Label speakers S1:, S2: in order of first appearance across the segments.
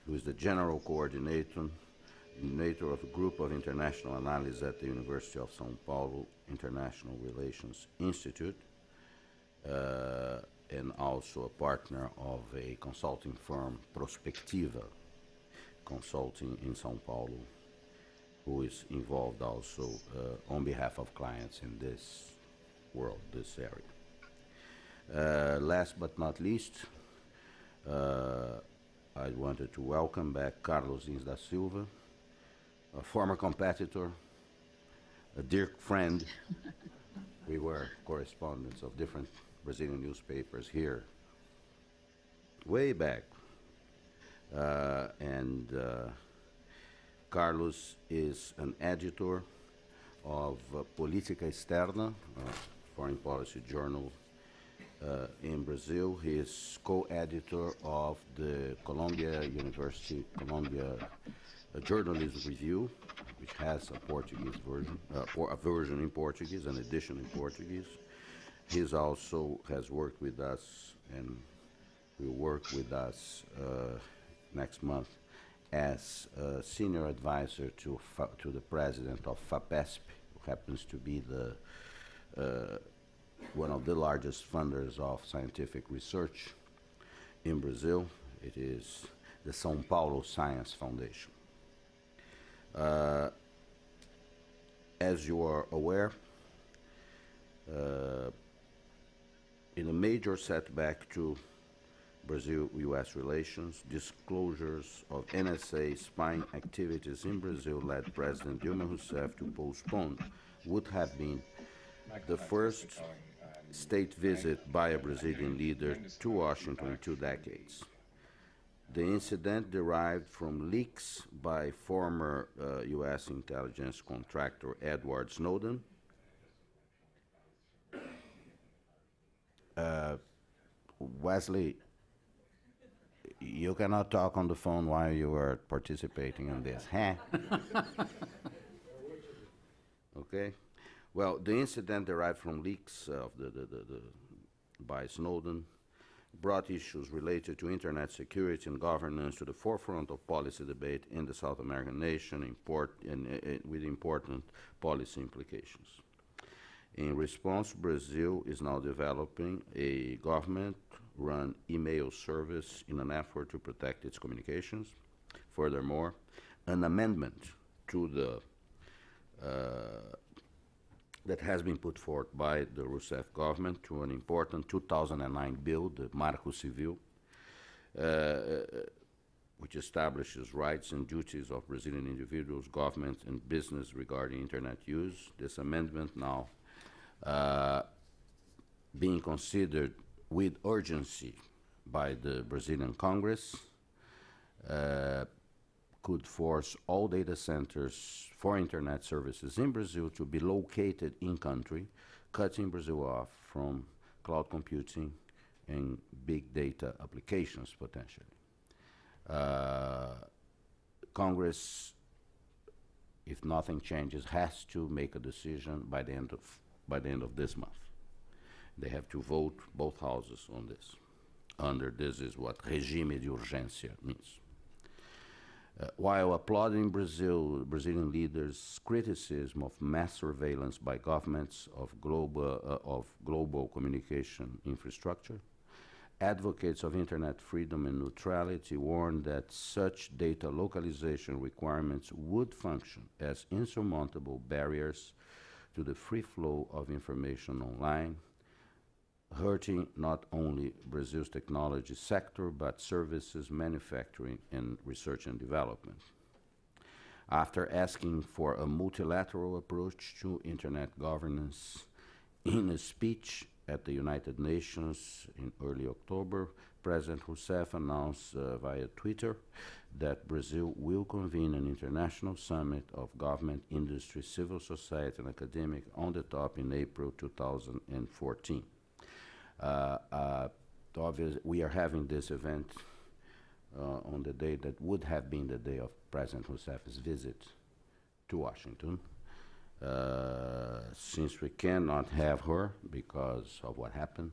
S1: who is the general coordinator of a group of international analysis at the University of São Paulo International Relations Institute, and also a partner of a consulting firm, Prospectiva Consulting in São Paulo, who is involved also on behalf of clients in this world, this area. Last but not least, I wanted to welcome back Carlos Ins da Silva, a former competitor, a dear friend. We were correspondents of different Brazilian newspapers here way back. Carlos is an editor of Política Externa, foreign policy journal in Brazil. He is co-editor of the Columbia University Journalism Review, which has a Portuguese version, a version in Portuguese, an edition in Portuguese. He also has worked with us and will work with us next month as a senior advisor to the president of FAPESP, who happens to be the one of the largest funders of scientific research in Brazil. It is the São Paulo Science Foundation. As you are aware, in a major setback to Brazil-U.S. relations, disclosures of NSA spying activities in Brazil led President Dilma Rousseff to postpone would have been the first state visit by a Brazilian leader to Washington in 2 decades. The incident derived from leaks by former U.S. intelligence contractor Edward Snowden. Wesley, you cannot talk on the phone while you are participating in this, huh? Okay. Well, the incident derived from leaks of by Snowden brought issues related to internet security and governance to the forefront of policy debate in the South American nation, with important policy implications. In response, Brazil is now developing a government-run email service in an effort to protect its communications. Furthermore, an amendment to the that has been put forth by the Rousseff government to an important 2009 bill, the Marco Civil, which establishes rights and duties of Brazilian individuals, governments, and business regarding internet use. This amendment now being considered with urgency by the Brazilian Congress, could force all data centers for internet services in Brazil to be located in country, cutting Brazil off from cloud computing and big data applications potentially. Congress, if nothing changes, has to make a decision by the end of this month. They have to vote, both houses, on this. This is what regime de urgência means. While applauding Brazilian leaders' criticism of mass surveillance by governments of global communication infrastructure, advocates of internet freedom and neutrality warn that such data localization requirements would function as insurmountable barriers to the free flow of information online, hurting not only Brazil's technology sector, but services, manufacturing, and research and development. After asking for a multilateral approach to internet governance in a speech at the United Nations in early October, President Rousseff announced via Twitter that Brazil will convene an international summit of government, industry, civil society, and academic on the top in April 2014. Obviously, we are having this event on the day that would have been the day of President Rousseff's visit to Washington. Since we cannot have her because of what happened,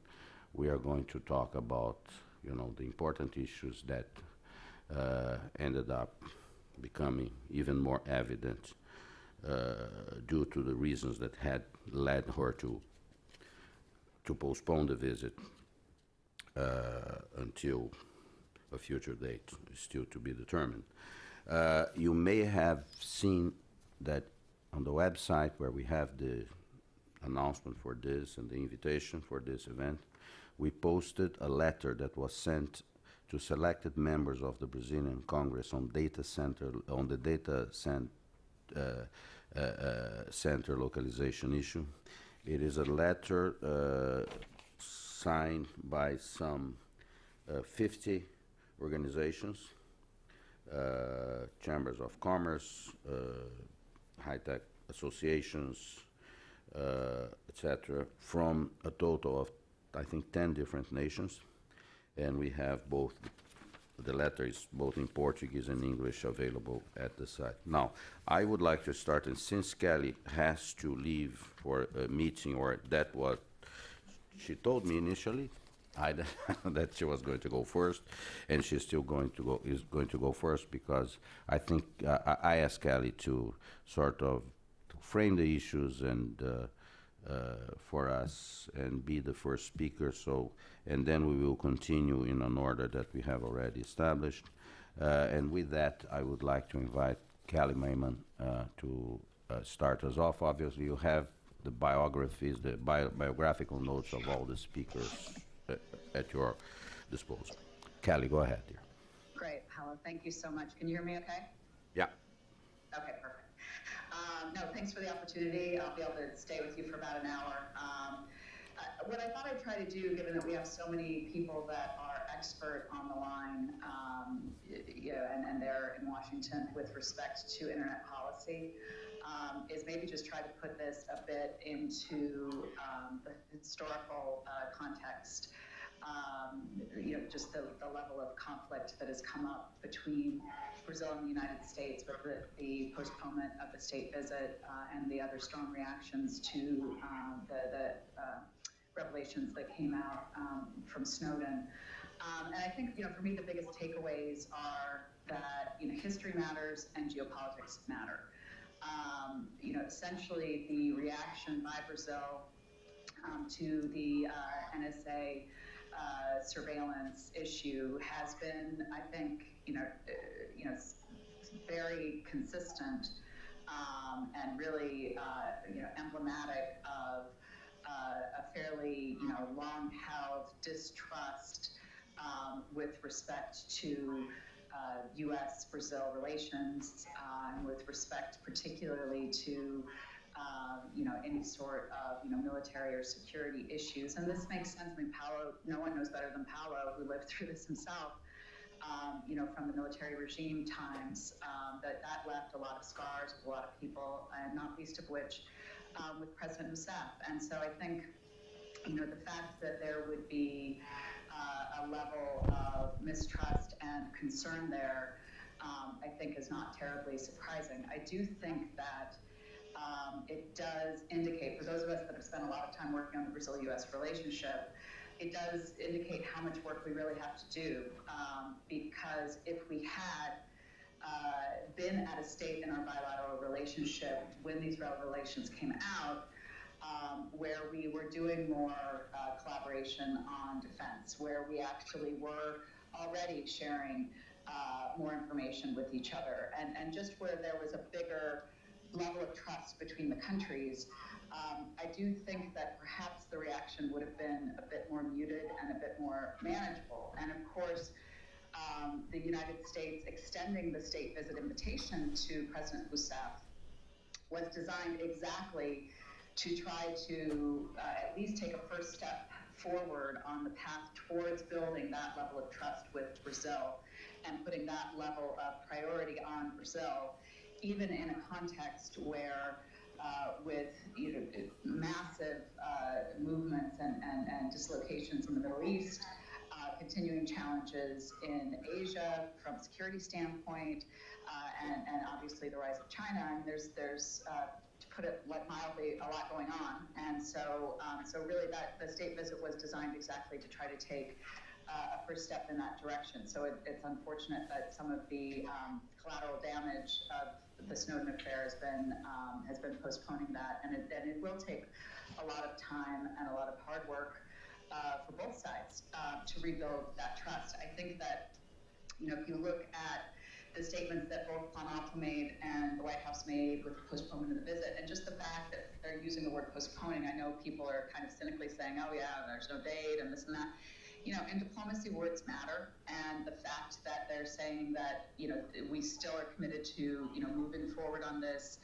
S1: we are going to talk about, the important issues that ended up becoming even more evident due to the reasons that had led her to postpone the visit until a future date, still to be determined. You may have seen that on the website where we have the announcement for this and the invitation for this event, we posted a letter that was sent to selected members of the Brazilian Congress on the data center localization issue. It is a letter signed by some 50 organizations, chambers of commerce, high-tech associations, etc., from a total of, I think, 10 different nations. And we have both, the letter is both in Portuguese and English available at the site. Now, I would like to start, and since Kelly has to leave for a meeting, or that was, she told me initially that she was going to go first, and she's still going to go first, because I think I asked Kelly to sort of frame the issues and for us and be the first speaker. So, and then we will continue in an order that we have already established. And with that, I would like to invite Kelly Mayman to start us off. Obviously, you have the biographies, the biographical notes of all the speakers at your disposal. Kelly, go ahead, dear.
S2: Great, Paolo. Thank you so much. Can you hear me okay?
S1: Yeah.
S2: Okay, perfect. No, thanks for the opportunity. I'll be able to stay with you for about an hour. What I thought I'd try to do, given that we have so many people that are expert on the line, and they're in Washington with respect to internet policy, is maybe just try to put this a bit into the historical context. Just the level of conflict that has come up between Brazil and the United States with the postponement of the state visit and the other strong reactions to the revelations that came out from Snowden. And I think, for me, the biggest takeaways are that, history matters and geopolitics matter. Essentially, the reaction by Brazil to the NSA surveillance issue has been, I think, very consistent and really, emblematic of a fairly, long-held distrust with respect to U.S.-Brazil relations, and with respect particularly to any sort of, military or security issues. And this makes sense. I mean, Paolo, no one knows better than Paolo, who lived through this himself, from the military regime times, that left a lot of scars with a lot of people, and not least of which with President Rousseff. And so I think, the fact that there would be a level of mistrust and concern there, I think is not terribly surprising. I do think that it does indicate, for those of us that have spent a lot of time working on the Brazil-U.S. relationship, it does indicate how much work we really have to do, because if we had been at a state in our bilateral relationship when these revelations came out, where we were doing more collaboration on defense, where we actually were already sharing more information with each other, and just where there was a bigger level of trust between the countries, I do think that perhaps the reaction would have been a bit more muted and a bit more manageable. And of course, the United States extending the state visit invitation to President Rousseff was designed exactly to try to at least take a first step forward on the path towards building that level of trust with Brazil and putting that level of priority on Brazil, even in a context where with massive movements and dislocations in the Middle East, continuing challenges in Asia from a security standpoint, and obviously the rise of China. And there's to put it mildly, a lot going on. And so really that the state visit was designed exactly to try to take a first step in that direction. So it's unfortunate that some of the collateral damage of the Snowden affair has been postponing that, and it will take a lot of time and a lot of hard work for both sides to rebuild that trust. I think that, if you look at the statements that both Panetta made and the White House made with the postponement of the visit, and just the fact that they're using the word postponing, I know people are kind of cynically saying, oh yeah, there's no date and this and that. In diplomacy, words matter, and the fact that they're saying that, we still are committed to, moving forward on this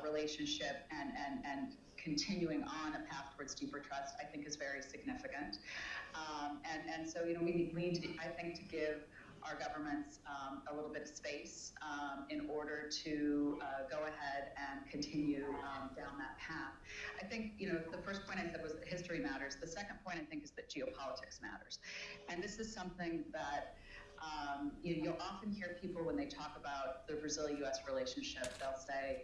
S2: relationship and continuing on a path towards deeper trust, I think is very significant. And so, we need, I think, to give our governments a little bit of space in order to go ahead and continue down that path. I think, the first point I said was that history matters. The second point, I think, is that geopolitics matters. And this is something that you'll often hear people when they talk about the Brazil-U.S. relationship, they'll say,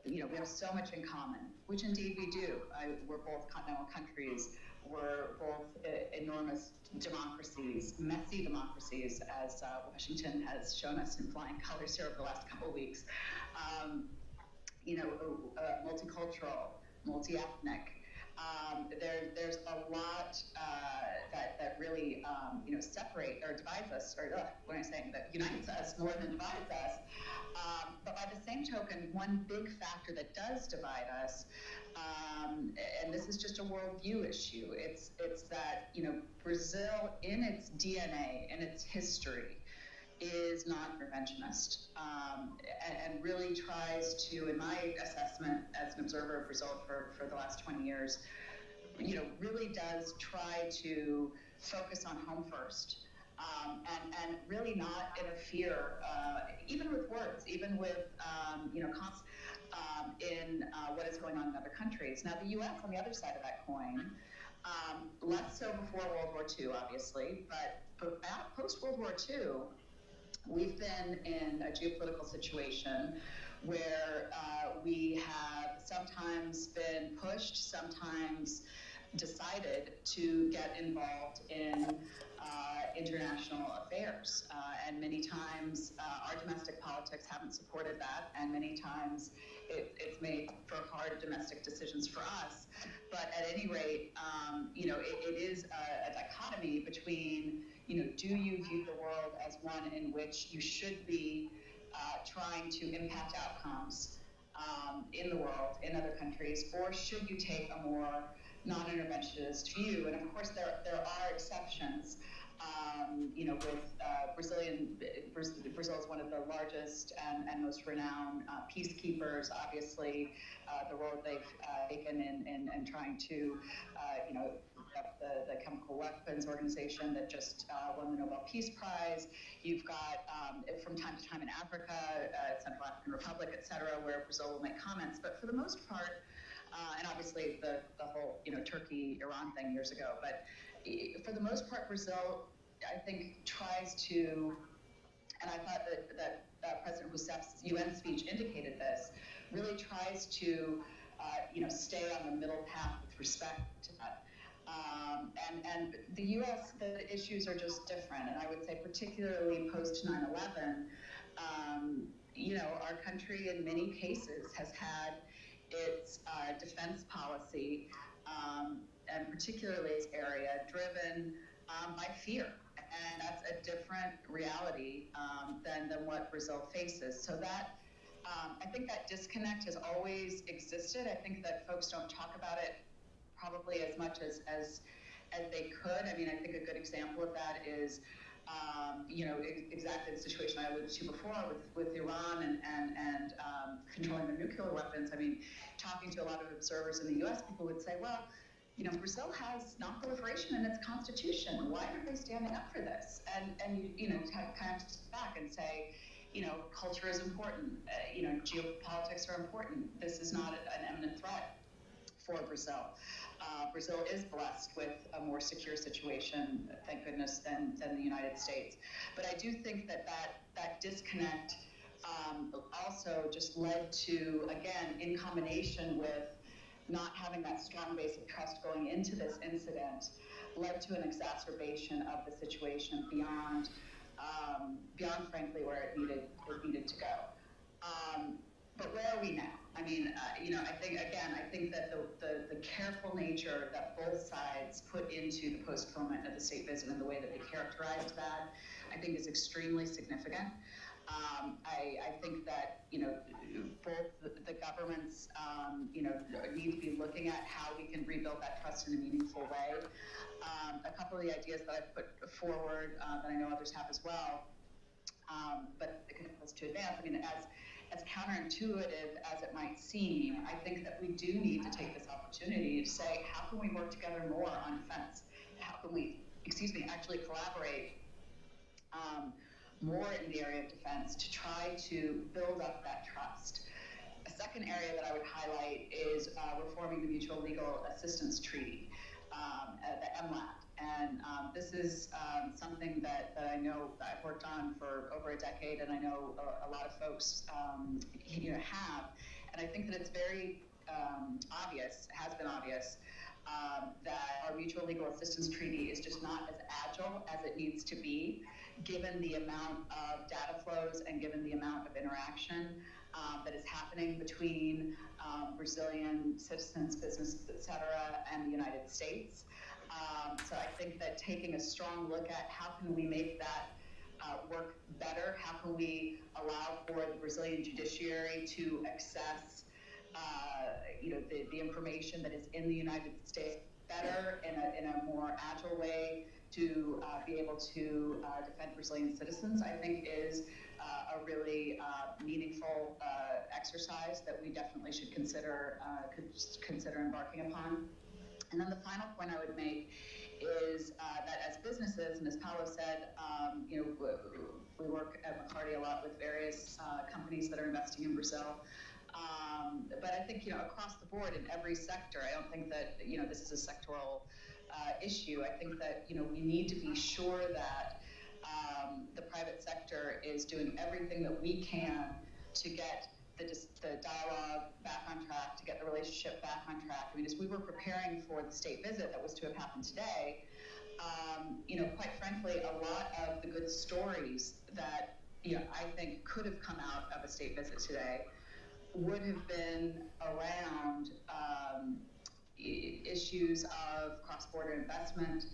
S2: we have so much in common, which indeed we do. We're both continental countries. We're both enormous democracies, messy democracies, as Washington has shown us in flying colors here over the last couple of weeks. Multicultural, multi-ethnic. There's a lot that really separate or divides us, or what am I saying, that unites us more than divides us. But by the same token, one big factor that does divide us, and this is just a worldview issue, it's that Brazil, in its DNA, in its history, is not interventionist, and really tries to, in my assessment as an observer of Brazil for the last 20 years, really does try to focus on home first, and really not interfere, even with words, even with, in what is going on in other countries. Now, the U.S., on the other side of that coin, less so before World War II, obviously, but post-World War II, we've been in a geopolitical situation where we have sometimes been pushed, sometimes decided to get involved in international affairs. And many times our domestic politics haven't supported that, and many times it's made for hard domestic decisions for us. But at any rate, it is a dichotomy between, do you view the world as one in which you should be trying to impact outcomes in the world, in other countries, or should you take a more non-interventionist view? And of course, there are exceptions. With Brazil is one of the largest and most renowned peacekeepers. Obviously, the role they've taken in trying to, the chemical weapons organization that just won the Nobel Peace Prize. You've got, from time to time in Africa, Central African Republic, et cetera, where Brazil will make comments. But for the most part, and obviously the whole, Turkey-Iran thing years ago, but for the most part, Brazil, I think, tries to, and I thought that President Rousseff's UN speech indicated this, really tries to, stay on the middle path with respect to that. And the U.S., the issues are just different, and I would say particularly post 9/11, our country in many cases has had its defense policy, and particularly its area, driven by fear. And that's a different reality than what Brazil faces. So that, I think that disconnect has always existed. I think that folks don't talk about it probably as much as they could. I mean, I think a good example of that is, exactly the situation I alluded to before with Iran and controlling their nuclear weapons. I mean, talking to a lot of observers in the U.S., people would say, well, Brazil has non-proliferation in its constitution. Why aren't they standing up for this? And you kind of step back and say, culture is important. Geopolitics are important. This is not an imminent threat for Brazil. Brazil is blessed with a more secure situation, thank goodness, than the United States. But I do think that disconnect also just led to, again, in combination with not having that strong base of trust going into this incident, led to an exacerbation of the situation beyond, frankly, where it needed to go. But where are we now? I mean, I think that the careful nature that both sides put into the postponement of the state visit and the way that they characterized that, I think is extremely significant. I think that, both the governments, need to be looking at how we can rebuild that trust in a meaningful way. A couple of the ideas that I've put forward that I know others have as well, but it can help us to advance. I mean, as counterintuitive as it might seem, I think that we do need to take this opportunity to say, how can we work together more on defense? How can we, actually collaborate more in the area of defense to try to build up that trust? A second area that I would highlight is reforming the Mutual Legal Assistance Treaty, the MLAT. And this is something that I know I've worked on for over a decade, and I know a lot of folks have. And I think that it's very obvious, has been obvious, that our Mutual Legal Assistance Treaty is just not as agile as it needs to be, given the amount of data flows and given the amount of interaction that is happening between Brazilian citizens, businesses, et cetera, and the United States. So I think that taking a strong look at how can we make that work better, how can we allow for the Brazilian judiciary to access the information that is in the United States better in a more agile way to be able to defend Brazilian citizens, I think is a really meaningful exercise that we definitely should consider embarking upon. And then the final point I would make is that as businesses, and as Paolo said, we work at McCarty a lot with various companies that are investing in Brazil. But I think, across the board in every sector, I don't think that, this is a sectoral issue. I think that, we need to be sure that the private sector is doing everything that we can to get the dialogue back on track, to get the relationship back on track. I mean, as we were preparing for the state visit that was to have happened today, quite frankly, a lot of the good stories that, I think could have come out of a state visit today would have been around issues of cross-border investment,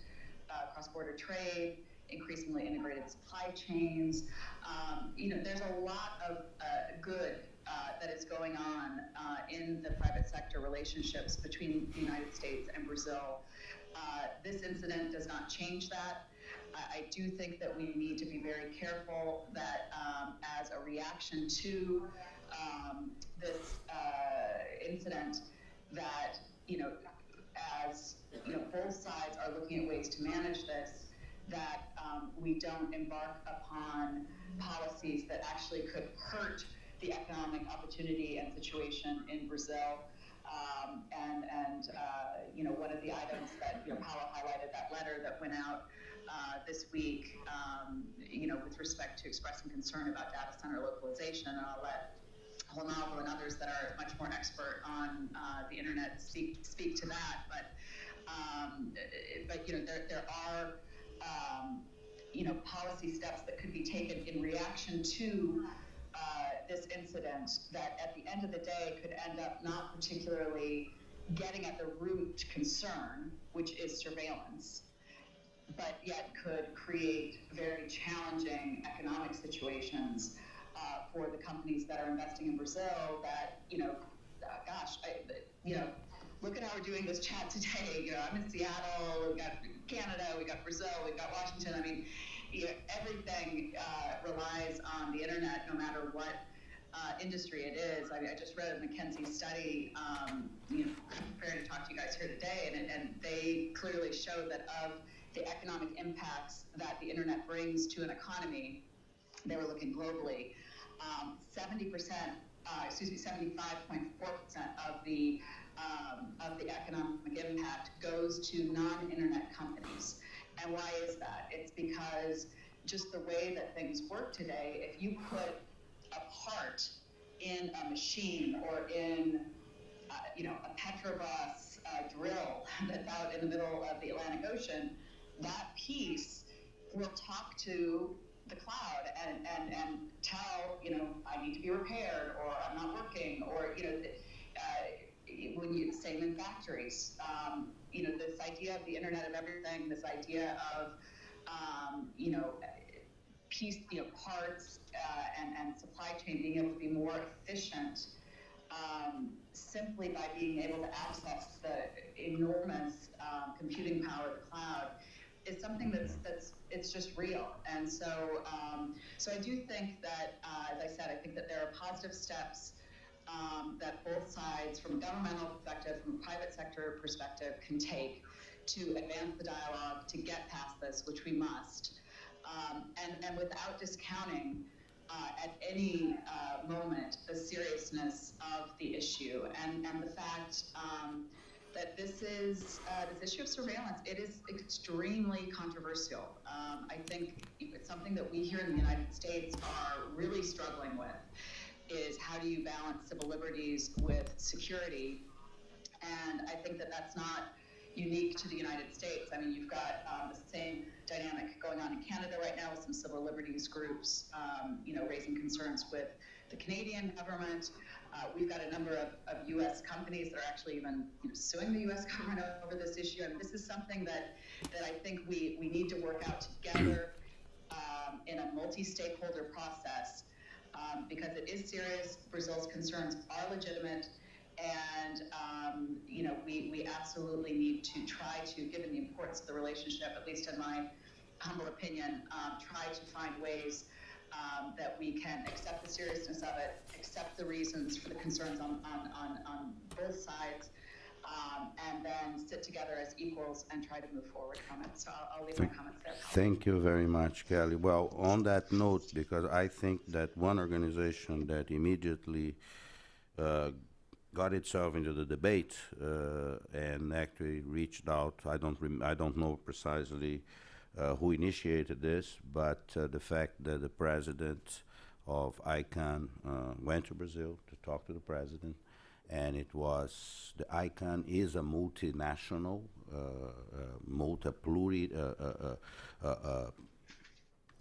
S2: cross-border trade, increasingly integrated supply chains. There's a lot of good that is going on in the private sector relationships between the United States and Brazil. This incident does not change that. I do think that we need to be very careful that as a reaction to this incident, that, as both sides are looking at ways to manage this, that we don't embark upon policies that actually could hurt the economic opportunity and situation in Brazil. One of the items that Paolo highlighted, that letter that went out this week, with respect to expressing concern about data center localization, and I'll let Ronaldo and others that are much more expert on the internet speak to that. But there are policy steps that could be taken in reaction to this incident that at the end of the day could end up not particularly getting at the root concern, which is surveillance, but yet could create very challenging economic situations for the companies that are investing in Brazil that, look at how we're doing this chat today. I'm in Seattle, we've got Canada, we've got Brazil, we've got Washington. I mean, everything relies on the internet, no matter what industry it is. I just read a McKinsey study, preparing to talk to you guys here today, and they clearly show that of the economic impacts that the internet brings to an economy, they were looking globally, 75.4% of the economic impact goes to non-internet companies. And why is that? It's because just the way that things work today, if you put a part in a machine or in a Petrobras drill that's out in the middle of the Atlantic Ocean, that piece will talk to the cloud and tell, I need to be repaired, or I'm not working, or, when you, same in factories, this idea of the Internet of Everything, this idea of, piece, parts and supply chain being able to be more efficient, simply by being able to access the enormous computing power of the cloud is something that's it's just real. And so so I do think that, as I said, I think that there are positive steps that both sides, from a governmental perspective, from a private sector perspective, can take to advance the dialogue, to get past this, which we must, and without discounting at any moment the seriousness of the issue and the fact that this issue of surveillance, it is extremely controversial. I think it's something that we here in the United States are really struggling with, is how do you balance civil liberties with security? And I think that that's not unique to the United States. I mean, you've got the same dynamic going on in Canada right now with some civil liberties groups, raising concerns with the Canadian government. We've got a number of U.S. companies that are actually even suing the U.S. government over this issue. And this is something that I think we need to work out together in a multi-stakeholder process, because it is serious. Brazil's concerns are legitimate. And, we absolutely need to try to, given the importance of the relationship, at least in my humble opinion, try to find ways that we can accept the seriousness of it, accept the reasons for the concerns on both sides, and then sit together as equals and try to move forward from it. So I'll leave my comments there.
S1: Thank you very much, Kelly. Well, on that note, because I think that one organization that immediately got itself into the debate and actually reached out. I don't know precisely who initiated this, but the fact that the president of ICANN went to Brazil to talk to the president, and it was the ICANN is a multinational,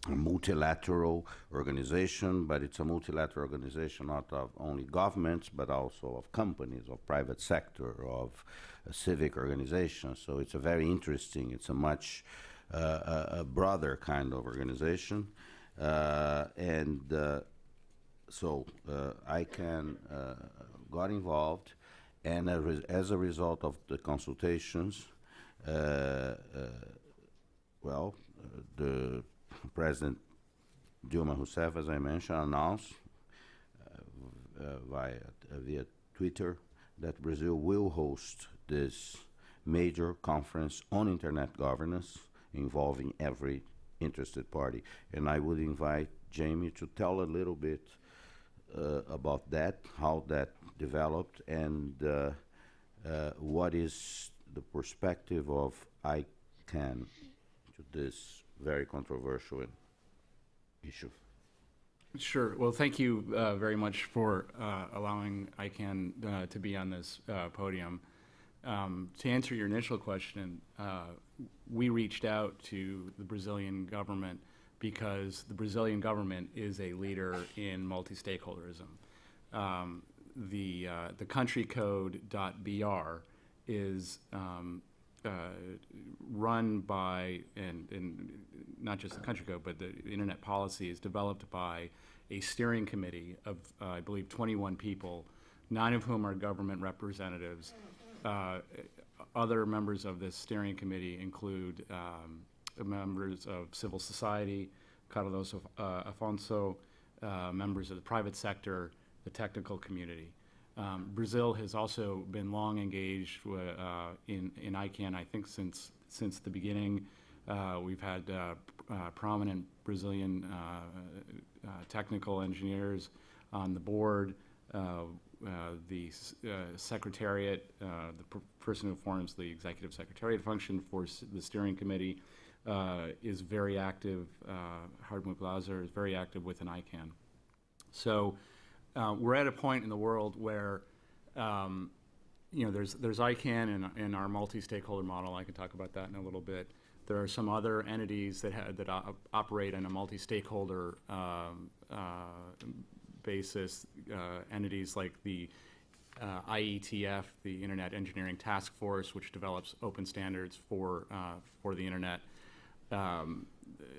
S1: multilateral organization, but it's a multilateral organization not of only governments, but also of companies, of private sector, of civic organizations. So it's a very interesting, it's a much a broader kind of organization. So ICANN got involved, and as a result of the consultations, the President Dilma Rousseff, as I mentioned, announced via Twitter that Brazil will host this major conference on internet governance involving every interested party. And I would invite Jamie to tell a little bit about that, how that developed, and what is the perspective of ICANN to this very controversial issue.
S3: Sure. Well, thank you very much for allowing ICANN to be on this podium. To answer your initial question, we reached out to the Brazilian government because the Brazilian government is a leader in multi-stakeholderism. The country code.br is run by, and not just the country code, but the internet policy is developed by a steering committee of, I believe, 21 people, 9 of whom are government representatives. Other members of this steering committee include members of civil society, Carlos Afonso, members of the private sector, the technical community. Brazil has also been long engaged in ICANN, I think since the beginning. We've had prominent Brazilian technical engineers on the board. The secretariat, the person who forms the executive secretariat function for the steering committee, is very active. Hartmut Glaser is very active within ICANN. So we're at a point in the world where there's ICANN in our multi-stakeholder model. I can talk about that in a little bit. There are some other entities that operate on a multi-stakeholder basis. Entities like the IETF, the Internet Engineering Task Force, which develops open standards for the internet.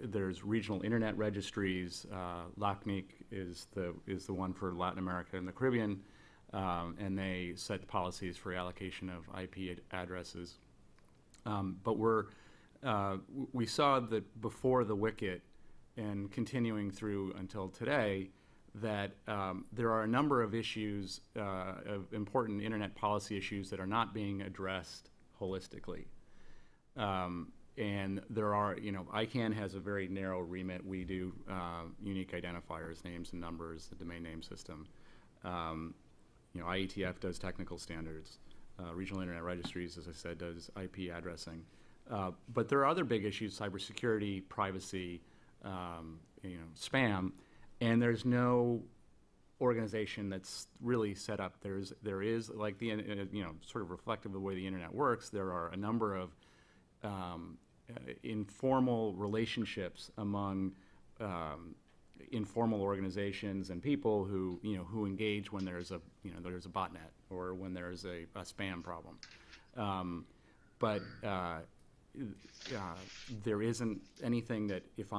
S3: There's regional internet registries. LACNIC is the one for Latin America and the Caribbean, and they set policies for allocation of IP addresses. But we saw that before the wicket and continuing through until today, that there are a number of issues, of important internet policy issues that are not being addressed holistically. And there are, ICANN has a very narrow remit. We do unique identifiers, names and numbers, the domain name system. IETF does technical standards. Regional Internet Registries, as I said, does IP addressing. But there are other big issues: cybersecurity, privacy, spam, and there's no organization that's really set up. There is like the sort of reflective of the way the internet works. There are a number of informal relationships among informal organizations and people who engage when there's a botnet or when there's a spam problem. But there isn't anything that if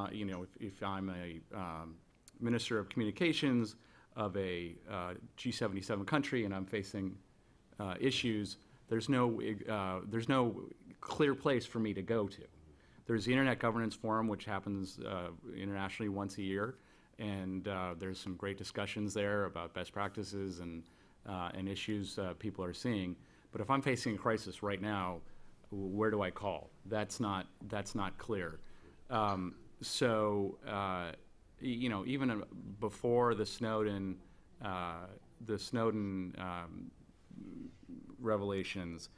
S3: I'm a Minister of Communications of a G77 country and I'm facing issues, there's no clear place for me to go to. There's the Internet Governance Forum, which happens internationally once a year, and there's some great discussions there about best practices and issues people are seeing. But if I'm facing a crisis right now, where do I call? That's not clear. Even before the Snowden revelations,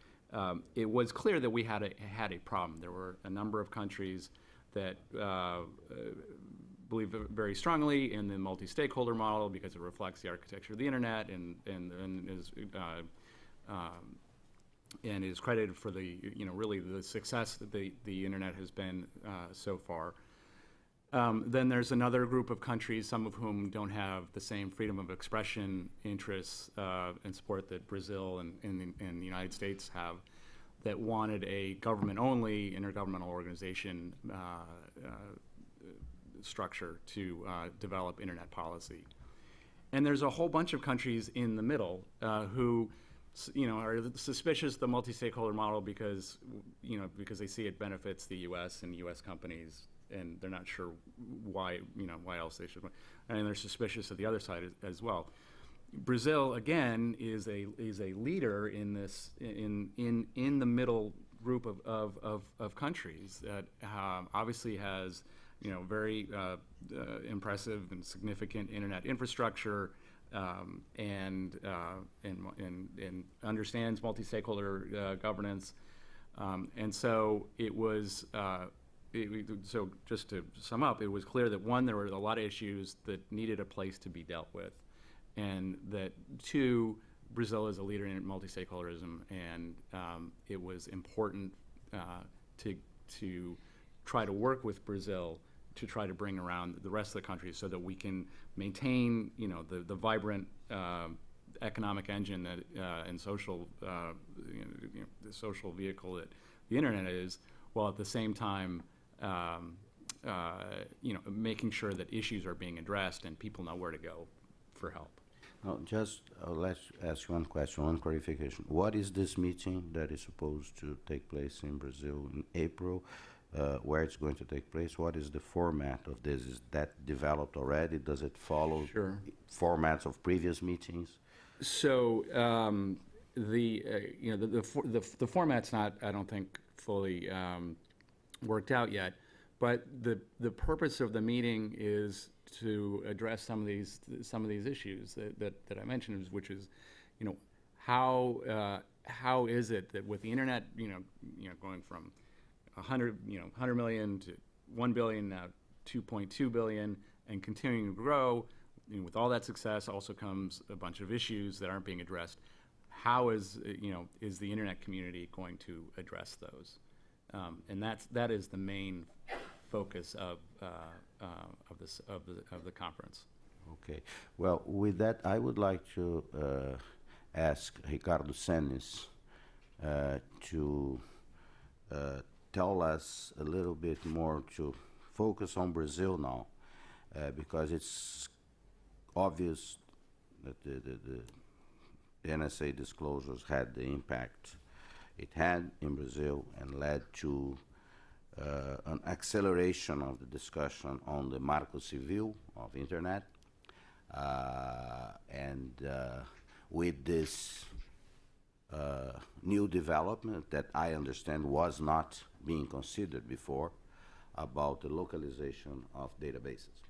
S3: it was clear that we had a problem. There were a number of countries that believe very strongly in the multi-stakeholder model because it reflects the architecture of the internet and is credited for the really the success that the internet has been so far. Then there's another group of countries, some of whom don't have the same freedom of expression interests and support that Brazil and the United States have, that wanted a government-only intergovernmental organization structure to develop internet policy. And there's a whole bunch of countries in the middle who are suspicious of the multi-stakeholder model because they see it benefits the U.S. and U.S. companies, and they're not sure why else they should. And they're suspicious of the other side as well. Brazil again is a leader in this in the middle group of countries that obviously has very impressive and significant internet infrastructure. And understands multi-stakeholder governance, and so it was. So just to sum up, it was clear that one, there were a lot of issues that needed a place to be dealt with, and that two, Brazil is a leader in multi-stakeholderism, and it was important to try to work with Brazil to try to bring around the rest of the country so that we can maintain, the vibrant economic engine that and social, the social vehicle that the internet is, while at the same time, making sure that issues are being addressed and people know where to go for help.
S1: Now, let's ask one question, one clarification. What is this meeting that is supposed to take place in Brazil in April? Where it's going to take place? What is the format of this? Is that developed already? Does it follow formats of previous meetings? So
S3: the format's not, I don't think, fully worked out yet. But the purpose of the meeting is to address some of these issues that I mentioned, which is, how is it that with the internet, going from 100 million to 1 billion, now 2.2 billion, and continuing to grow, with all that success also comes a bunch of issues that aren't being addressed. how is, is the internet community going to address those? And that is the main focus of the conference.
S1: Okay. Well, with that, I would like to ask Ricardo Senes to tell us a little bit more, to focus on Brazil now, because it's obvious that the NSA disclosures had the impact it had in Brazil and led to an acceleration of the discussion on the Marco Civil of Internet. And with this new development that I understand was not being considered before about the localization of databases,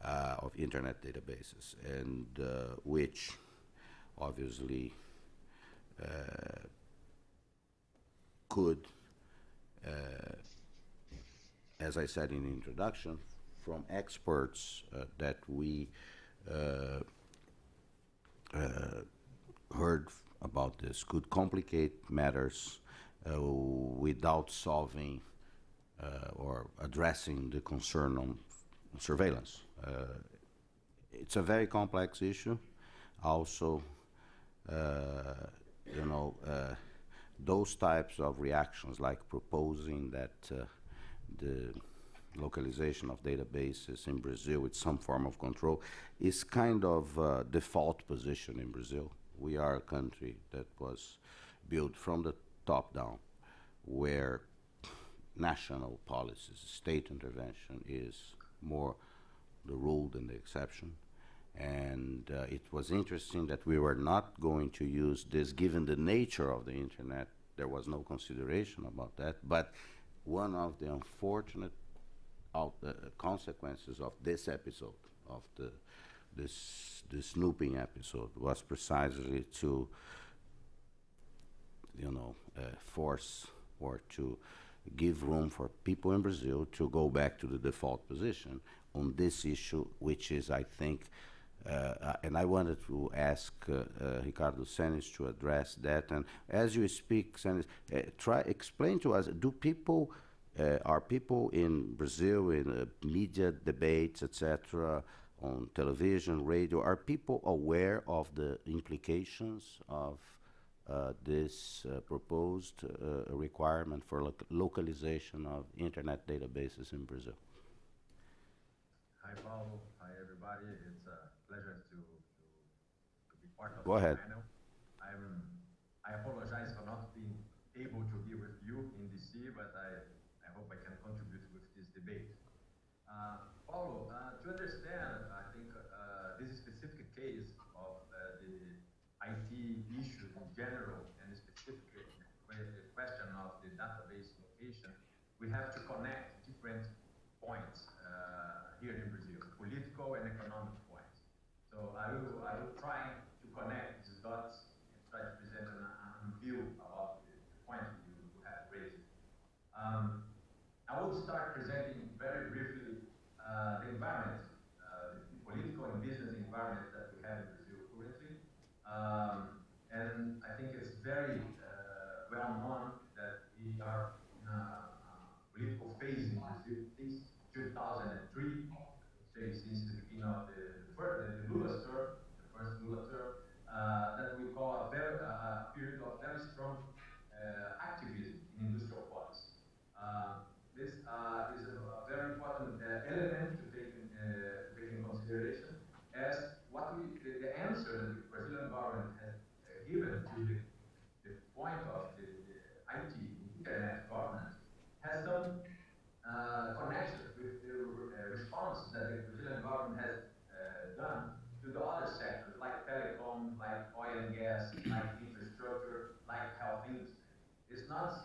S1: of Internet databases, and which obviously could, as I said in the introduction, from experts that we heard about this, could complicate matters without solving or addressing the concern on surveillance. It's a very complex issue. Also, those types of reactions, like proposing that the localization of databases in Brazil with some form of control, is kind of a default position in Brazil. We are a country that was built from the top down, where national policies, state intervention is more the rule than the exception. And it was interesting that we were not going to use this, given the nature of the internet. There was no consideration about that. But one of the unfortunate consequences of this episode, of this snooping episode, was precisely to, force or to give room for people in Brazil to go back to the default position on this issue, which is, I think, and I wanted to ask Ricardo Senes to address that. And as you speak, Senes, explain to us, are people in Brazil, in media debates, etc., on television, radio, are people aware of the implications of this proposed requirement for localization of internet databases in Brazil?
S4: Hi, Paulo. Hi, everybody. It's a pleasure to be part of
S1: Go
S4: this
S1: ahead.
S4: panel. I apologize for not being able to be with you in DC, but I hope I can contribute with this debate. Paulo, to understand, I think this specific case of the IT issues in general, and specifically the question of the database location, we have to connect different points here in Brazil, political and economic points. So I will try to connect these dots and try to present a view about the point you have raised. I will start presenting very briefly the environment, the political and business environment that we have in Brazil currently. And I think it's very well known that we are in a political phase in Brazil since 2003, say since the beginning of the Lula term, the first Lula term, that we call a period of very strong activism in industrial policy. This is a very important element to take in consideration, as the answer that the Brazilian government has given to the point of the IT, internet governance, has some connection with the response that the Brazilian government has done to the other sectors, like telecom, like oil and gas, like infrastructure, like health industry. It's not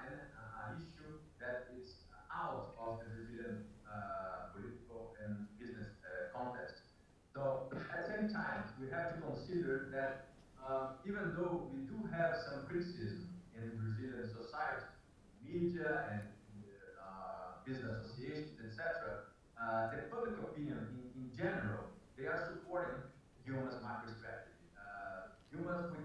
S4: an issue that is out of the Brazilian political and business context. So at the same time, we have to consider that even though we do have some criticism in Brazilian society, media and business associations, etc., the public opinion in general, they are supporting Dilma's macro strategy. Dilma, we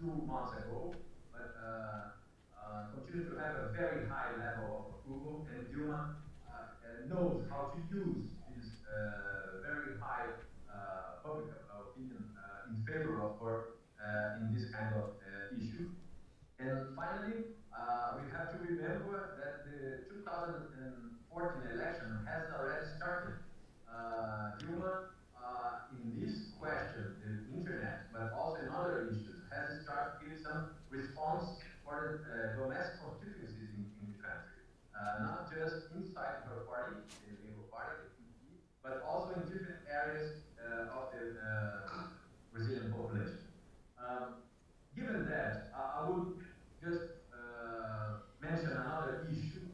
S4: 2 months ago, but continue to have a very high level of approval, and Dilma knows how to use this very high public opinion in favor of her in this kind of issue. And finally, we have to remember that the 2014 election has already started. Dilma, in this question, the internet, but also in other issues, has started to give some response for domestic constituencies in the country. Not just inside her party, the Labour Party, the PP, but also in different areas of the Brazilian population. Given that, I would just mention another issue.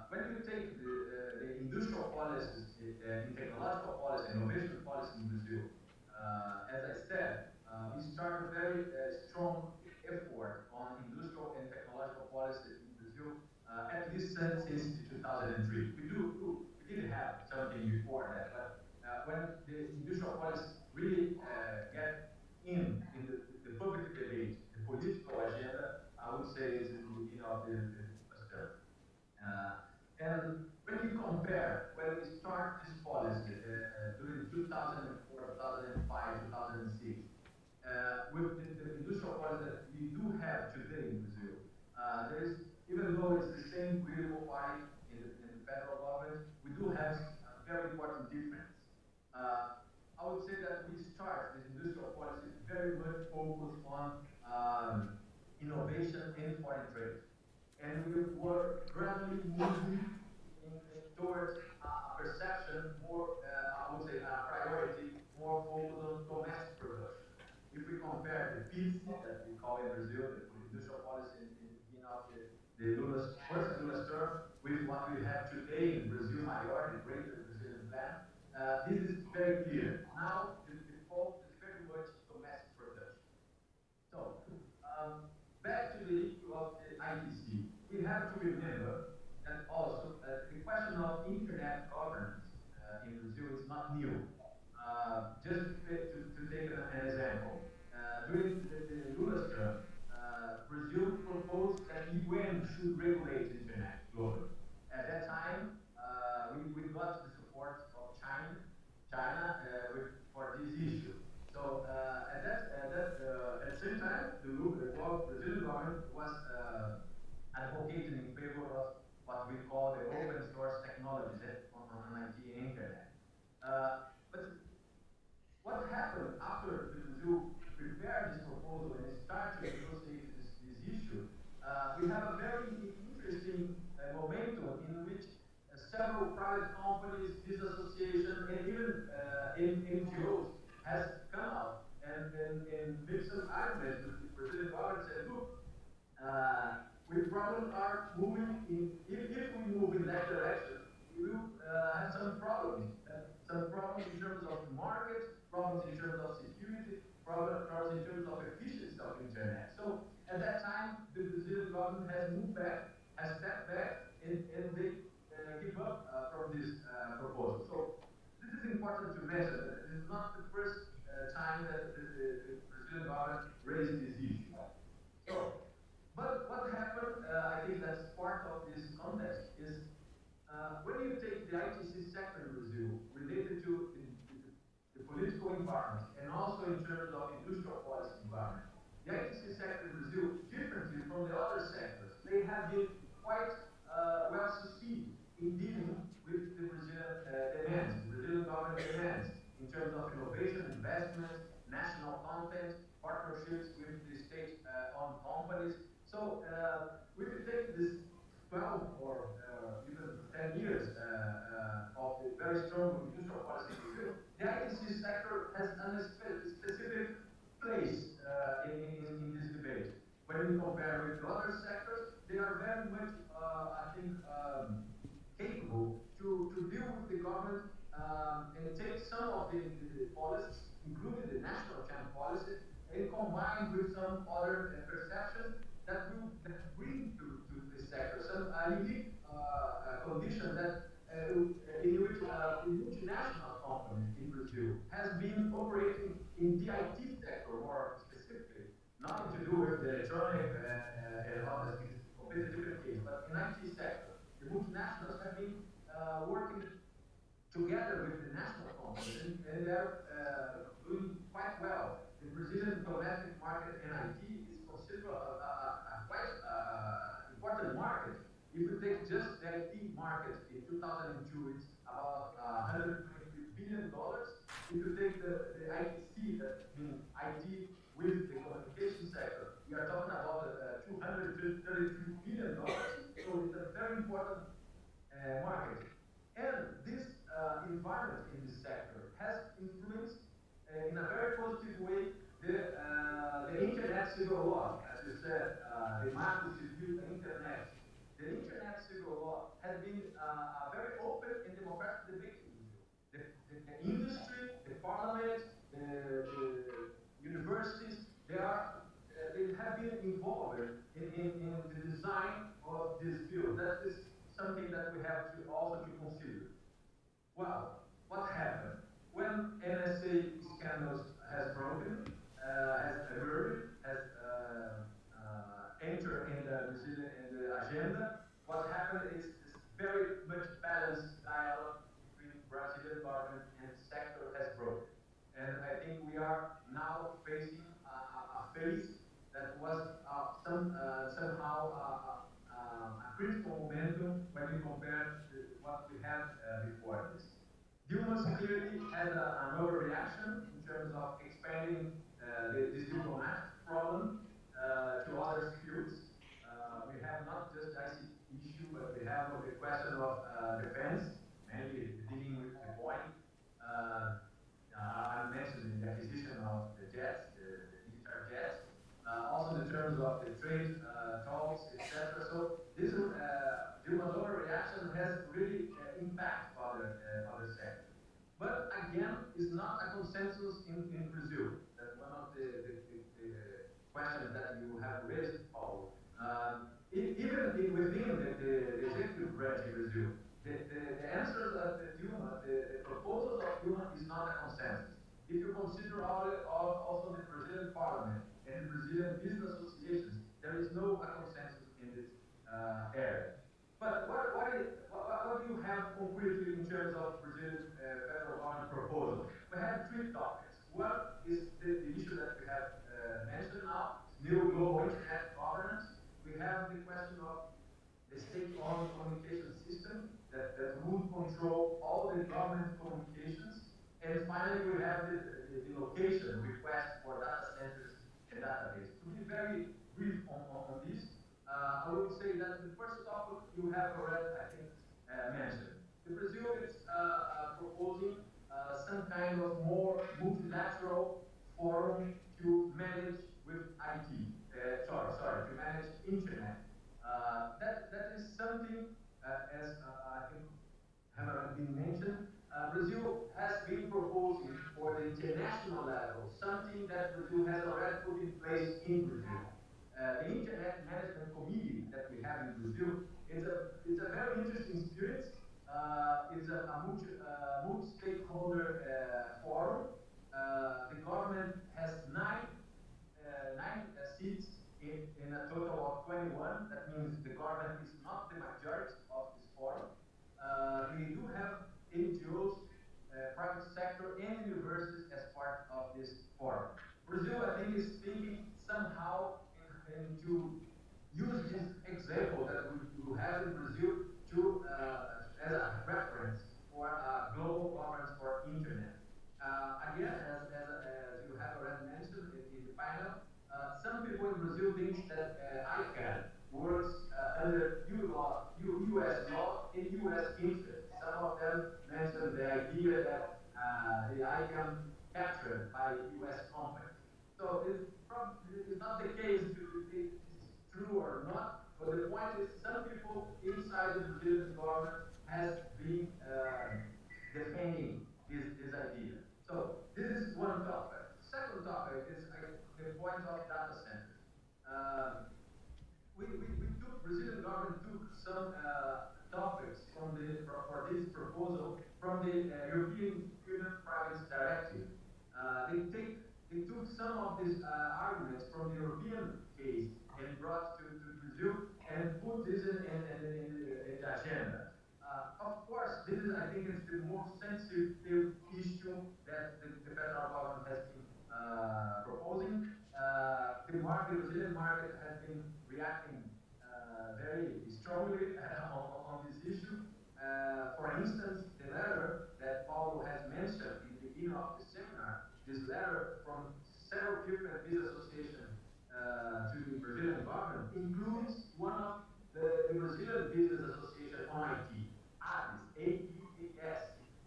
S4: When you take the industrial policies, in technological policy, innovation policy in Brazil, as I said, we start a very strong effort on industrial and technological policy in Brazil, at least since 2003. We did have something before that, but when the industrial policy really get in the public debate, the political agenda, I would say is in the beginning of the first term. And when you compare, when we start this policy during 2004, 2005, 2006, with the industrial policy that we do have today in Brazil, there is, even though it's the same political party in the federal government, we do have a very important difference. I would say that we start this industrial policy very much focused on innovation and foreign trade. And we were gradually moving towards a perception more, I would say, a priority more focused on domestic production. If we compare the PIC that we call in Brazil, the industrial policy in the beginning of the Lula's, first Lula's term, with what we have today in Brazil Maior, the greater Brazilian plan, this is very clear. Now, the focus is very much domestic production. So, back to the issue of the ITC, we have to remember that also the question of internet governance in Brazil is not new. Just to take an example, during the Lula's term, Brazil proposed that the UN should regulate internet globally. At that time, we got the support of China for this issue. So at the same time, the Brazilian government was advocating in favor of what we call the open source technologies on IT and internet. But what happened after Brazil prepared this proposal and started to negotiate this issue, we have a very interesting momentum in which several private companies, business associations, and even NGOs has come out and made some arguments with the Brazilian government and said, look, we probably are moving in, if we move in that direction, we will have some problems. Some problems in terms of the market, problems in terms of security, problems in terms of efficiency of internet. So at that time, the Brazilian government has moved back, has stepped back, and they give up from this proposal. So this is important to mention that this is not the first time that the Brazilian government raised this issue. So, but what happened, I think that's part of this context, is when you take the ITC sector in Brazil related to the political environment and also in terms of industrial policy environment, the ITC sector in Brazil, differently from the other sectors, they have been quite well succeeded in dealing with the Brazilian demands, the Brazilian government demands, in terms of innovation, investments, national content, partnerships with the state-owned companies. So we could take this 12 or even 10 years of the very strong industrial policy in Brazil. The ITC sector has a specific place in this debate. When we compare with other sectors, they are very much, I think, capable to deal with the government and take some of the policies, including the national channel policy, and combine with some other perceptions that will bring to the sector some unique condition that in which a multinational company in Brazil has been operating in the IT sector more specifically, nothing to do with IT market in 2002 is about $123 billion. If you take the ITC, that means IT with the communication sector, we are talking about $233 billion. So it's a very important market. And this environment in this sector has influenced in a very positive way the Internet civil law. As you said, the Marco Civil Internet. The Internet civil law has been a very open and democratic debate in Brazil. The industry, the parliament, the universities, they have been involved in the design of this bill. That is something that we have to also to consider. Well, what happened? When NSA scandals has broken, has emerged, has entered in the Brazilian in the agenda, what happened is this very much balanced dialogue between Brazilian government and sector has broken. And I think we are now facing a phase that was somehow a critical momentum when we compare what we had before this. Humans clearly had an overreaction in terms of expanding this diplomatic problem to other fields. We have not just the ICT issue, but we have the question of defense, mainly dealing with the Boeing. I mentioned the acquisition of the jets, the military jets, also in terms of the trade talks, etc. So this human overreaction has really impact other sectors. But again, it's not a consensus in Brazil. That's one of the questions that you have raised, Paul. Even within the executive branch in Brazil, the answers of the proposals of Dilma is not a consensus. If you consider also the Brazilian parliament and the Brazilian business associations, there is no consensus in this area. But what do you have concretely in terms of Brazilian federal government proposal? We have three topics. One is the issue that we have mentioned now, new global internet governance. We have the question of the state-owned communication system that would control all the government communications. And finally, we have the location request for data centers and database. To be very brief on this, I would say that the first topic you have already, I think, mentioned. The Brazil is proposing some kind of more multilateral forum to manage with IT. To manage internet. That is something, as I think have already been mentioned, Brazil has been proposing for the international level, something that Brazil has already put in place in Brazil. The Internet Management Committee that we have in Brazil is a very interesting spirit. It's a multi-stakeholder forum. The government has nine seats in a total of 21. That means the government is not the majority of this forum. We do have NGOs, private sector, and universities as part of this forum. Brazil, I think, is thinking somehow to use this example that we have in Brazil to as a reference for global governance for internet. Again, as you have already mentioned in the panel, some people in Brazil think that ICANN works under U.S. law and U.S. interest. Some of them mentioned the idea that the ICANN captured by U.S. companies. So it's not the case if it's true or not, but the point is some people inside the Brazilian government has been defending this idea. So this is one topic. Second topic is the point of data centers. Brazilian government took some topics for this proposal from the European Union Privacy Directive. They took some of these arguments from the European case and brought to Brazil and put this in the agenda. Of course, this is, I think, it's the most sensitive issue that the federal government has been proposing. The Brazilian market has been reacting very strongly on this issue. instance, the letter that Paulo has mentioned in the beginning of the seminar, this letter from several different business associations to the Brazilian government includes one of the Brazilian Business Association on IT, ABS, ABAS.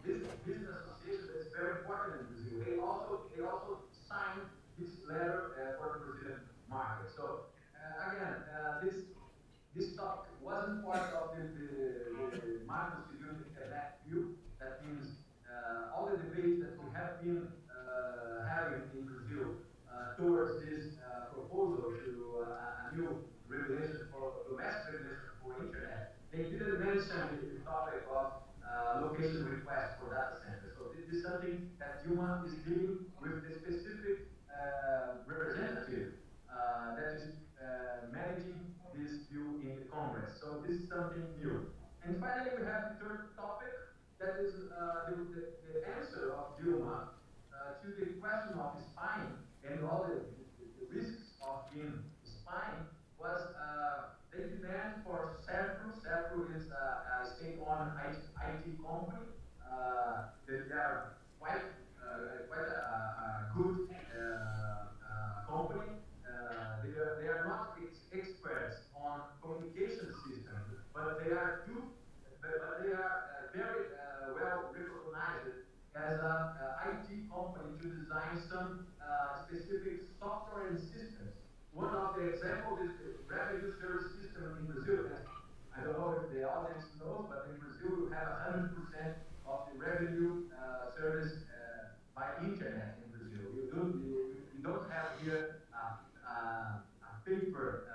S4: This business association is very important in Brazil. They also signed this letter for the Brazilian market. So this topic wasn't part of the macro civil internet view. That means all the debates that we have been having in Brazil towards this proposal to a new regulation for domestic regulation for internet, they didn't mention the topic of location request for data centers. So this is something that Dilma is dealing with the specific representative that is managing this view in the Congress. So this is something new. And finally, we have the third topic, that is the answer of Dilma to the question of spying and all the risks of being spying was they demand for Serpro. Serpro is a state-owned IT company. They are quite a good company. They are not experts on communication systems, but they are very well recognized as an IT company to design some specific software and systems. One of the examples is the revenue service system in Brazil. I don't know if the audience knows, but in Brazil you have 100% of the revenue service by internet in Brazil. You don't have here a paper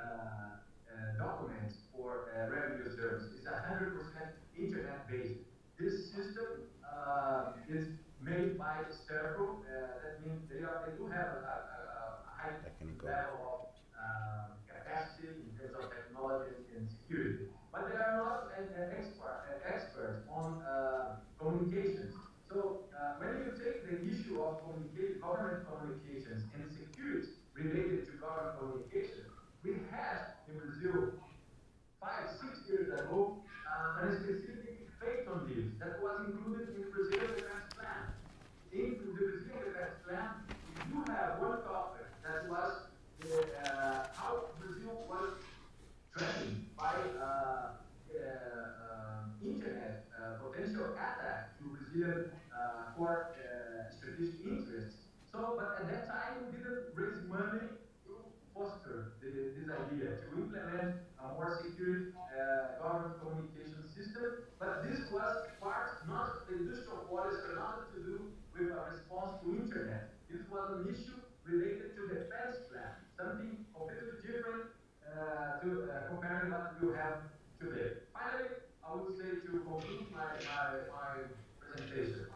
S4: documents for revenue service. It's 100% internet based. This system is made by Serpro. That means they do have a high level of capacity in terms of technology and security, but they are not experts on communications. So when you take the issue of government communications and security related to government communications, we had in Brazil 5-6 years ago a specific phase on this that was included in the Brazilian defense plan. In the Brazilian defense plan, we do have one topic that was how Brazil was threatened by internet potential attack to Brazilian core strategic interests. So, but at that time, we didn't raise money to foster this idea, to implement a more secure government communication system. But this was part, not the industrial policy, nothing to do with a response to internet. This was an issue related to defense plan, something completely different to comparing what we have today. Finally, I would say to conclude my presentation,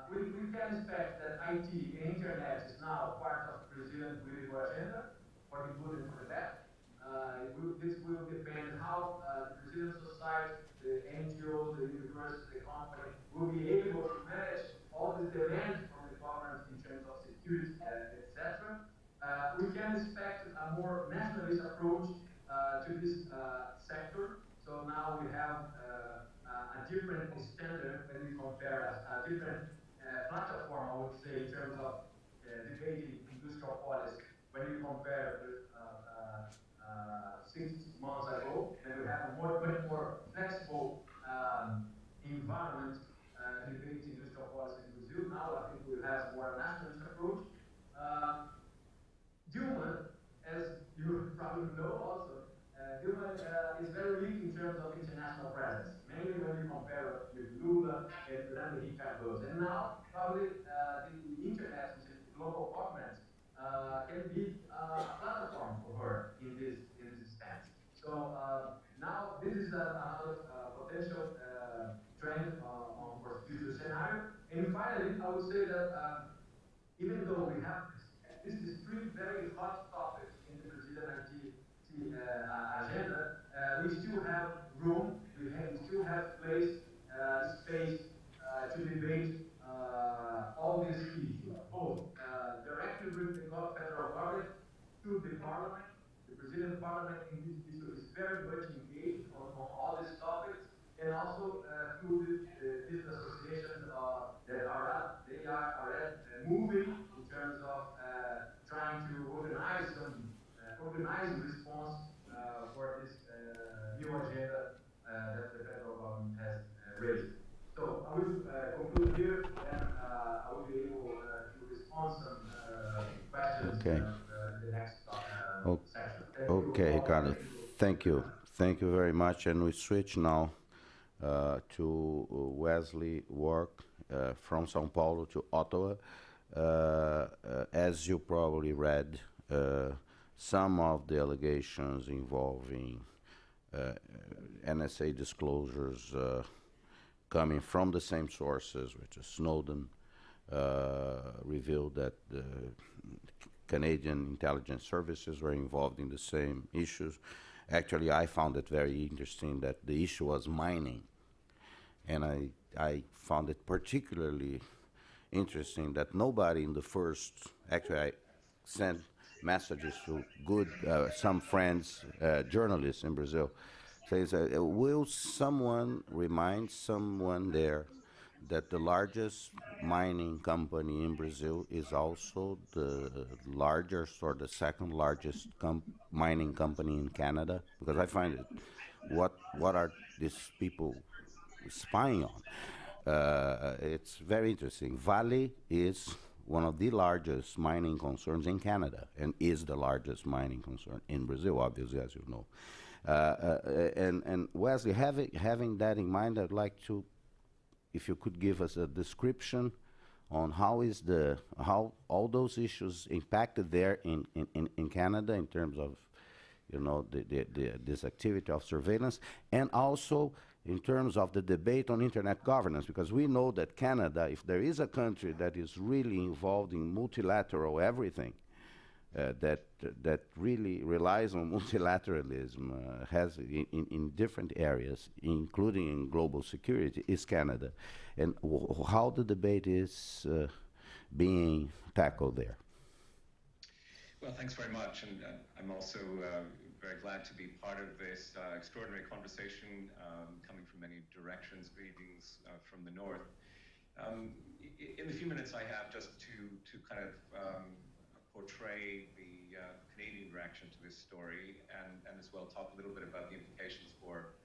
S4: we can expect that IT and internet is now part of Brazilian political agenda, for the good and for the bad. This will depend how the Brazilian society, the NGOs, the universities, the company will be able to manage all the demands from the government in terms of security, etc. We can expect a more nationalist approach to this sector. So now we have a different standard when we compare a different platform, I would say, in terms of debating industrial policy. When we compare 6 months ago, then we have a much more flexible environment to debate industrial policy in Brazil. Now I think we have more nationalist approach. Dilma, as you probably know also, Dilma is very weak in terms of international presence, mainly when you compare with Lula and Henrique Cardoso. And now, probably the internet, global government, can be a platform for her in this stance. So now this is another potential trend for future scenario. And finally, I would say that even though we have this is three very hot topics in the Brazilian IT agenda, we still have room, we still have space to debate all these issues, both directly with the federal government, to the parliament. The Brazilian parliament in this issue is very much engaged on all these topics, and also through the
S1: Okay.
S4: in the next
S1: O-
S4: session. Thank you
S1: Okay,
S4: all.
S1: Ricardo.
S4: Thank you
S1: Thank
S4: for your
S1: you.
S4: time.
S1: Thank you very much. And we switch now to Wesley Work from São Paulo to Ottawa. As you probably read, some of the allegations involving NSA disclosures coming from the same sources, which is Snowden, revealed that the Canadian intelligence services were involved in the same issues. Actually, I found it very interesting that the issue was mining. And I found it particularly interesting that nobody in the first, actually I sent messages to some friends, journalists in Brazil, says, will someone remind someone there that the largest mining company in Brazil is also the largest or the second largest mining company in Canada? Because I find it, what are these people spying on? It's very interesting. Vale is one of the largest mining concerns in Canada and is the largest mining concern in Brazil, obviously, as you know. And Wesley, having that in mind, I'd like to, if you could give us a description on how all those issues impacted there in Canada in terms of, this activity of surveillance, and also in terms of the debate on internet governance, because we know that Canada, if there is a country that is really involved in multilateral everything, that really relies on multilateralism, has in different areas, including in global security, is Canada. And how the debate is being tackled there.
S5: Well, thanks very much, and I'm also very glad to be part of this extraordinary conversation coming from many directions. Greetings from the north. In the few minutes I have, just to kind of portray the Canadian reaction to this story, and as well talk a little bit about the implications for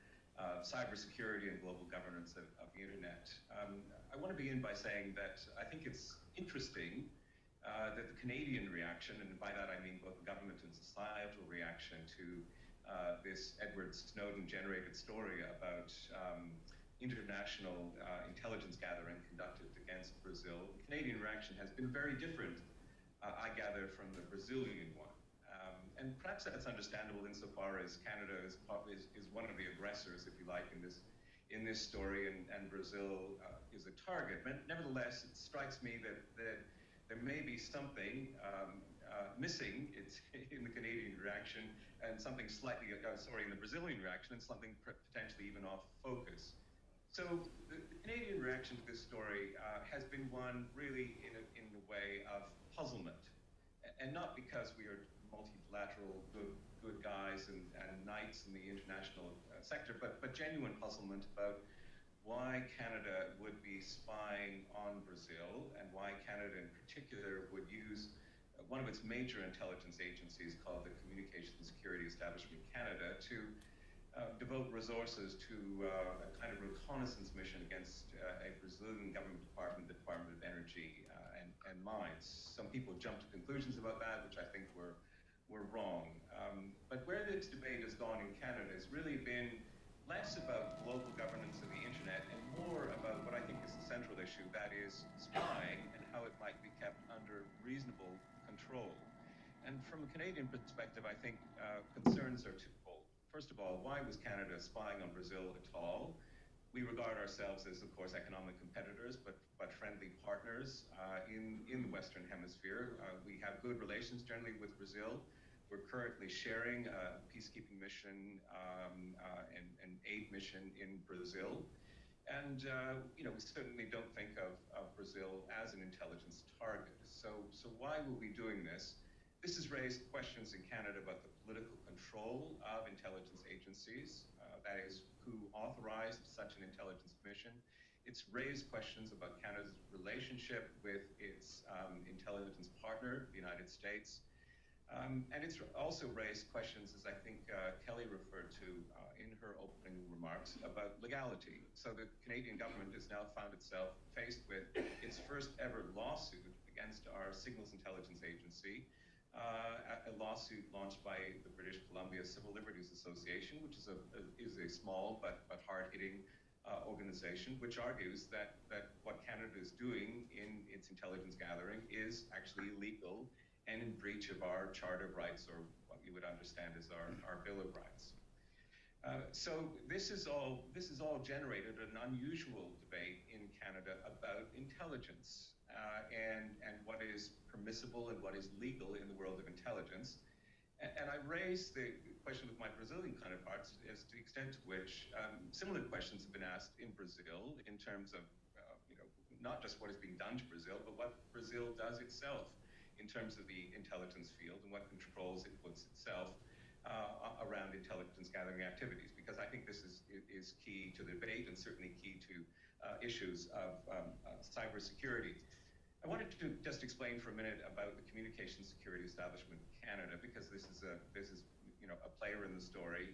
S5: cybersecurity and global governance of the internet. I want to begin by saying that I think it's interesting that the Canadian reaction, and by that I mean both the government and societal reaction to this Edward Snowden-generated story about international intelligence gathering conducted against Brazil. The Canadian reaction has been very different, I gather, from the Brazilian one. And perhaps that's understandable insofar as Canada is one of the aggressors, if you like, in this story, and Brazil is a target. But nevertheless, it strikes me that there may be something missing in the Canadian reaction, and something slightly, in the Brazilian reaction, and something potentially even off focus. So the Canadian reaction to this story has been one really in a way of puzzlement, and not because we are multilateral good guys and knights in the international sector, but genuine puzzlement about why Canada would be spying on Brazil, and why Canada in particular would use one of its major intelligence agencies called the Communications and Security Establishment Canada to devote resources to a kind of reconnaissance mission against a Brazilian government department, the Department of Energy and Mines. Some people jumped to conclusions about that, which I think were wrong. But where this debate has gone in Canada has really been less about local governance of the internet and more about what I think is the central issue, that is spying and how it might be kept under reasonable control. And from a Canadian perspective, I think concerns are twofold. First of all, why was Canada spying on Brazil at all? We regard ourselves as, of course, economic competitors, but friendly partners in the Western Hemisphere. We have good relations generally with Brazil. We're currently sharing a peacekeeping mission and aid mission in Brazil. And we certainly don't think of Brazil as an intelligence target. So why were we doing this? This has raised questions in Canada about the political control of intelligence agencies, that is, who authorized such an intelligence mission. It's raised questions about Canada's relationship with its intelligence partner, the United States. And it's also raised questions, as I think Kelly referred to in her opening remarks, about legality. So the Canadian government has now found itself faced with its first ever lawsuit against our Signals Intelligence Agency a lawsuit launched by the British Columbia Civil Liberties Association, which is a small but hard-hitting organization, which argues that what Canada is doing in its intelligence gathering is actually illegal and in breach of our Charter of Rights, or what you would understand as our Bill of Rights. So this is all generated an unusual debate in Canada about intelligence and what is permissible and what is legal in the world of intelligence. And I raised the question with my Brazilian counterparts as to the extent to which similar questions have been asked in Brazil in terms of not just what is being done to Brazil, but what Brazil does itself in terms of the intelligence field and what controls it puts itself around intelligence gathering activities, because I think this is key to the debate and certainly key to issues of cybersecurity. I wanted to just explain for a minute about the Communications Security Establishment of Canada, because this is a player in the story.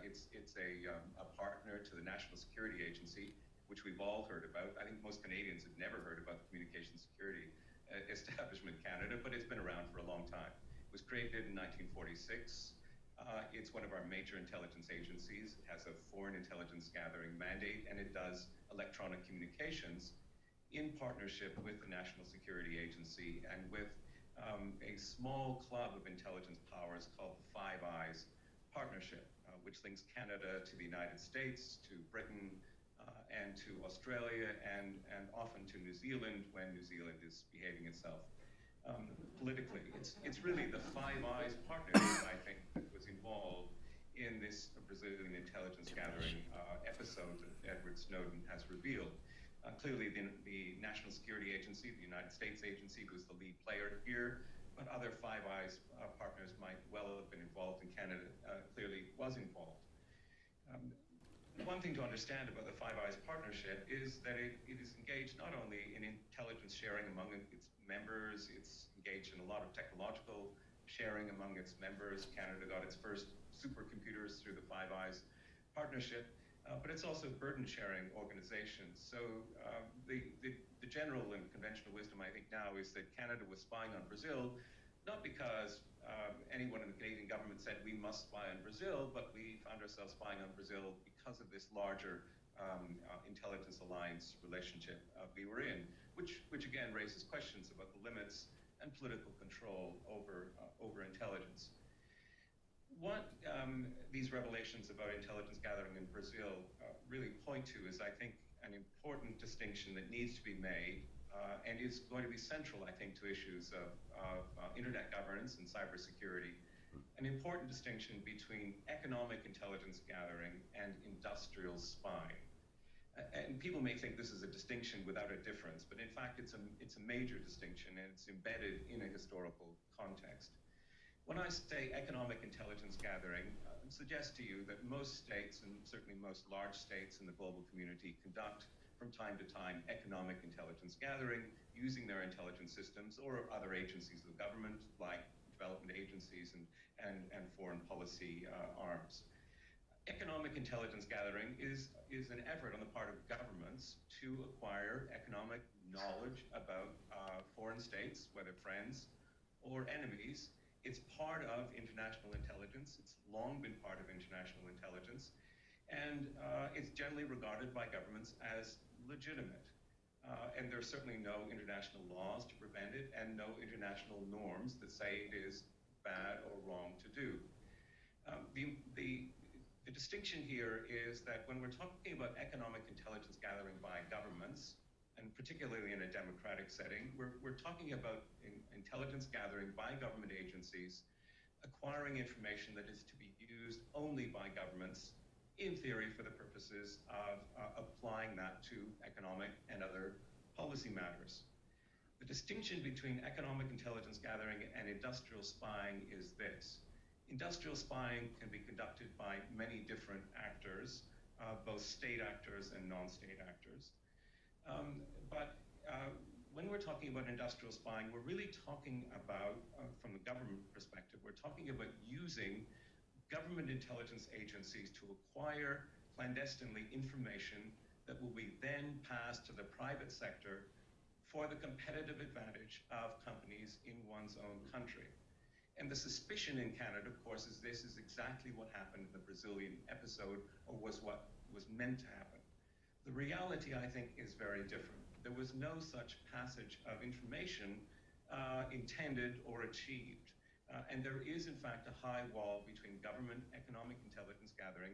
S5: It's a partner to the National Security Agency, which we've all heard about. I think most Canadians have never heard about the Communications Security Establishment Canada, but it's been around for a long time. It was created in 1946. It's one of our major intelligence agencies. It has a foreign intelligence gathering mandate, and it does electronic communications in partnership with the National Security Agency and with a small club of intelligence powers called the Five Eyes Partnership, which links Canada to the United States, to Britain, and to Australia, and often to New Zealand when New Zealand is behaving itself politically. It's really the Five Eyes partnership, I think, that was involved in this Brazilian intelligence gathering episode that Edward Snowden has revealed. Clearly, the National Security Agency, the United States agency, was the lead player here, but other Five Eyes partners might well have been involved, and Canada clearly was involved. One thing to understand about the Five Eyes partnership is that it is engaged not only in intelligence sharing among its members, it's engaged in a lot of technological sharing among its members. Canada got its first supercomputers through the Five Eyes partnership, but it's also burden sharing organizations. So the general and conventional wisdom, I think, now is that Canada was spying on Brazil, not because anyone in the Canadian government said we must spy on Brazil, but we found ourselves spying on Brazil because of this larger intelligence alliance relationship we were in, which again raises questions about the limits and political control over intelligence. What these revelations about intelligence gathering in Brazil really point to is, I think, an important distinction that needs to be made and is going to be central, I think, to issues of internet governance and cybersecurity. An important distinction between economic intelligence gathering and industrial spying. And people may think this is a distinction without a difference, but in fact it's a major distinction, and it's embedded in a historical context. When I say economic intelligence gathering, I suggest to you that most states, and certainly most large states in the global community, conduct from time to time economic intelligence gathering using their intelligence systems or other agencies of government like development agencies and foreign policy arms. Economic intelligence gathering is an effort on the part of governments to acquire economic knowledge about foreign states, whether friends or enemies. It's part of international intelligence. It's long been part of international intelligence. And it's generally regarded by governments as legitimate. And there's certainly no international laws to prevent it, and no international norms that say it is bad or wrong to do. The distinction here is that when we're talking about economic intelligence gathering by governments, and particularly in a democratic setting, we're talking about intelligence gathering by government agencies, acquiring information that is to be used only by governments, in theory, for the purposes of applying that to economic and other policy matters. The distinction between economic intelligence gathering and industrial spying is this. Industrial spying can be conducted by many different actors, both state actors and non-state actors. But when we're talking about industrial spying, we're really talking about, from the government perspective, we're talking about using government intelligence agencies to acquire clandestinely information that will be then passed to the private sector for the competitive advantage of companies in one's own country. And the suspicion in Canada, of course, is this is exactly what happened in the Brazilian episode, or was what was meant to happen. The reality, I think, is very different. There was no such passage of information intended or achieved. And there is, in fact, a high wall between government economic intelligence gathering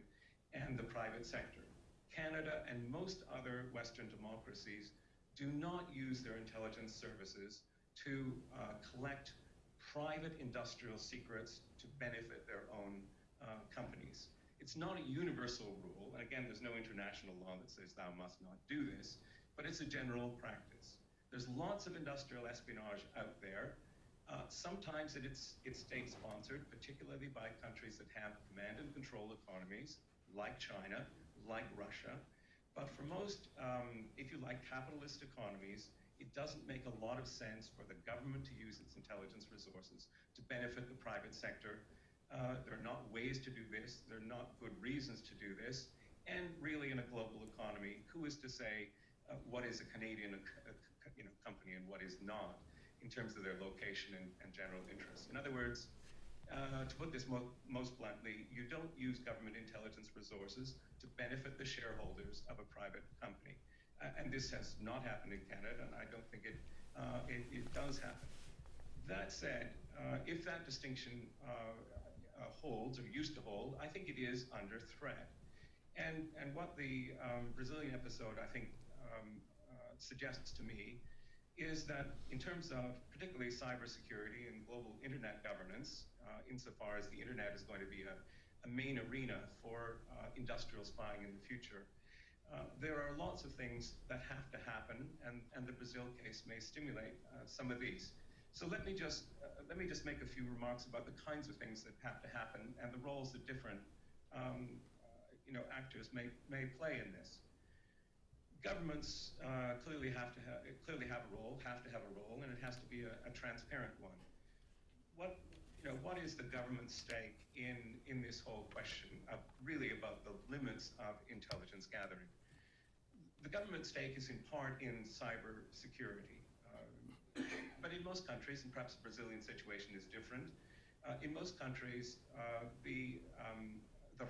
S5: and the private sector. Canada and most other Western democracies do not use their intelligence services to collect private industrial secrets to benefit their own companies. It's not a universal rule, and again, there's no international law that says thou must not do this, but it's a general practice. There's lots of industrial espionage out there. Sometimes it's state-sponsored, particularly by countries that have command and control economies, like China, like Russia. But for most, if you like, capitalist economies, it doesn't make a lot of sense for the government to use its intelligence resources to benefit the private sector. There are not ways to do this. There are not good reasons to do this. And really, in a global economy, who is to say what is a Canadian company and what is not in terms of their location and general interests? In other words, to put this most bluntly, you don't use government intelligence resources to benefit the shareholders of a private company. And this has not happened in Canada, and I don't think it does happen. That said, if that distinction holds, or used to hold, I think it is under threat. And what the Brazilian episode, I think, suggests to me is that in terms of particularly cybersecurity and global internet governance, insofar as the internet is going to be a main arena for industrial spying in the future, there are lots of things that have to happen, and the Brazil case may stimulate some of these. So let me just make a few remarks about the kinds of things that have to happen and the roles that different actors may play in this. Governments clearly have to have a role, and it has to be a transparent one. What is the government's stake in this whole question of really about the limits of intelligence gathering? The government's stake is in part in cyber security, but in most countries, and perhaps the Brazilian situation is different, in most countries, the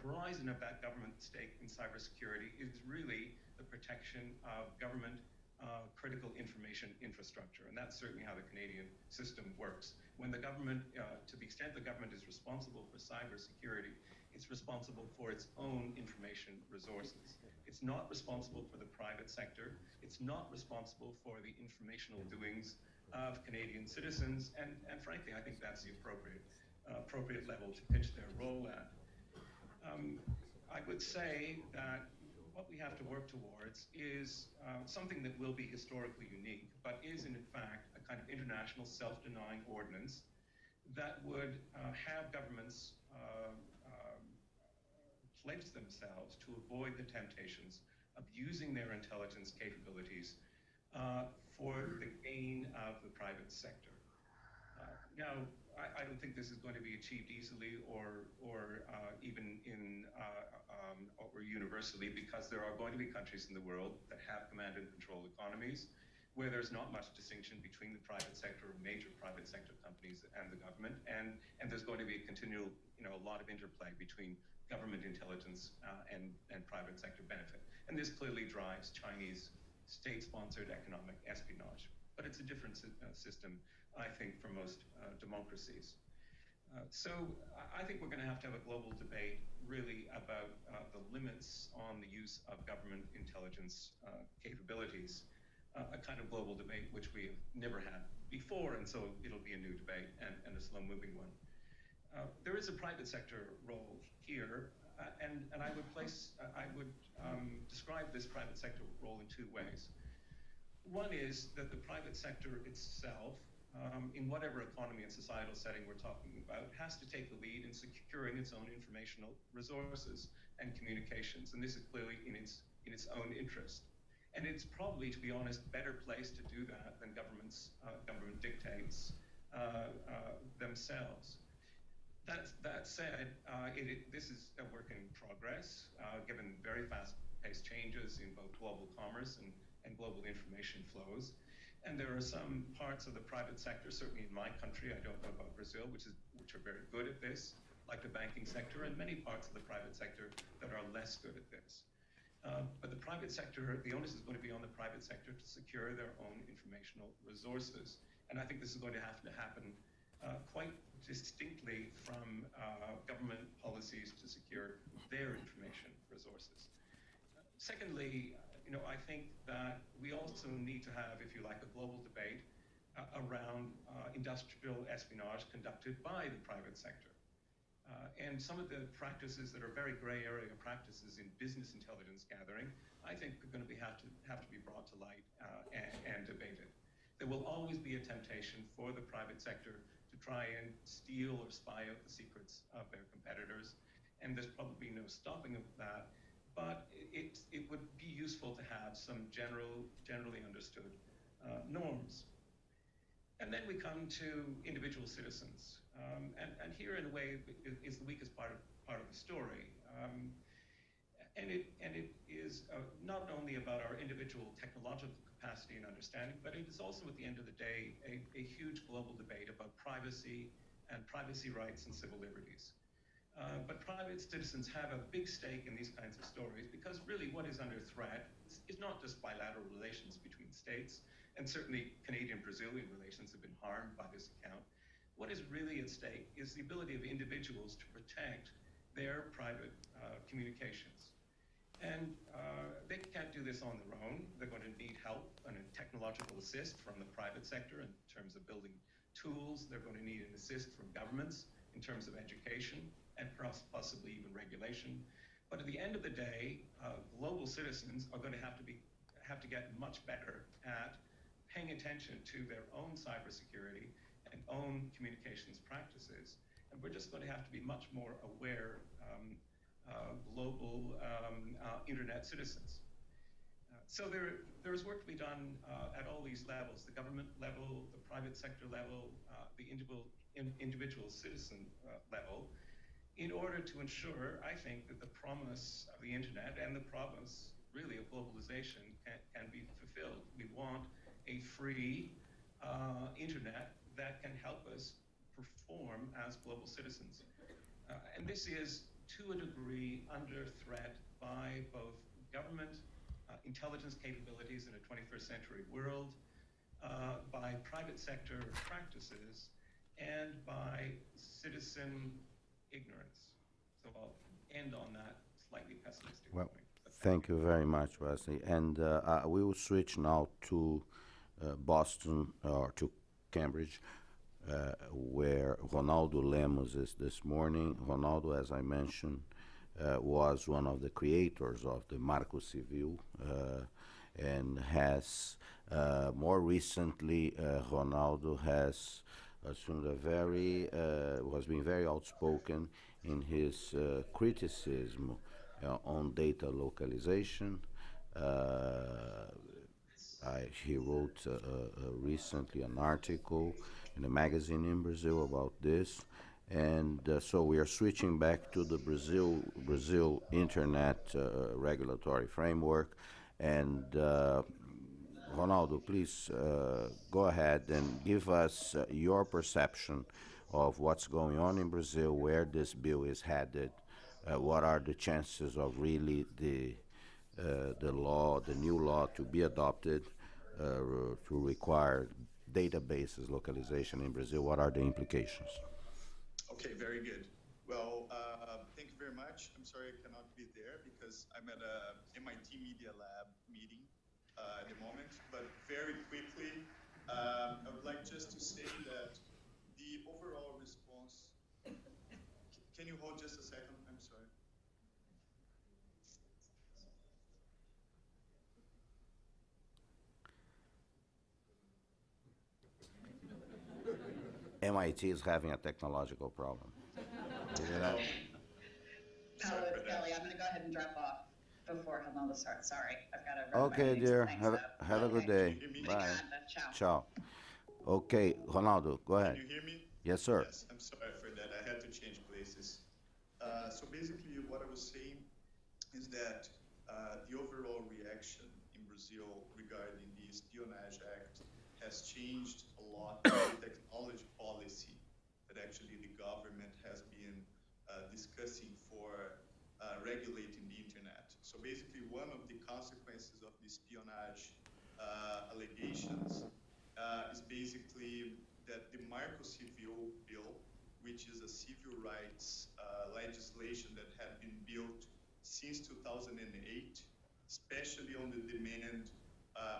S5: horizon of that government stake in cybersecurity is really the protection of government critical information infrastructure. And that's certainly how the Canadian system works. When the government, to the extent the government is responsible for cybersecurity, it's responsible for its own information resources. It's not responsible for the private sector. It's not responsible for the informational doings of Canadian citizens. And frankly, I think that's the appropriate level to pitch their role at. I would say that what we have to work towards is something that will be historically unique, but is in fact a kind of international self-denying ordinance that would have governments pledge themselves to avoid the temptations of using their intelligence capabilities for the gain of the private sector. Now, I don't think this is going to be achieved easily or even or universally, because there are going to be countries in the world that have command and control economies where there's not much distinction between the private sector or major private sector companies and the government, and there's going to be a continual, a lot of interplay between government intelligence and private sector benefit. And this clearly drives Chinese state-sponsored economic espionage. But it's a different system, I think, for most democracies. So I think we're going to have a global debate really about the limits on the use of government intelligence capabilities, a kind of global debate which we've never had before, and so it'll be a new debate and a slow-moving one. There is a private sector role here, and I would describe this private sector role in two ways. One is that the private sector itself, in whatever economy and societal setting we're talking about, has to take the lead in securing its own informational resources and communications, and this is clearly in its own interest. And it's probably, to be honest, better placed to do that than government dictates themselves. That said, this is a work in progress, given very fast-paced changes in both global commerce and global information flows. And there are some parts of the private sector, certainly in my country, I don't know about Brazil, which are very good at this, like the banking sector, and many parts of the private sector that are less good at this. But the private sector, the onus is going to be on the private sector to secure their own informational resources. And I think this is going to have to happen quite distinctly from government policies to secure their information resources. Secondly, I think that we also need to have, if you like, a global debate around industrial espionage conducted by the private sector. And some of the practices that are very gray area practices in business intelligence gathering, I think are going to have to be brought to light and debated. There will always be a temptation for the private sector to try and steal or spy out the secrets of their competitors, and there's probably no stopping of that. But it would be useful to have some generally understood norms. And then we come to individual citizens. And here, in a way, is the weakest part of the story. And it is not only about our individual technological capacity and understanding, but it is also, at the end of the day, a huge global debate about privacy and privacy rights and civil liberties. But private citizens have a big stake in these kinds of stories because really what is under threat is not just bilateral relations between states, and certainly Canadian-Brazilian relations have been harmed by this account. What is really at stake is the ability of individuals to protect their private communications. And they can't do this on their own. They're going to need help and a technological assist from the private sector in terms of building tools. They're going to need an assist from governments in terms of education and possibly even regulation. But at the end of the day, global citizens are going to have to get much better at paying attention to their own cybersecurity and own communications practices. And we're just going to have to be much more aware global internet citizens. So there's work to be done at all these levels, the government level, the private sector level, the individual citizen level, in order to ensure, I think, that the promise of the internet and the promise, really, of globalization can be fulfilled. We want a free internet that can help us perform as global citizens. And this is, to a degree, under threat by both government intelligence capabilities in a 21st century world, by private sector practices, and by citizen ignorance. So I'll end on that slightly pessimistic
S1: Well,
S5: point.
S1: thank you very much, Wesley. And we will switch now to Boston, or to Cambridge, where Ronaldo Lemos is this morning. Ronaldo, as I mentioned, was one of the creators of the Marco Civil, and has more recently, Ronaldo has assumed was being very outspoken in his criticism on data localization. He wrote recently an article in a magazine in Brazil about this, and so we are switching back to the Brazil Internet regulatory framework. And Ronaldo, please go ahead and give us your perception of what's going on in Brazil, where this bill is headed, what are the chances of really the new law to be adopted to require databases localization in Brazil. What are the implications?
S6: Okay, very good. Well, thank you very much. I'm sorry I cannot be there because I'm at a MIT Media Lab meeting at the moment. But very quickly, I would like just to say that the overall response... Can you hold just a second? I'm sorry.
S1: MIT is having a technological problem.
S2: Paolo, it's Kelly. I'm going to go ahead and drop off before Ronaldo starts. Sorry, I've got to run.
S1: Okay, dear. Have a good day. Bye. Ciao. Okay, Ronaldo, go ahead.
S6: Can you hear me?
S1: Yes, sir.
S6: Yes, I'm sorry for that. I had to change places. So basically, what I was saying is that the overall reaction in Brazil regarding the Espionage Act has changed a lot the technology policy that actually the government has been discussing for regulating the internet. So basically, one of the consequences of the espionage allegations is basically that the Marco Civil bill, which is a civil rights legislation that had been built since 2008, especially on the demand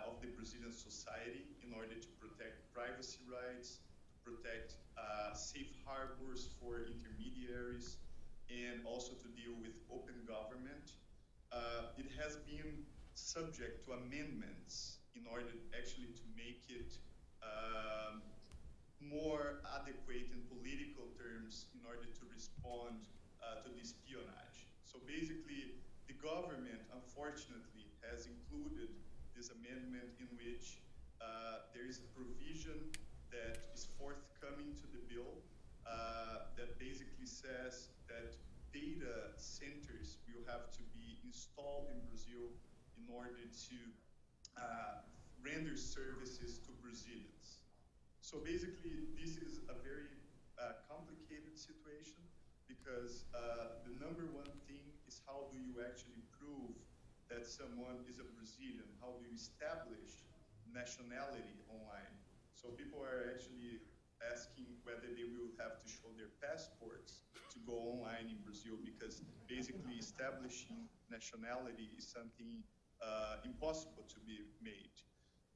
S6: of the Brazilian society in order to protect privacy rights, to protect safe harbors for intermediaries, and also to deal with open government. It has been subject to amendments in order actually to make it more adequate in political terms in order to respond to the espionage. So basically, the government, unfortunately, has included this amendment in which there is a provision that is forthcoming to the bill that basically says that data centers will have to be installed in Brazil in order to render services to Brazilians. So basically, this is a very complicated situation because the number one thing is how do you actually prove that someone is a Brazilian? How do you establish nationality online? So people are actually asking whether they will have to show their passports to go online in Brazil because basically establishing nationality is something impossible to be made.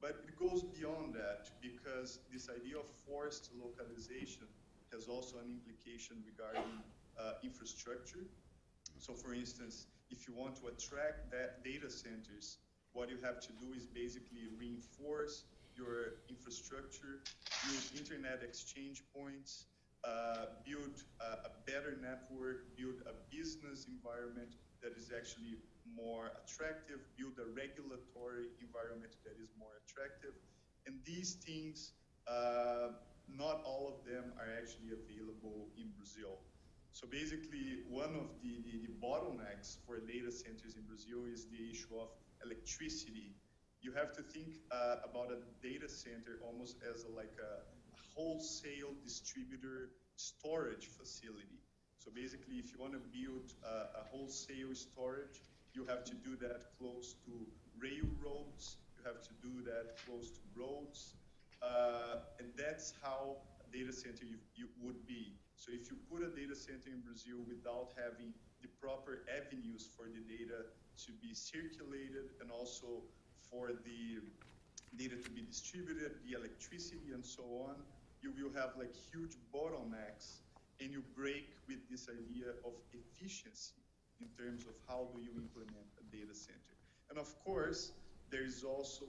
S6: But it goes beyond that because this idea of forced localization has also an implication regarding infrastructure. So for instance, if you want to attract that data centers, what you have to do is basically reinforce your infrastructure, build internet exchange points, build a better network, build a business environment that is actually more attractive, build a regulatory environment that is more attractive. And these things, not all of them are actually available in Brazil. So basically, one of the bottlenecks for data centers in Brazil is the issue of electricity. You have to think about a data center almost as like a wholesale distributor storage facility. So basically, if you want to build a wholesale storage, you have to do that close to railroads, you have to do that close to roads, and that's how a data center you would be. So if you put a data center in Brazil without having the proper avenues for the data to be circulated and also for the data to be distributed, the electricity and so on, you will have like huge bottlenecks and you break with this idea of efficiency in terms of how do you implement a data center. And of course, there is also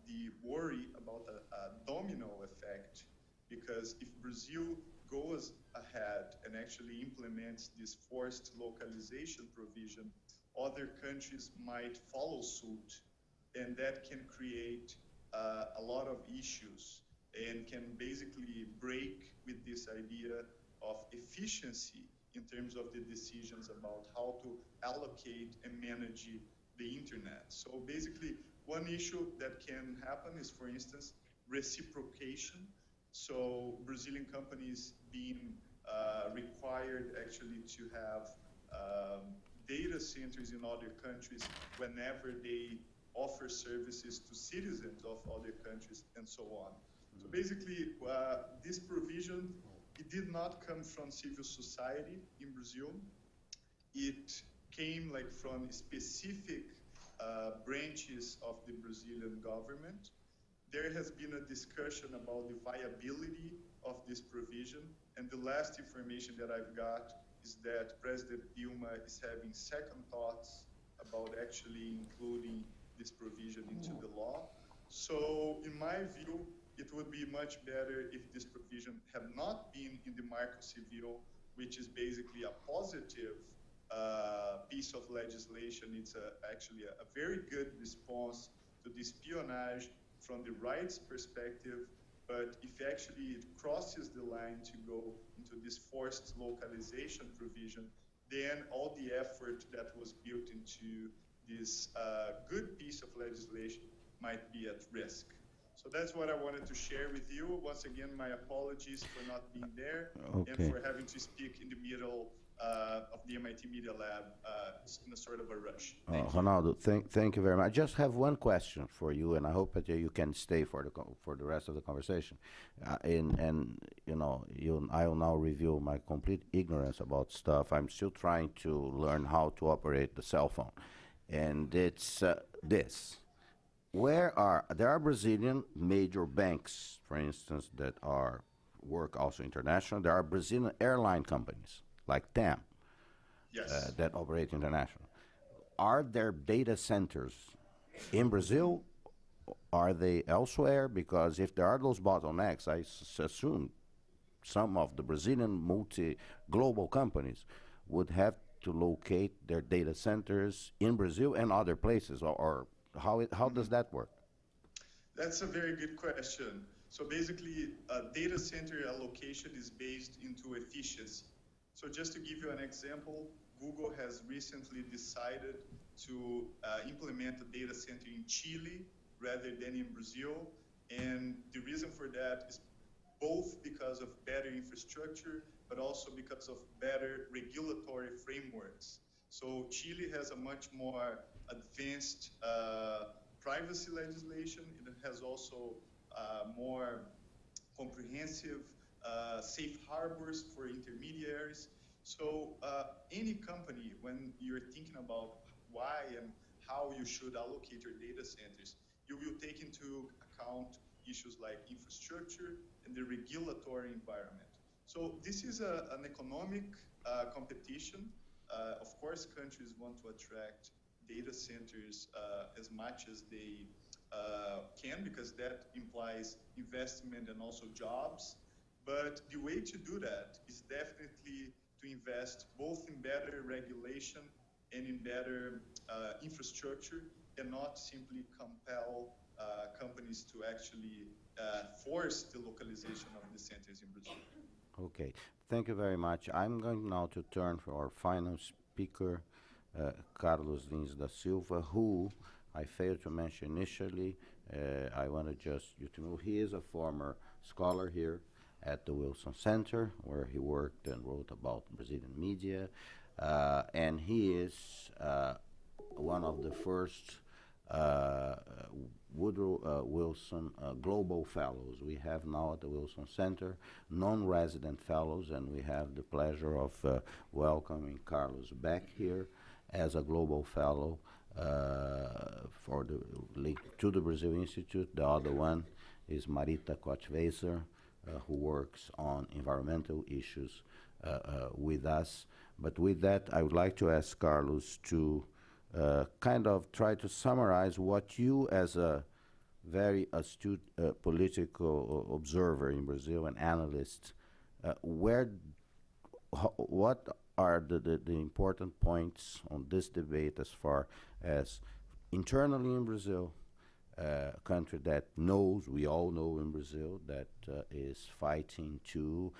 S6: the worry about a domino effect, because if Brazil goes ahead and actually implements this forced localization provision, other countries might follow suit, and that can create a lot of issues and can basically break with this idea of efficiency in terms of the decisions about how to allocate and manage the internet. So basically, one issue that can happen is, for instance, reciprocation. So Brazilian companies being required actually to have data centers in other countries whenever they offer services to citizens of other countries and so on. So basically, this provision, it did not come from civil society in Brazil. It came like from specific branches of the Brazilian government. There has been a discussion about the viability of this provision, and the last information that I've got is that President Dilma is having second thoughts about actually including this provision into the law. So in my view, it would be much better if this provision had not been in the Marco Civil, which is basically a positive piece of legislation. It's actually a very good response to the espionage from the rights perspective, but if actually it crosses the line to go into this forced localization provision, then all the effort that was built into this good piece of legislation might be at risk. So that's what I wanted to share with you. Once again, my apologies for not being there and
S1: Okay.
S6: for having to speak in the middle of the MIT Media Lab in a sort of a rush. Thank you.
S1: Ronaldo, thank you very much. I just have one question for you, and I hope that you can stay for the rest of the conversation. And you know, I will now reveal my complete ignorance about stuff. I'm still trying to learn how to operate the cell phone, and it's this. There are Brazilian major banks, for instance, that work also international. There are Brazilian airline companies like TAM
S6: Yes.
S1: that operate international. Are there data centers in Brazil? Are they elsewhere? Because if there are those bottlenecks, I assume some of the Brazilian global companies would have to locate their data centers in Brazil and other places, or how does that work?
S6: That's a very good question. So basically, data center allocation is based into efficiency. So just to give you an example, Google has recently decided to implement a data center in Chile rather than in Brazil. And the reason for that is both because of better infrastructure, but also because of better regulatory frameworks. So Chile has a much more advanced privacy legislation. It has also more comprehensive safe harbors for intermediaries. So any company, when you're thinking about why and how you should allocate your data centers, you will take into account issues like infrastructure and the regulatory environment. So this is an economic competition. Of course, countries want to attract data centers as much as they can, because that implies investment and also jobs. But the way to do that is definitely to invest both in better regulation and in better infrastructure, and not simply compel companies to actually force the localization of the centers in Brazil.
S1: Okay, thank you very much. I'm going now to turn for our final speaker, Carlos Lins da Silva, who I failed to mention initially. I wanted just you to know he is a former scholar here at the Wilson Center, where he worked and wrote about Brazilian media, and he is one of the first Woodrow Wilson Global Fellows. We have now at the Wilson Center non-resident fellows, and we have the pleasure of welcoming Carlos back here as a Global Fellow for the link to the Brazil Institute. The other one is Marita Kochweiser, who works on environmental issues with us. But with that, I would like to ask Carlos to kind of try to summarize what you, as a very astute political observer in Brazil and analyst, what are the important points on this debate as far as internally in Brazil, a country that knows, we all know in Brazil, that is working to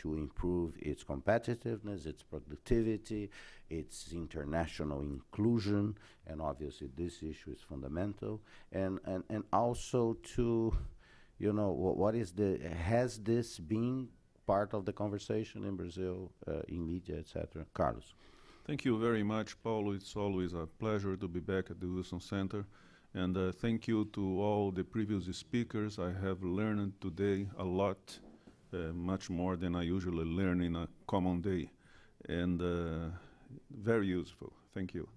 S1: improve its competitiveness, its productivity, its international inclusion, and obviously this issue is fundamental, and also to, has this been part of the conversation in Brazil, in media, etc.? Carlos.
S7: Thank you very much, Paulo. It's always a pleasure to be back at the Wilson Center. And thank you to all the previous speakers. I have learned today a lot, much more than I usually learn in a common day. And very useful. Thank you.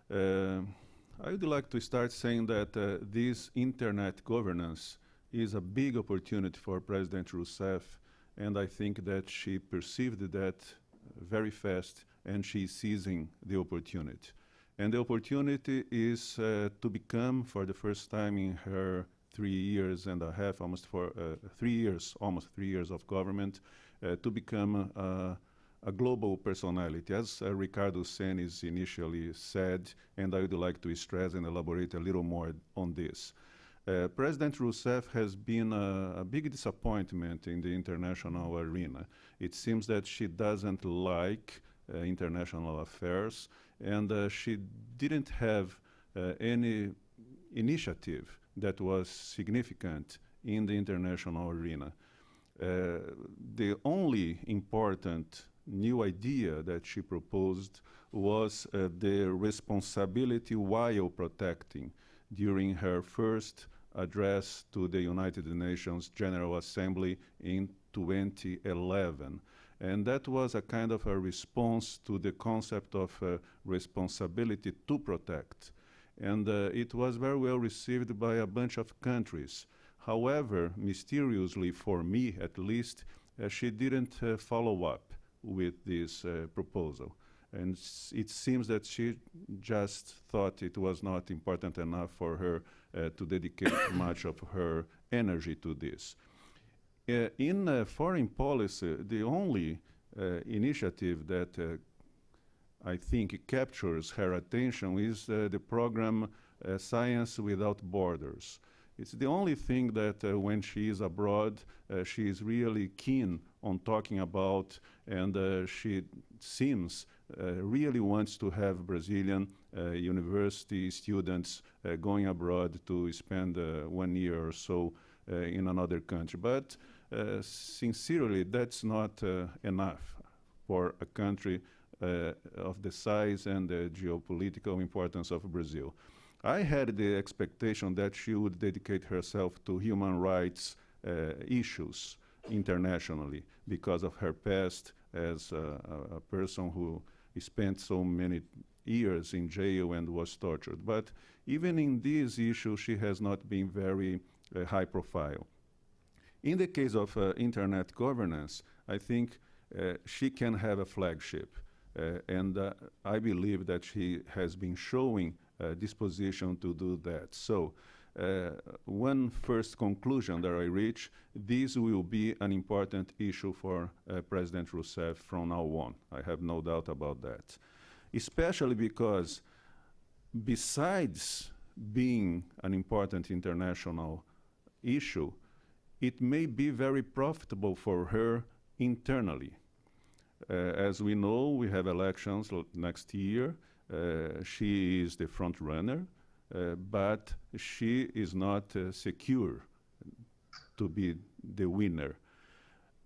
S7: I would like to start saying that this internet governance is a big opportunity for President Rousseff, and I think that she perceived that very fast, and she's seizing the opportunity. And the opportunity is to become, for the first time in her 3 years and a half, almost 3 years of government, to become a global personality, as Ricardo Senes initially said, and I would like to stress and elaborate a little more on this. President Rousseff has been a big disappointment in the international arena. It seems that she doesn't like international affairs, and she didn't have any initiative that was significant in the international arena. The only important new idea that she proposed was the responsibility while protecting during her first address to the United Nations General Assembly in 2011. And that was a kind of a response to the concept of responsibility to protect. And it was very well received by a bunch of countries. However, mysteriously for me at least, she didn't follow up with this proposal. And it seems that she just thought it was not important enough for her to dedicate much of her energy to this. In foreign policy, the only initiative that I think captures her attention is the program Science Without Borders. It's the only thing that when she is abroad, she is really keen on talking about, and she seems really wants to have Brazilian university students going abroad to spend 1 year or so in another country. But sincerely, that's not enough for a country of the size and the geopolitical importance of Brazil. I had the expectation that she would dedicate herself to human rights issues internationally because of her past as a person who spent so many years in jail and was tortured. But even in these issues, she has not been very high profile. In the case of internet governance, I think she can have a flagship. And I believe that she has been showing disposition to do that. So one first conclusion that I reach, this will be an important issue for President Rousseff from now on. I have no doubt about that. Especially because besides being an important international issue, it may be very profitable for her internally. As we know, we have elections next year. She is the front runner, but she is not secure to be the winner.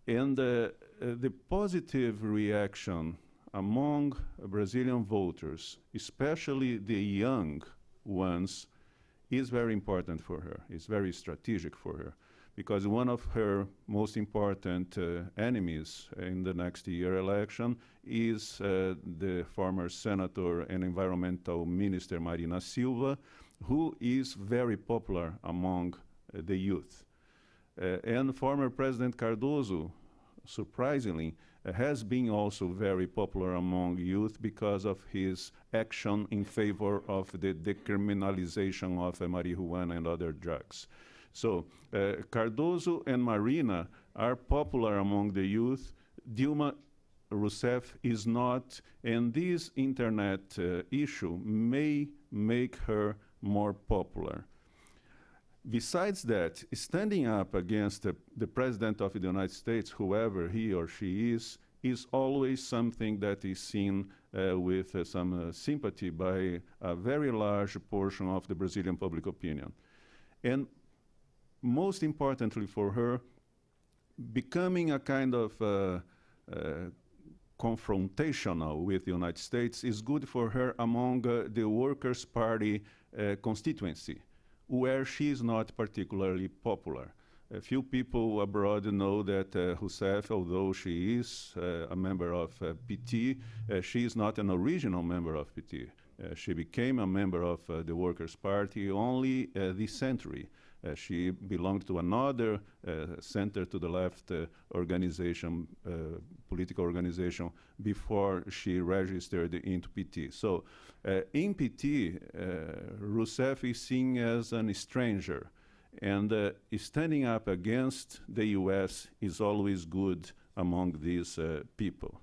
S7: And the positive reaction among Brazilian voters, especially the young ones, is very important for her. It's very strategic for her, because one of her most important enemies in the next year election is the former senator and environmental minister Marina Silva, who is very popular among the youth. And former President Cardoso, surprisingly, has been also very popular among youth because of his action in favor of the decriminalization of marijuana and other drugs. So Cardoso and Marina are popular among the youth. Dilma Rousseff is not, and this internet issue may make her more popular. Besides that, standing up against the President of the United States, whoever he or she is always something that is seen with some sympathy by a very large portion of the Brazilian public opinion. And most importantly for her, becoming a kind of confrontational with the United States is good for her among the Workers' Party constituency, where she is not particularly popular. A few people abroad know that Rousseff, although she is a member of PT, she is not an original member of PT. She became a member of the Workers' Party only this century. She belonged to another center to the left organization, political organization, before she registered into PT. So in PT, Rousseff is seen as an stranger, and standing up against the US is always good among these people.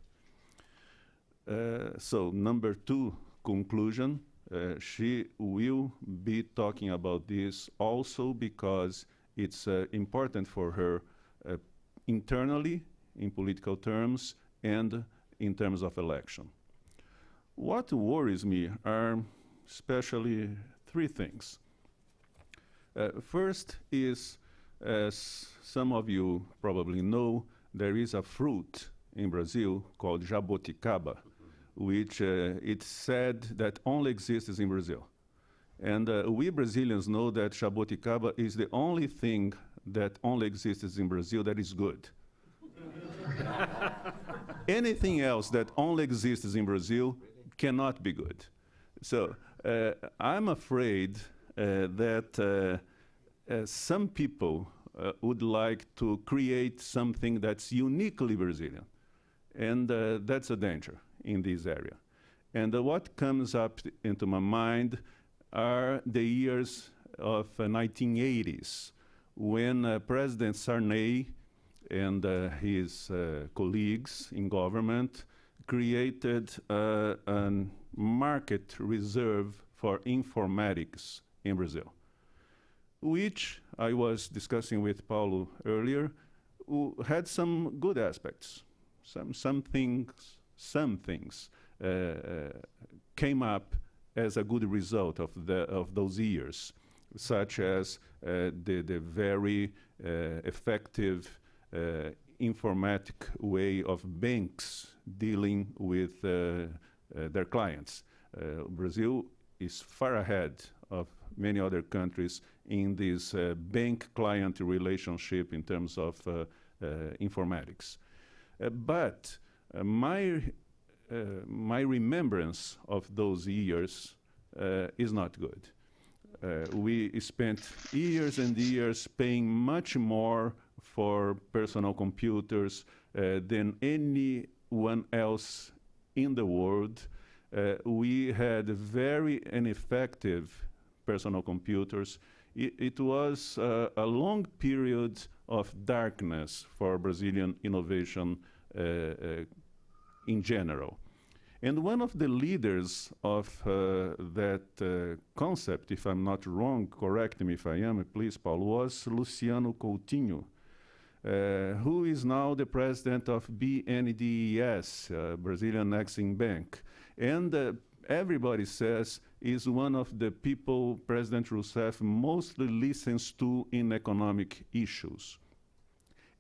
S7: So number 2, conclusion. She will be talking about this also because it's important for her internally, in political terms, and in terms of election. What worries me are especially 3 things. First is, as some of you probably know, there is a fruit in Brazil called jaboticaba, which it's said that only exists in Brazil. And we Brazilians know that jaboticaba is the only thing that only exists in Brazil that is good. Anything else that only exists in Brazil cannot be good. So I'm afraid that some people would like to create something that's uniquely Brazilian. And that's a danger in this area. And what comes up into my mind are the years of 1980s, when President Sarney and his colleagues in government created a market reserve for informatics in Brazil, which I was discussing with Paulo earlier, had some good aspects. Some things came up as a good result of those years, such as the very effective informatic way of banks dealing with their clients. Brazil is far ahead of many other countries in this bank-client relationship in terms of informatics. But my remembrance of those years is not good. We spent years and years paying much more for personal computers than anyone else in the world. We had very ineffective personal computers. It was a long period of darkness for Brazilian innovation in general. And one of the leaders of that concept, if I'm not wrong, correct me if I am, please, Paulo, was Luciano Coutinho, who is now the president of BNDES, Brazilian Exim Bank. And everybody says is one of the people President Rousseff mostly listens to in economic issues.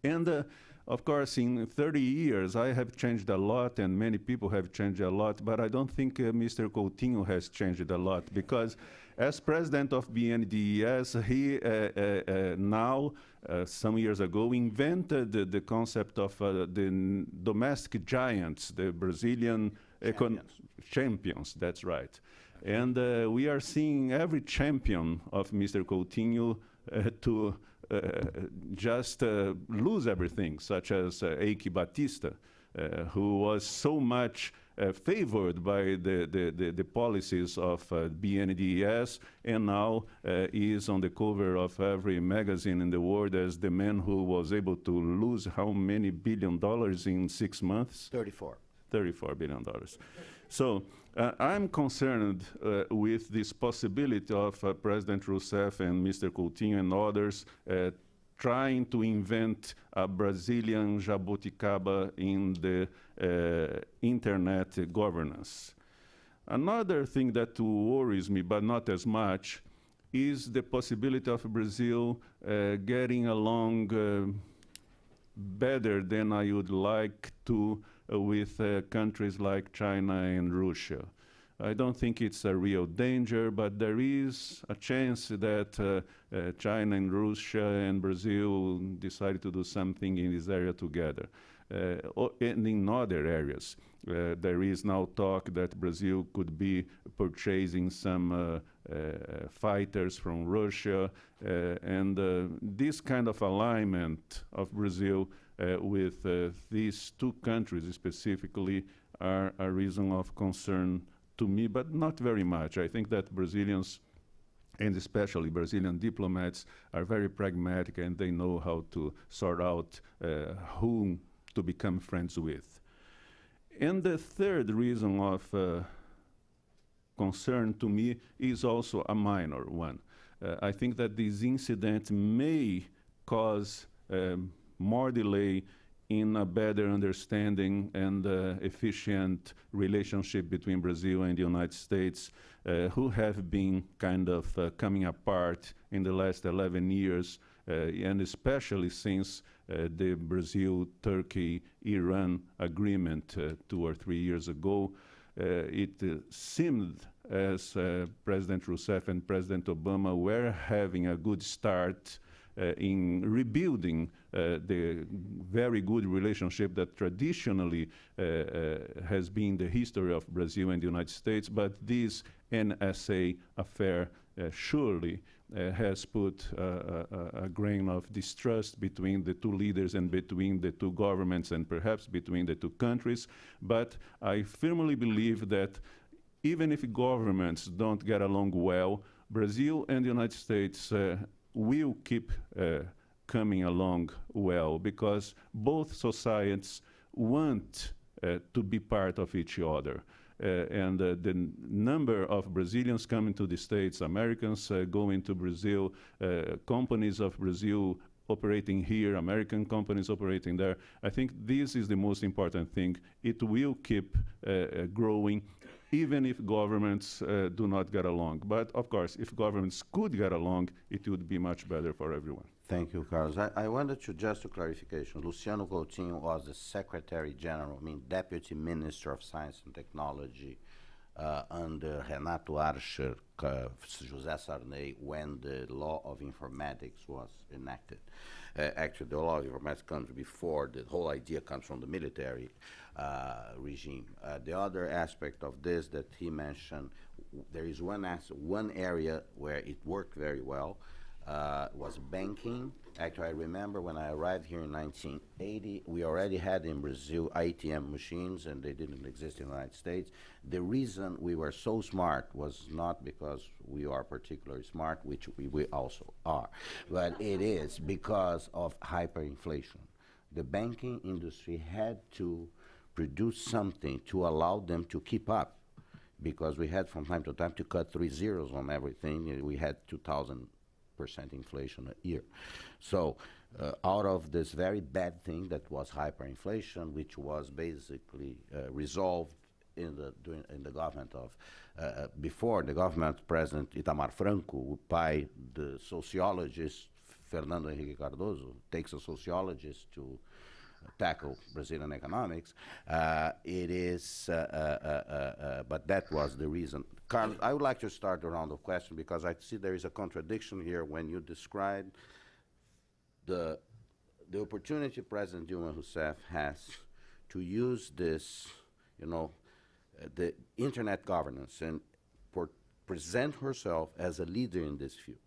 S7: And of course, in 30 years, I have changed a lot, and many people have changed a lot, but I don't think Mr. Coutinho has changed a lot, because as president of BNDES, he now, some years ago, invented the concept of the domestic giants, the Brazilian champions, that's right. And we are seeing every champion of Mr. Coutinho to just lose everything, such as Eike Batista, who was so much favored by the policies of BNDES, and now is on the cover of every magazine in the world as the man who was able to lose how many $1 billion in 6 months?
S1: 34.
S7: $34 billion. So I'm concerned with this possibility of President Rousseff and Mr. Coutinho and others trying to invent a Brazilian jaboticaba in the internet governance. Another thing that worries me, but not as much, is the possibility of Brazil getting along better than I would like to with countries like China and Russia. I don't think it's a real danger, but there is a chance that China and Russia and Brazil decide to do something in this area together. And in other areas, there is now talk that Brazil could be purchasing some fighters from Russia, and this kind of alignment of Brazil with these two countries specifically are a reason of concern to me, but not very much. I think that Brazilians, and especially Brazilian diplomats, are very pragmatic, and they know how to sort out whom to become friends with. And the third reason of concern to me is also a minor one. I think that this incident may cause more delay in a better understanding and efficient relationship between Brazil and the United States, who have been kind of coming apart in the last 11 years, and especially since the Brazil-Turkey-Iran agreement 2 or 3 years ago. It seemed as President Rousseff and President Obama were having a good start in rebuilding the very good relationship that traditionally has been the history of Brazil and the United States, but this NSA affair surely has put a grain of distrust between the two leaders and between the two governments and perhaps between the two countries. But I firmly believe that even if governments don't get along well, Brazil and the United States will keep coming along well because both societies want to be part of each other. And the number of Brazilians coming to the States, Americans going to Brazil, companies of Brazil operating here, American companies operating there, I think this is the most important thing. It will keep growing even if governments do not get along. But of course, if governments could get along, it would be much better for everyone.
S1: Thank you, Carlos. I wanted to just a clarification. Luciano Coutinho was the Secretary General, Deputy Minister of Science and Technology under Renato Archer, José Sarney, when the law of informatics was enacted. Actually, the law of informatics comes before. The whole idea comes from the military regime. The other aspect of this that he mentioned, there is one area where it worked very well, was banking. Actually, I remember when I arrived here in 1980, we already had in Brazil ATM machines, and they didn't exist in the United States. The reason we were so smart was not because we are particularly smart, which we also are, but it is because of hyperinflation. The banking industry had to produce something to allow them to keep up, because we had from time to time to cut 3 zeros on everything. We had 2,000% inflation a year. So out of this very bad thing that was hyperinflation, which was basically resolved in the government of, before the government President Itamar Franco, by the sociologist Fernando Henrique Cardoso, takes a sociologist to tackle Brazilian economics. But that was the reason. Carlos, I would like to start a round of questions because I see there is a contradiction here when you describe the opportunity President Dilma Rousseff has to use this, the internet governance and present herself as a leader in this field.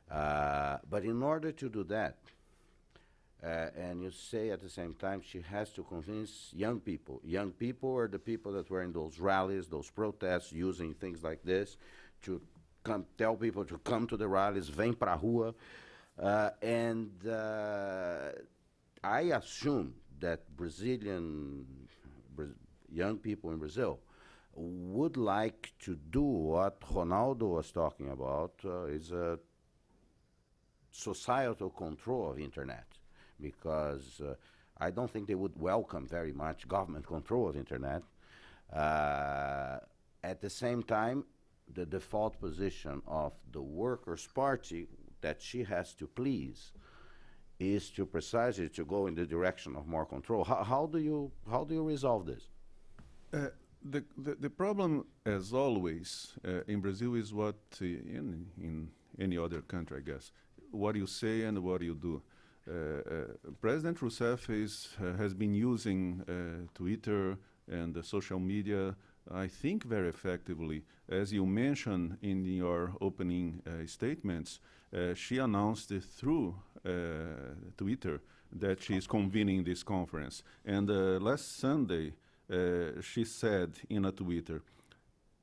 S1: But in order to do that, and you say at the same time she has to convince young people. Young people are the people that were in those rallies, those protests, using things like this to tell people to come to the rallies, vem pra rua. I assume that young people in Brazil would like to do what Ronaldo was talking about, is a societal control of internet, because I don't think they would welcome very much government control of internet. At the same time, the default position of the Workers' Party that she has to please is to precisely to go in the direction of more control. How do you resolve this?
S7: The problem, as always, in Brazil is what in any other country, I guess, what you say and what you do. President Rousseff has been using Twitter and the social media, I think, very effectively. As you mentioned in your opening statements, she announced it through Twitter that she is convening this conference. And last Sunday, she said in a Twitter,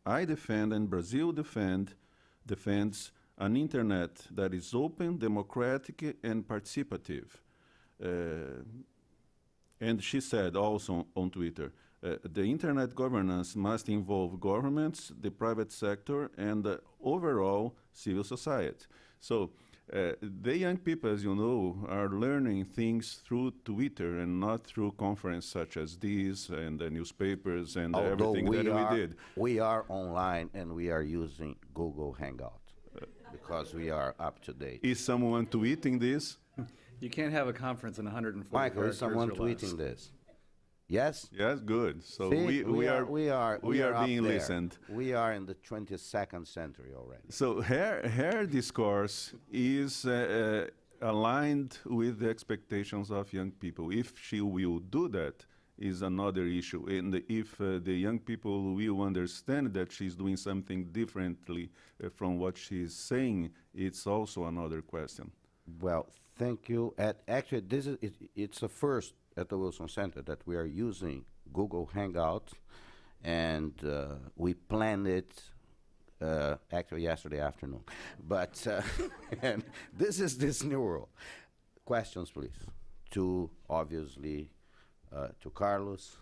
S7: "I defend and Brazil defends an internet that is open, democratic, and participative." And she said also on Twitter, "The internet governance must involve governments, the private sector, and the overall civil society." So the young people, as you know, are learning things through Twitter and not through conferences such as this and the newspapers and
S1: Although
S7: everything that we did.
S1: we are online and we are using Google Hangout because we are up to date.
S7: Is someone tweeting this?
S3: You can't have a conference in 140
S1: Michael, is
S3: characters
S1: someone
S3: or less.
S1: tweeting this? Yes?
S7: Yes, good. So
S1: See,
S7: we are
S1: up
S7: being
S1: there.
S7: listened.
S1: We are in the 22nd century already.
S7: So her discourse is aligned with the expectations of young people. If she will do that is another issue. And if the young people will understand that she's doing something differently from what she's saying, it's also another question.
S1: Well, thank you. Actually, it's a first at the Wilson Center that we are using Google Hangout, and we planned it actually yesterday afternoon. But and this is this new world. Questions, please. Obviously, to Carlos,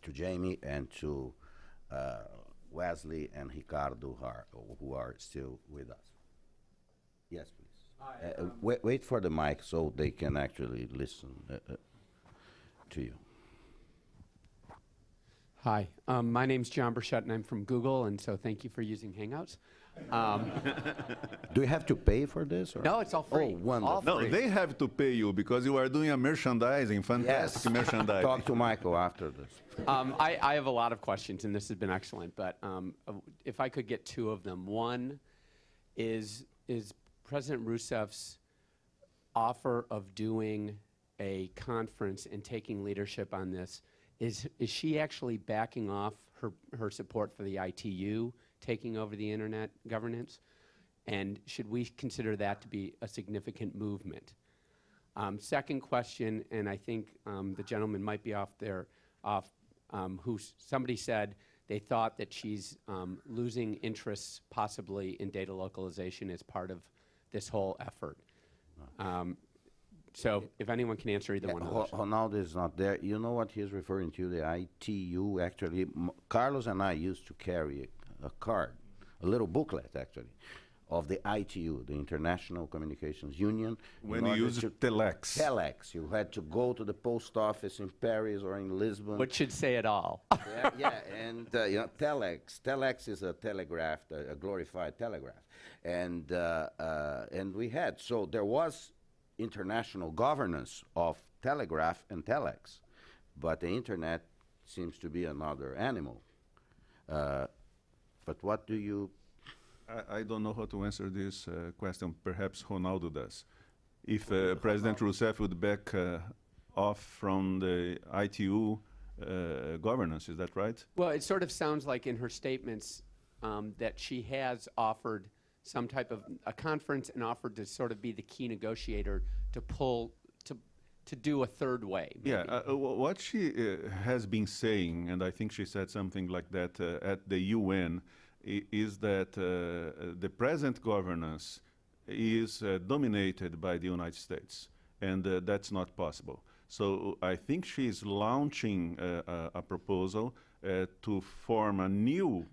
S1: to Jamie, and to Wesley and Ricardo, who are still with us. Yes, please. Wait for the mic so they can actually listen to you.
S8: Hi, my name's John Burchett, and I'm from Google, and so thank you for using Hangouts.
S1: Do you have to pay for this? Or?
S8: No, it's all free.
S1: Oh, wonderful.
S8: All
S7: No,
S8: free.
S7: they have to pay you because you are doing a merchandising, fantastic merchandising.
S1: Talk to Michael after this.
S8: I have a lot of questions, and this has been excellent, but if I could get two of them. One is President Rousseff's offer of doing a conference and taking leadership on this, is she actually backing off her support for the ITU taking over the internet governance? And should we consider that to be a significant movement? Second question, and I think the gentleman might be somebody said they thought that she's losing interests possibly in data localization as part of this whole effort. So if anyone can answer either one of those.
S1: Ronaldo is not there. You know what he's referring to, the ITU, actually. Carlos and I used to carry a card, a little booklet, actually, of the ITU, the International Communications Union.
S7: When you use telex.
S1: Telex. You had to go to the post office in Paris or in Lisbon.
S8: Which should say it all.
S1: Yeah, and telex. Telex is a telegraph, a glorified telegraph. And we had, so there was international governance of telegraph and telex, but the internet seems to be another animal. But what do you...
S7: I don't know how to answer this question. Perhaps Ronaldo does. If President Rousseff would back off from the ITU governance, is that right?
S8: Well, it sort of sounds like in her statements that she has offered some type of a conference and offered to sort of be the key negotiator to do a third way. Maybe.
S7: Yeah, what she has been saying, and I think she said something like that at the UN, is that the present governance is dominated by the United States, and that's not possible. So I think she's launching a proposal to form a new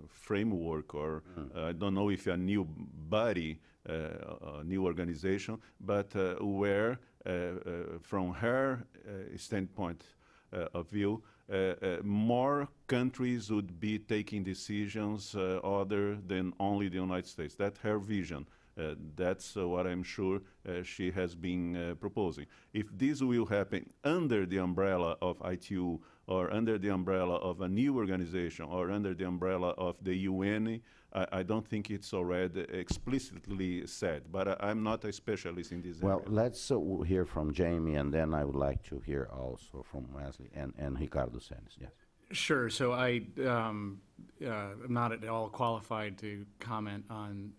S7: framework, or I don't know if a new body, a new organization, but where, from her standpoint of view, more countries would be taking decisions other than only the United States. That's her vision. That's what I'm sure she has been proposing. If this will happen under the umbrella of ITU, or under the umbrella of a new organization, or under the umbrella of the UN, I don't think it's already explicitly said, but I'm not a specialist in this area.
S1: Well, let's hear from Jamie, and then I would like to hear also from Wesley and Ricardo Senes. Yes.
S3: Sure. So I'm not at all qualified to comment on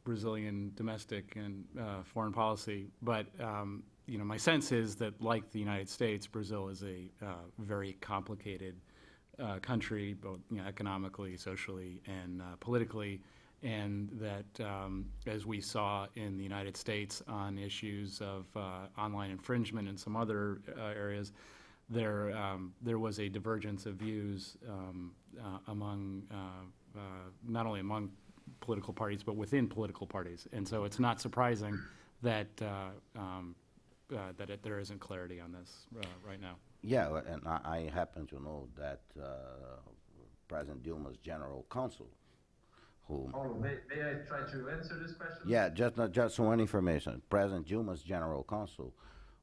S3: Brazilian domestic and foreign policy, but my sense is that, like the United States, Brazil is a very complicated country, both economically, socially, and politically, and that as we saw in the United States on issues of online infringement and some other areas, there was a divergence of views among not only among political parties, but within political parties. And so it's not surprising that, there isn't clarity on this right now.
S1: Yeah, and I happen to know that President Dilma's general counsel, who...
S4: Oh, may I try to answer this question?
S1: Yeah, just one information. President Dilma's general counsel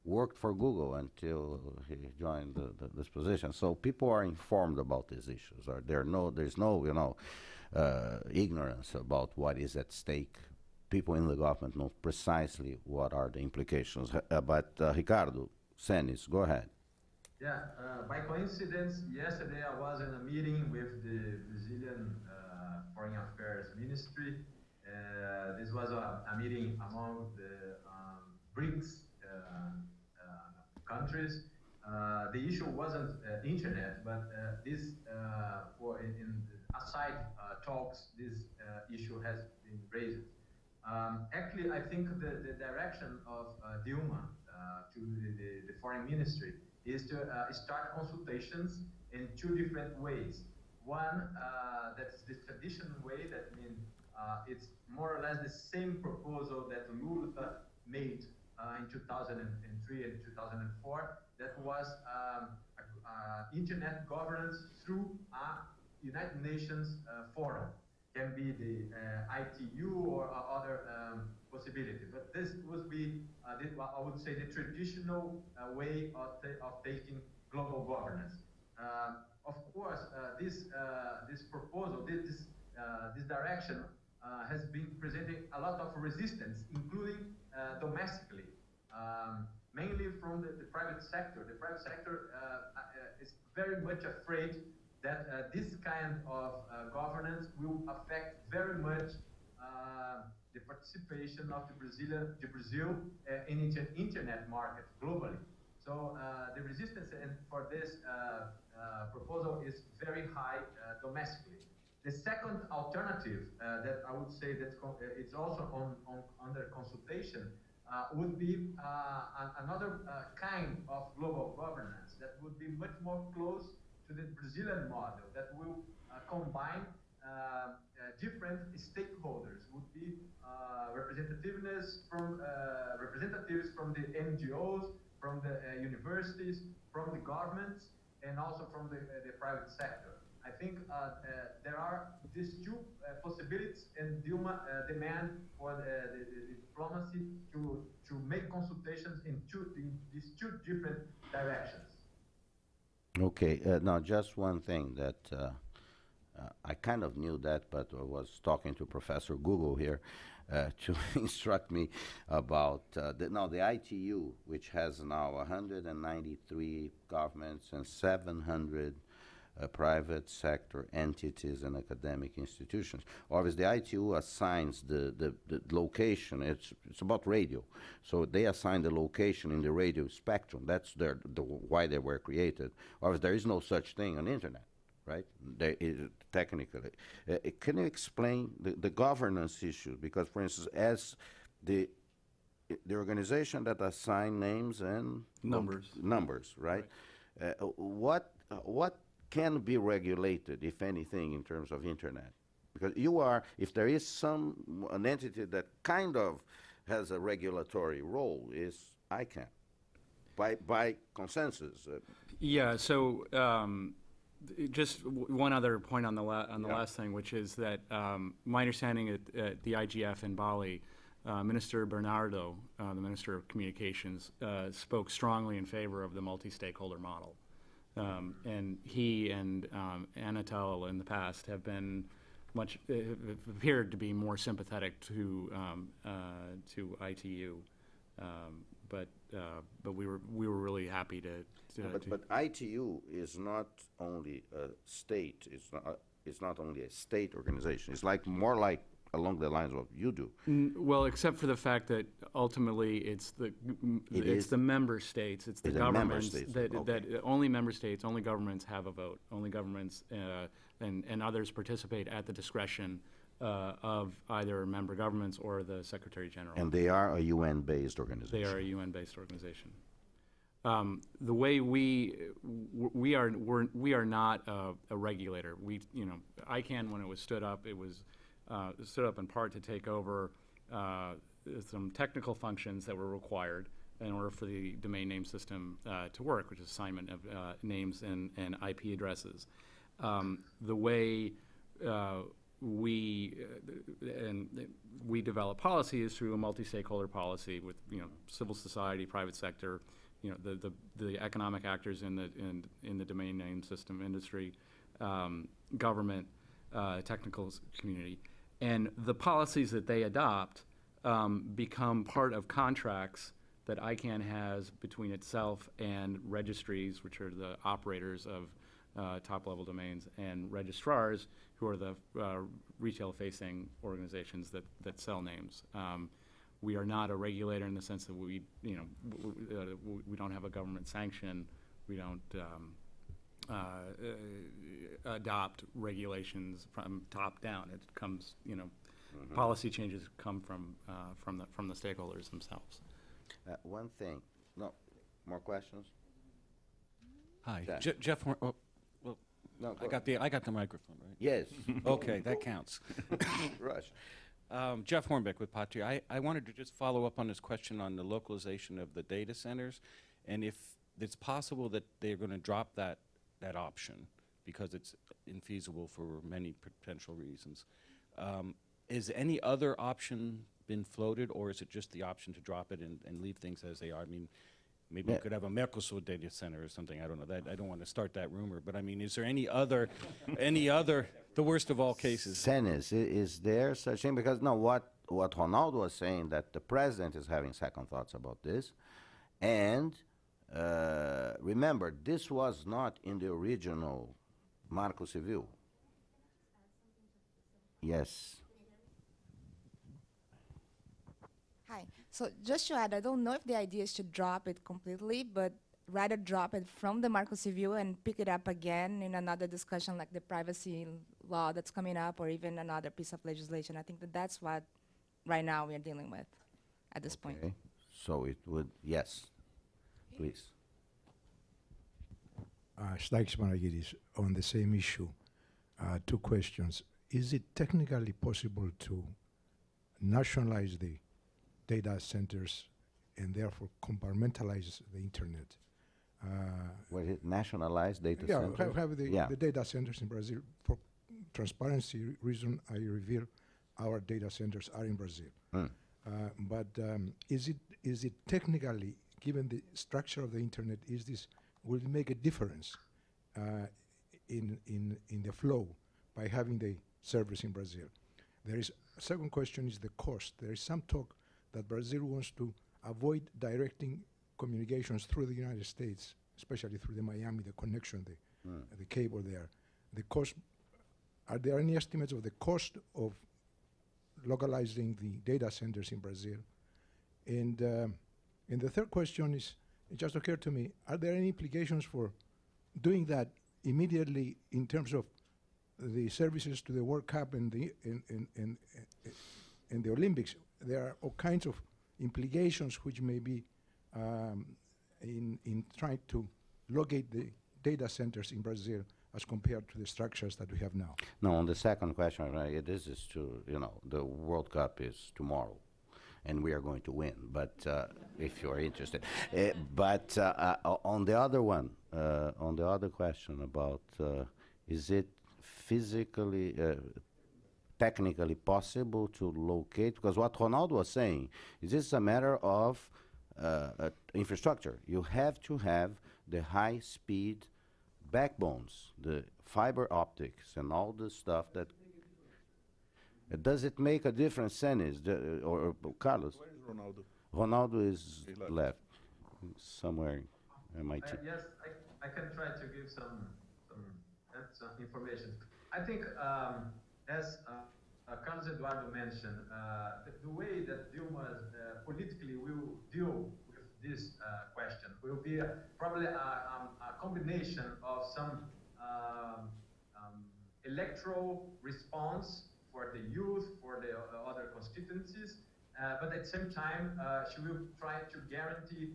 S1: worked for Google until he joined this position. So people are informed about these issues. There's no ignorance about what is at stake. People in the government know precisely what are the implications. But Ricardo Senes, go ahead.
S4: Yeah, by coincidence, yesterday I was in a meeting with the Brazilian Foreign Affairs Ministry. This was a meeting among the BRICS countries. The issue wasn't internet, but this in aside talks, this issue has been raised. Actually, I think the direction of Dilma to the foreign ministry is to start consultations in two different ways. One, that's the traditional way, that means it's more or less the same proposal that Lula made in 2003 and 2004, that was internet governance through a United Nations forum. Can be the ITU or other possibility, but this would be, I would say, the traditional way of taking global governance. Of course, this proposal, this direction has been presenting a lot of resistance, including domestically, mainly from the private sector. The private sector is very much afraid that this kind of governance will affect very much the participation of Brazil in internet market globally. So the resistance for this proposal is very high domestically. The second alternative that I would say that it's also under consultation would be another kind of global governance that would be much more close to the Brazilian model, that will combine different stakeholders, would be representatives from the NGOs, from the universities, from the governments, and also from the private sector. I think there are these two possibilities, and Dilma demand for the diplomacy to make consultations in these two different directions.
S1: Okay, now just one thing that I kind of knew that, but I was talking to Professor Google here to instruct me about the ITU, which has now 193 governments and 700 private sector entities and academic institutions. Obviously, the ITU assigns the location. It's about radio, so they assign the location in the radio spectrum. That's why they were created. Obviously, there is no such thing on the internet, right? There is, technically. Can you explain the governance issue? Because, for instance, as the organization that assign names and numbers, right? What can be regulated, if anything, in terms of internet? Because if there is an entity that kind of has a regulatory role, is ICANN, by consensus.
S3: Yeah, so just one other point on the last thing, which is that my understanding at the IGF in Bali, Minister Bernardo, the Minister of Communications, spoke strongly in favor of the multi-stakeholder model. And he and Anatel in the past have been appeared to be more sympathetic to ITU, but we were really happy to.
S1: But ITU is not only a state. It's not only a state organization. It's more like along the lines of what you do.
S3: Well, except for the fact that ultimately it's the member states, it's the governments that only member states, only governments have a vote. Only governments and others participate at the discretion of either member governments or the Secretary General.
S1: And they are a UN-based organization.
S3: They are a UN-based organization. The way we are not a regulator. ICANN, when it was stood up, it was stood up in part to take over some technical functions that were required in order for the domain name system to work, which is assignment of names and IP addresses. The way we develop policy is through a multi-stakeholder policy with civil society, private sector, the economic actors in the domain name system industry, government, technical community, and the policies that they adopt become part of contracts that ICANN has between itself and registries, which are the operators of top-level domains, and registrars, who are the retail-facing organizations that sell names. We are not a regulator in the sense that we don't have a government sanction. We don't adopt regulations from top down. It comes, policy changes come from the stakeholders themselves.
S1: One thing, no, more questions?
S9: Hi,
S1: Jack.
S9: Jeff. Oh, well,
S1: No,
S9: I got the microphone, right?
S1: Yes.
S9: Okay, that counts.
S1: Rush.
S9: Jeff Hornbeck with Patria. I wanted to just follow up on this question on the localization of the data centers, and if it's possible that they're going to drop that option because it's infeasible for many potential reasons. Is any other option been floated, or is it just the option to drop it and leave things as they are? I mean, maybe you could have a Mercosur data center or something. I don't know. I don't want to start that rumor, but I mean, is there any other, the worst of all cases?
S1: Senes, is there such thing? Because no, what Ronaldo was saying, that the president is having second thoughts about this, and remember, this was not in the original Marco Civil. Yes.
S10: Hi. So just to add, I don't know if the idea is to drop it completely, but rather drop it from the Marco Civil and pick it up again in another discussion like the privacy law that's coming up, or even another piece of legislation. I think that's what right now we are dealing with at this point.
S1: Okay. So it would, yes, please.
S11: Stakes Maragiris, on the same issue. Two questions. Is it technically possible to nationalize the data centers and therefore compartmentalize the internet?
S1: What is it, nationalized data
S11: Yeah,
S1: center?
S11: have the data centers in Brazil. For transparency reason, I reveal our data centers are in Brazil. But is it technically, given the structure of the internet, will it make a difference in the flow by having the servers in Brazil? There is a second question is the cost. There is some talk that Brazil wants to avoid directing communications through the United States, especially through the Miami, the connection, the cable there. The cost, are there any estimates of the cost of localizing the data centers in Brazil? And the third question is, it just occurred to me, are there any implications for doing that immediately in terms of the services to the World Cup and the Olympics? There are all kinds of implications which may be in trying to locate the data centers in Brazil as compared to the structures that we have now.
S1: No, on the second question, right, this is to, the World Cup is tomorrow, and we are going to win, but if you're interested. But on the other one, on the other question about is it physically, technically possible to locate? Because what Ronaldo was saying is this is a matter of infrastructure. You have to have the high-speed backbones, the fiber optics, and all the stuff that. Does it make a difference, Senes, or Carlos?
S7: Where is Ronaldo?
S1: Ronaldo is left, somewhere MIT.
S4: Yes, I can try to give some information. I think, as Carlos Eduardo mentioned, the way that Dilma politically will deal with this question will be probably a combination of some electoral response for the youth, for the other constituencies, but at the same time, she will try to guarantee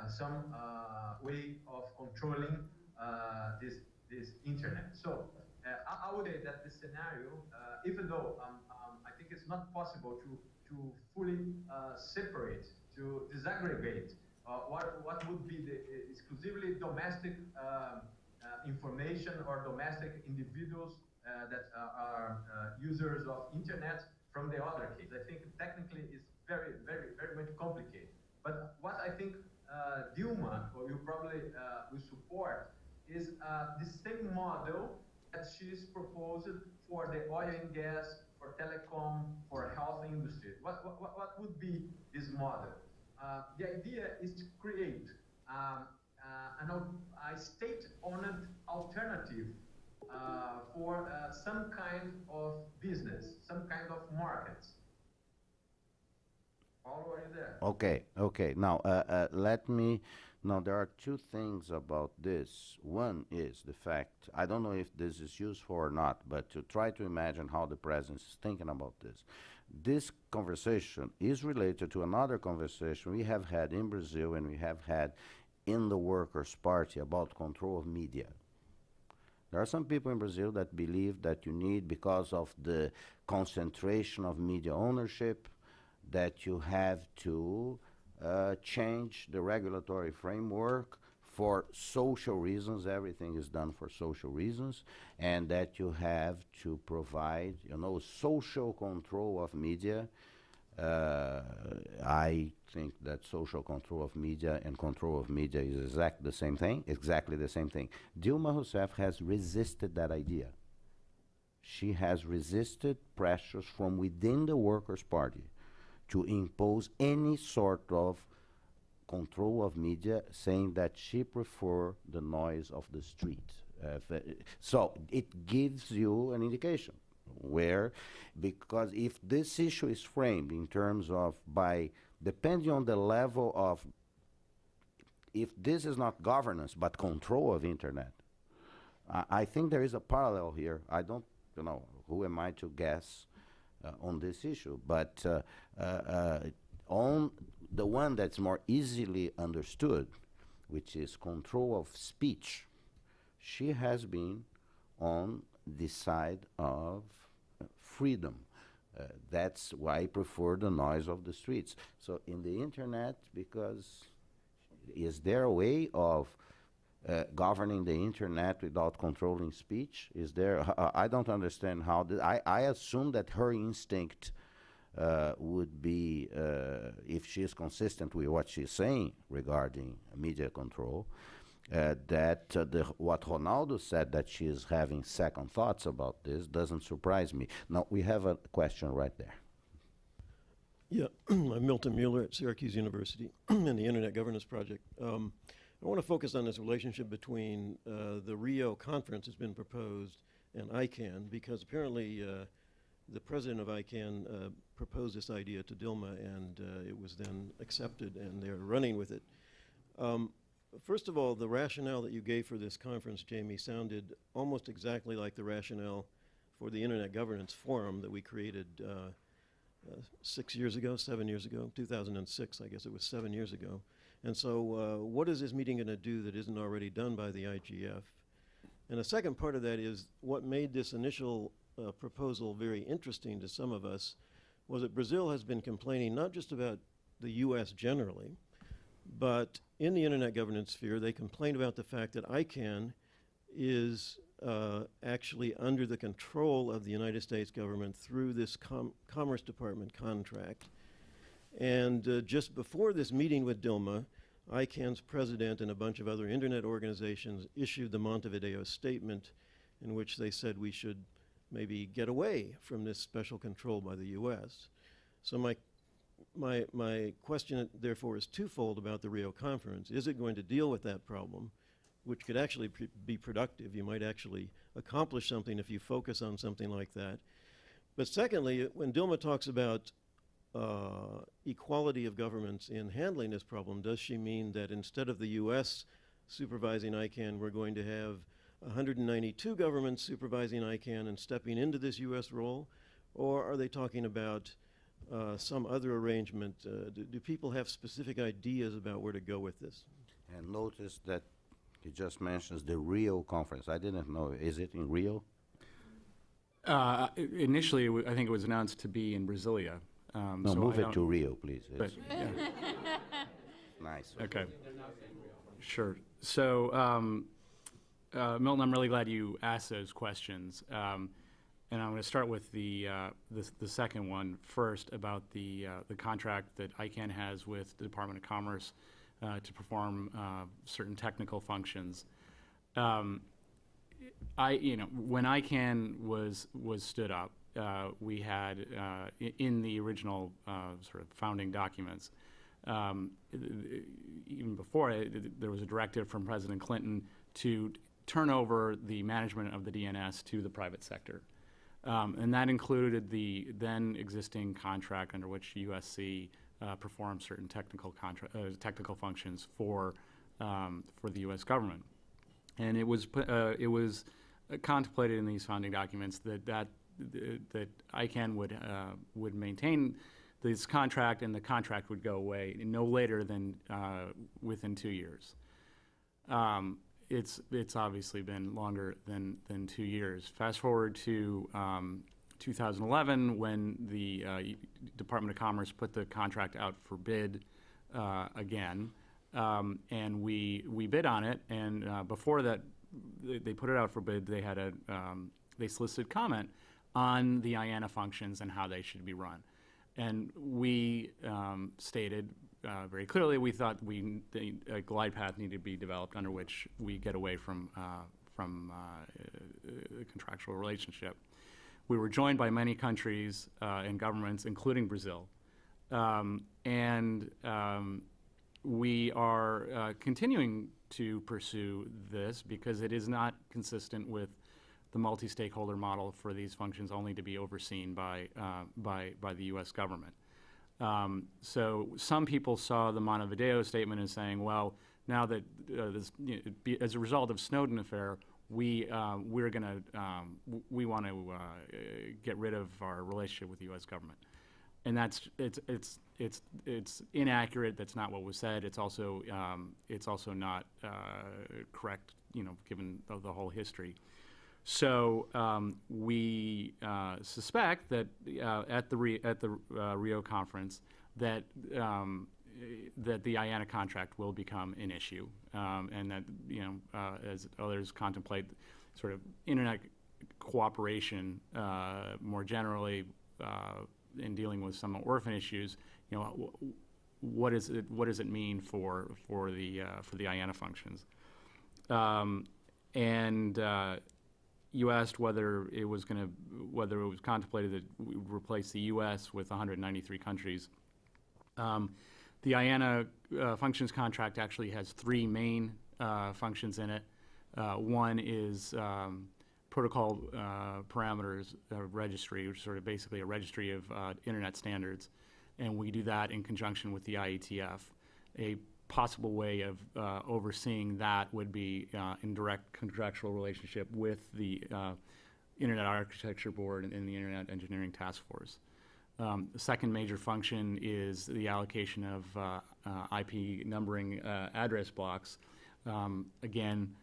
S4: some way of controlling this internet. So I would say that the scenario, even though it's not possible to fully separate, to disaggregate what would be the exclusively domestic information or domestic individuals that are users of internet from the other case. I think technically it's very, very, very much complicated. But what I think Dilma, or you probably will support, is the same model that she's proposed for the oil and gas, for telecom, for health industry. What would be this model? The idea is to create a state-owned alternative for some kind of business, some kind of market. Paulo, are you there?
S1: Okay. Now, now there are two things about this. One is the fact, I don't know if this is useful or not, but to try to imagine how the president is thinking about this. This conversation is related to another conversation we have had in Brazil and we have had in the Workers' Party about control of media. There are some people in Brazil that believe that you need, because of the concentration of media ownership, that you have to change the regulatory framework for social reasons. Everything is done for social reasons, and that you have to provide, social control of media. I think that social control of media and control of media is exactly the same thing. Dilma Rousseff has resisted that idea. She has resisted pressures from within the Workers' Party to impose any sort of control of media, saying that she prefers the noise of the street. So it gives you an indication because if this issue is framed in terms of depending on the level of, if this is not governance but control of internet, I think there is a parallel here. I don't, who am I to guess on this issue? But on the one that's more easily understood, which is control of speech, she has been on the side of freedom. That's why I prefer the noise of the streets. So in the internet, because is there a way of governing the internet without controlling speech? Is there? I don't understand how. I assume that her instinct would be, if she is consistent with what she's saying regarding media control, that what Ronaldo said, that she is having second thoughts about this, doesn't surprise me. Now, we have a question right there.
S12: Yeah, I'm Milton Mueller at Syracuse University and the Internet Governance Project. I want to focus on this relationship between the Rio conference that's been proposed and ICANN, because apparently the president of ICANN proposed this idea to Dilma, and it was then accepted, and they're running with it. First of all, the rationale that you gave for this conference, Jamie, sounded almost exactly like the rationale for the Internet Governance Forum that we created 7 years ago, 2006, I guess it was 7 years ago. And so what is this meeting going to do that isn't already done by the IGF? And the second part of that is what made this initial proposal very interesting to some of us was that Brazil has been complaining not just about the US generally, but in the internet governance sphere, they complain about the fact that ICANN is actually under the control of the United States government through this Commerce Department contract. And just before this meeting with Dilma, ICANN's president and a bunch of other internet organizations issued the Montevideo Statement, in which they said we should maybe get away from this special control by the US. So my question, therefore, is twofold about the Rio conference. Is it going to deal with that problem, which could actually be productive? You might actually accomplish something if you focus on something like that. But secondly, when Dilma talks about equality of governments in handling this problem, does she mean that instead of the US supervising ICANN, we're going to have 192 governments supervising ICANN and stepping into this US role? Or are they talking about some other arrangement? Do people have specific ideas about where to go with this?
S1: And notice that he just mentions the Rio conference. I didn't know. Is it in Rio?
S3: Initially, I think it was announced to be in Brasilia.
S1: No,
S3: so
S1: move
S3: I
S1: it
S3: don't-
S1: to Rio, please.
S3: But,
S1: It's
S3: yeah.
S1: nice.
S3: Okay. Sure. So, Milton, I'm really glad you asked those questions. And I'm going to start with the second one first about the contract that ICANN has with the Department of Commerce to perform certain technical functions. When ICANN was stood up, we had in the original sort of founding documents, even before it, there was a directive from President Clinton to turn over the management of the DNS to the private sector. And that included the then existing contract under which USC performed certain technical functions for the U.S. government. And it was contemplated in these founding documents that ICANN would maintain this contract, and the contract would go away no later than within 2 years. It's obviously been longer than 2 years. Fast forward to 2011, when the Department of Commerce put the contract out for bid again, and we bid on it. And before that, they put it out for bid. They had they solicited comment on the IANA functions and how they should be run. And we stated very clearly we thought a glide path needed to be developed under which we get away from a contractual relationship. We were joined by many countries and governments, including Brazil. We are continuing to pursue this because it is not consistent with the multi-stakeholder model for these functions only to be overseen by the U.S. government. So some people saw the Montevideo statement as saying, well, now that as a result of Snowden affair, we want to get rid of our relationship with the U.S. government, and it's inaccurate. That's not what was said. It's also not correct, given the whole history. So we suspect that at the Rio conference that the IANA contract will become an issue, and that as others contemplate sort of internet cooperation more generally in dealing with some orphan issues, what does it mean for the IANA functions? You asked whether it was contemplated that we would replace the U.S. with 193 countries. The IANA functions contract actually has 3 main functions in it. One is protocol parameters registry, which is sort of basically a registry of internet standards, and we do that in conjunction with the IETF. A possible way of overseeing that would be in direct contractual relationship with the Internet Architecture Board and the Internet Engineering Task Force. The second major function is the allocation of IP numbering address blocks. Again,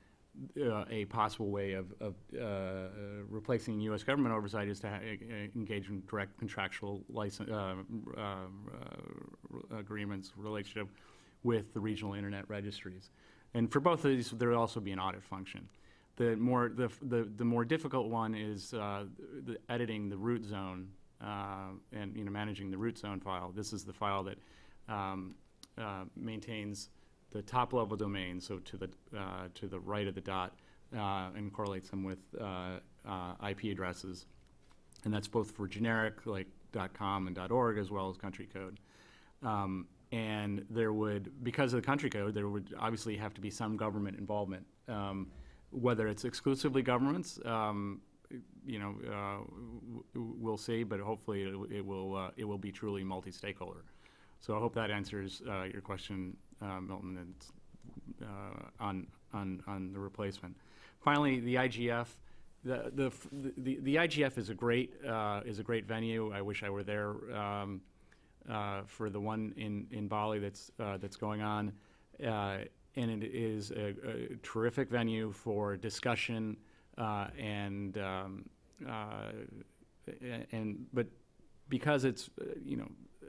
S3: a possible way of replacing U.S. government oversight is to engage in direct contractual license agreements, relationship with the regional internet registries. And for both of these, there will also be an audit function. The more difficult one is editing the root zone and managing the root zone file. This is the file that maintains the top level domain, so to the right of the dot, and correlates them with IP addresses. And that's both for generic like .com and .org as well as country code. And there would, because of the country code, there would obviously have to be some government involvement. Whether it's exclusively governments, we'll see, but hopefully it will be truly multi-stakeholder. So I hope that answers your question, Milton, and on the replacement. Finally, the IGF. The IGF is a great venue. I wish I were there for the one in Bali that's going on, and it is a terrific venue for discussion and but because it's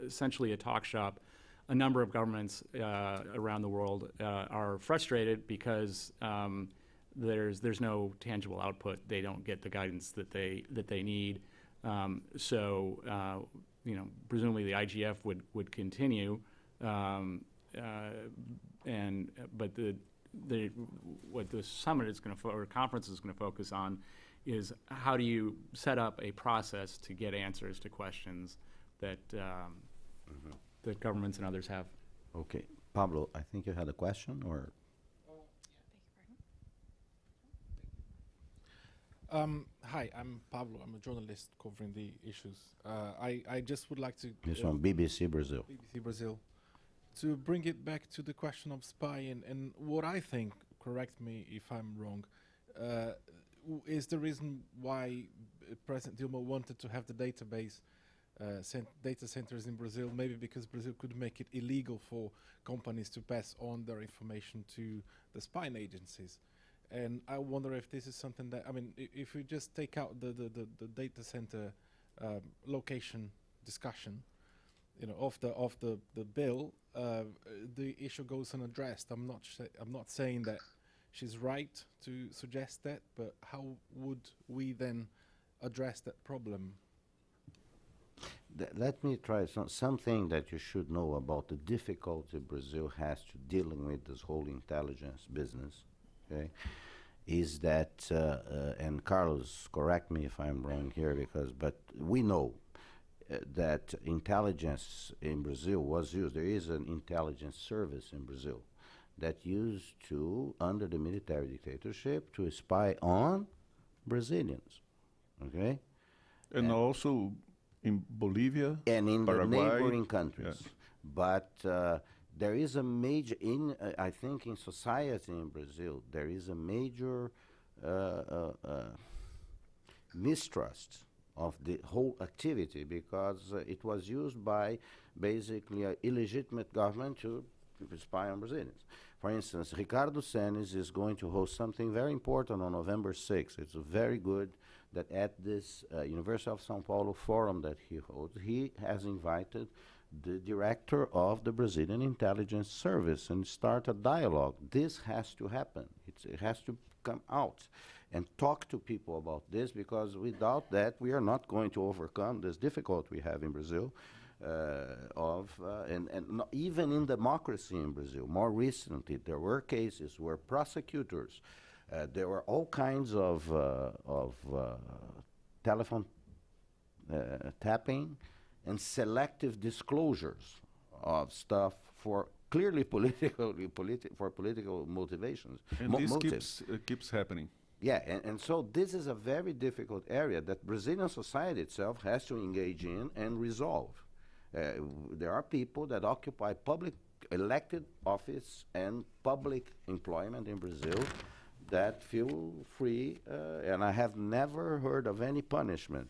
S3: essentially a talk shop, a number of governments around the world are frustrated because there's no tangible output. They don't get the guidance that they need. Presumably the IGF would continue, but what the summit is going to or conference is going to focus on is how do you set up a process to get answers to questions that that governments and others have.
S1: Okay, Pablo, I think you had a question, or?
S13: Hi, I'm Pablo. I'm a journalist covering the issues. I just would like to...
S1: He's from BBC Brazil.
S13: BBC Brazil. To bring it back to the question of spying, and what I think, correct me if I'm wrong, is the reason why President Dilma wanted to have the database, data centers in Brazil, maybe because Brazil could make it illegal for companies to pass on their information to the spying agencies. And I wonder if this is something that, I mean, if we just take out the data center location discussion, of the bill, the issue goes unaddressed. I'm not saying that she's right to suggest that, but how would we then address that problem?
S1: Let me try something that you should know about the difficulty Brazil has to dealing with this whole intelligence business. Okay, is that and Carlos, correct me if I'm wrong here, but we know that intelligence in Brazil was used. There is an intelligence service in Brazil that used to, under the military dictatorship, to spy on Brazilians. Okay,
S7: and also in Bolivia
S1: and in
S7: Paraguay,
S1: the neighboring countries.
S7: Yeah.
S1: But there is a major, I think in society in Brazil, there is a major mistrust of the whole activity because it was used by basically an illegitimate government to spy on Brazilians. For instance, Ricardo Senes is going to host something very important on November 6th. It's very good that at this University of São Paulo forum that he holds, he has invited the director of the Brazilian Intelligence Service and start a dialogue. This has to happen. It has to come out and talk to people about this, because without that we are not going to overcome this difficulty we have in Brazil even in democracy in Brazil. More recently, there were cases where prosecutors, there were all kinds of telephone tapping and selective disclosures of stuff for clearly political motivations.
S7: And this keeps happening.
S1: Yeah, and so this is a very difficult area that Brazilian society itself has to engage in and resolve. There are people that occupy public elected office and public employment in Brazil that feel free, and I have never heard of any punishment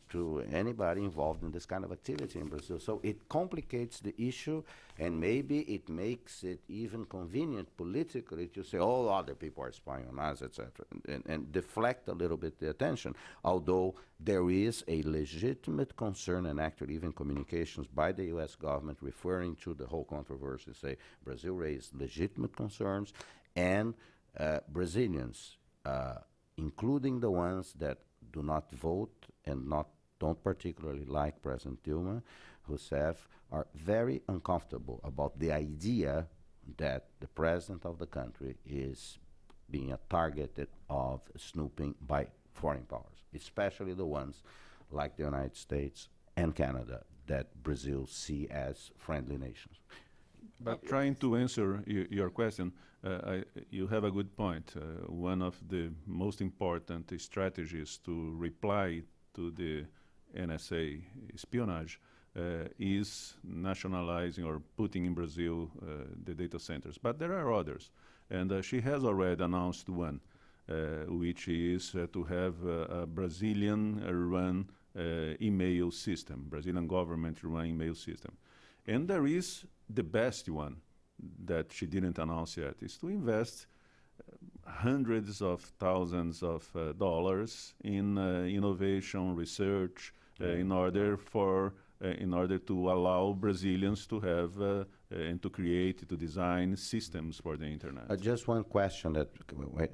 S1: to anybody involved in this kind of activity in Brazil. So it complicates the issue, and maybe it makes it even convenient politically to say, oh, other people are spying on us, etc., and deflect a little bit the attention, although there is a legitimate concern, and actually even communications by the U.S. government referring to the whole controversy say Brazil raised legitimate concerns, and Brazilians, including the ones that do not vote and don't particularly like President Dilma Rousseff, are very uncomfortable about the idea that the president of the country is being a target of snooping by foreign powers, especially the ones like the United States and Canada that Brazil see as friendly nations.
S7: But trying to answer your question, you have a good point. One of the most important strategies to reply to the NSA espionage is nationalizing or putting in Brazil the data centers. But there are others. And she has already announced one, which is to have a Brazilian-run email system, Brazilian government-run email system. And there is the best one that she didn't announce yet, is to invest hundreds of thousands of dollars in innovation research in order to allow Brazilians to have and to create, to design systems for the internet.
S1: Just one question that,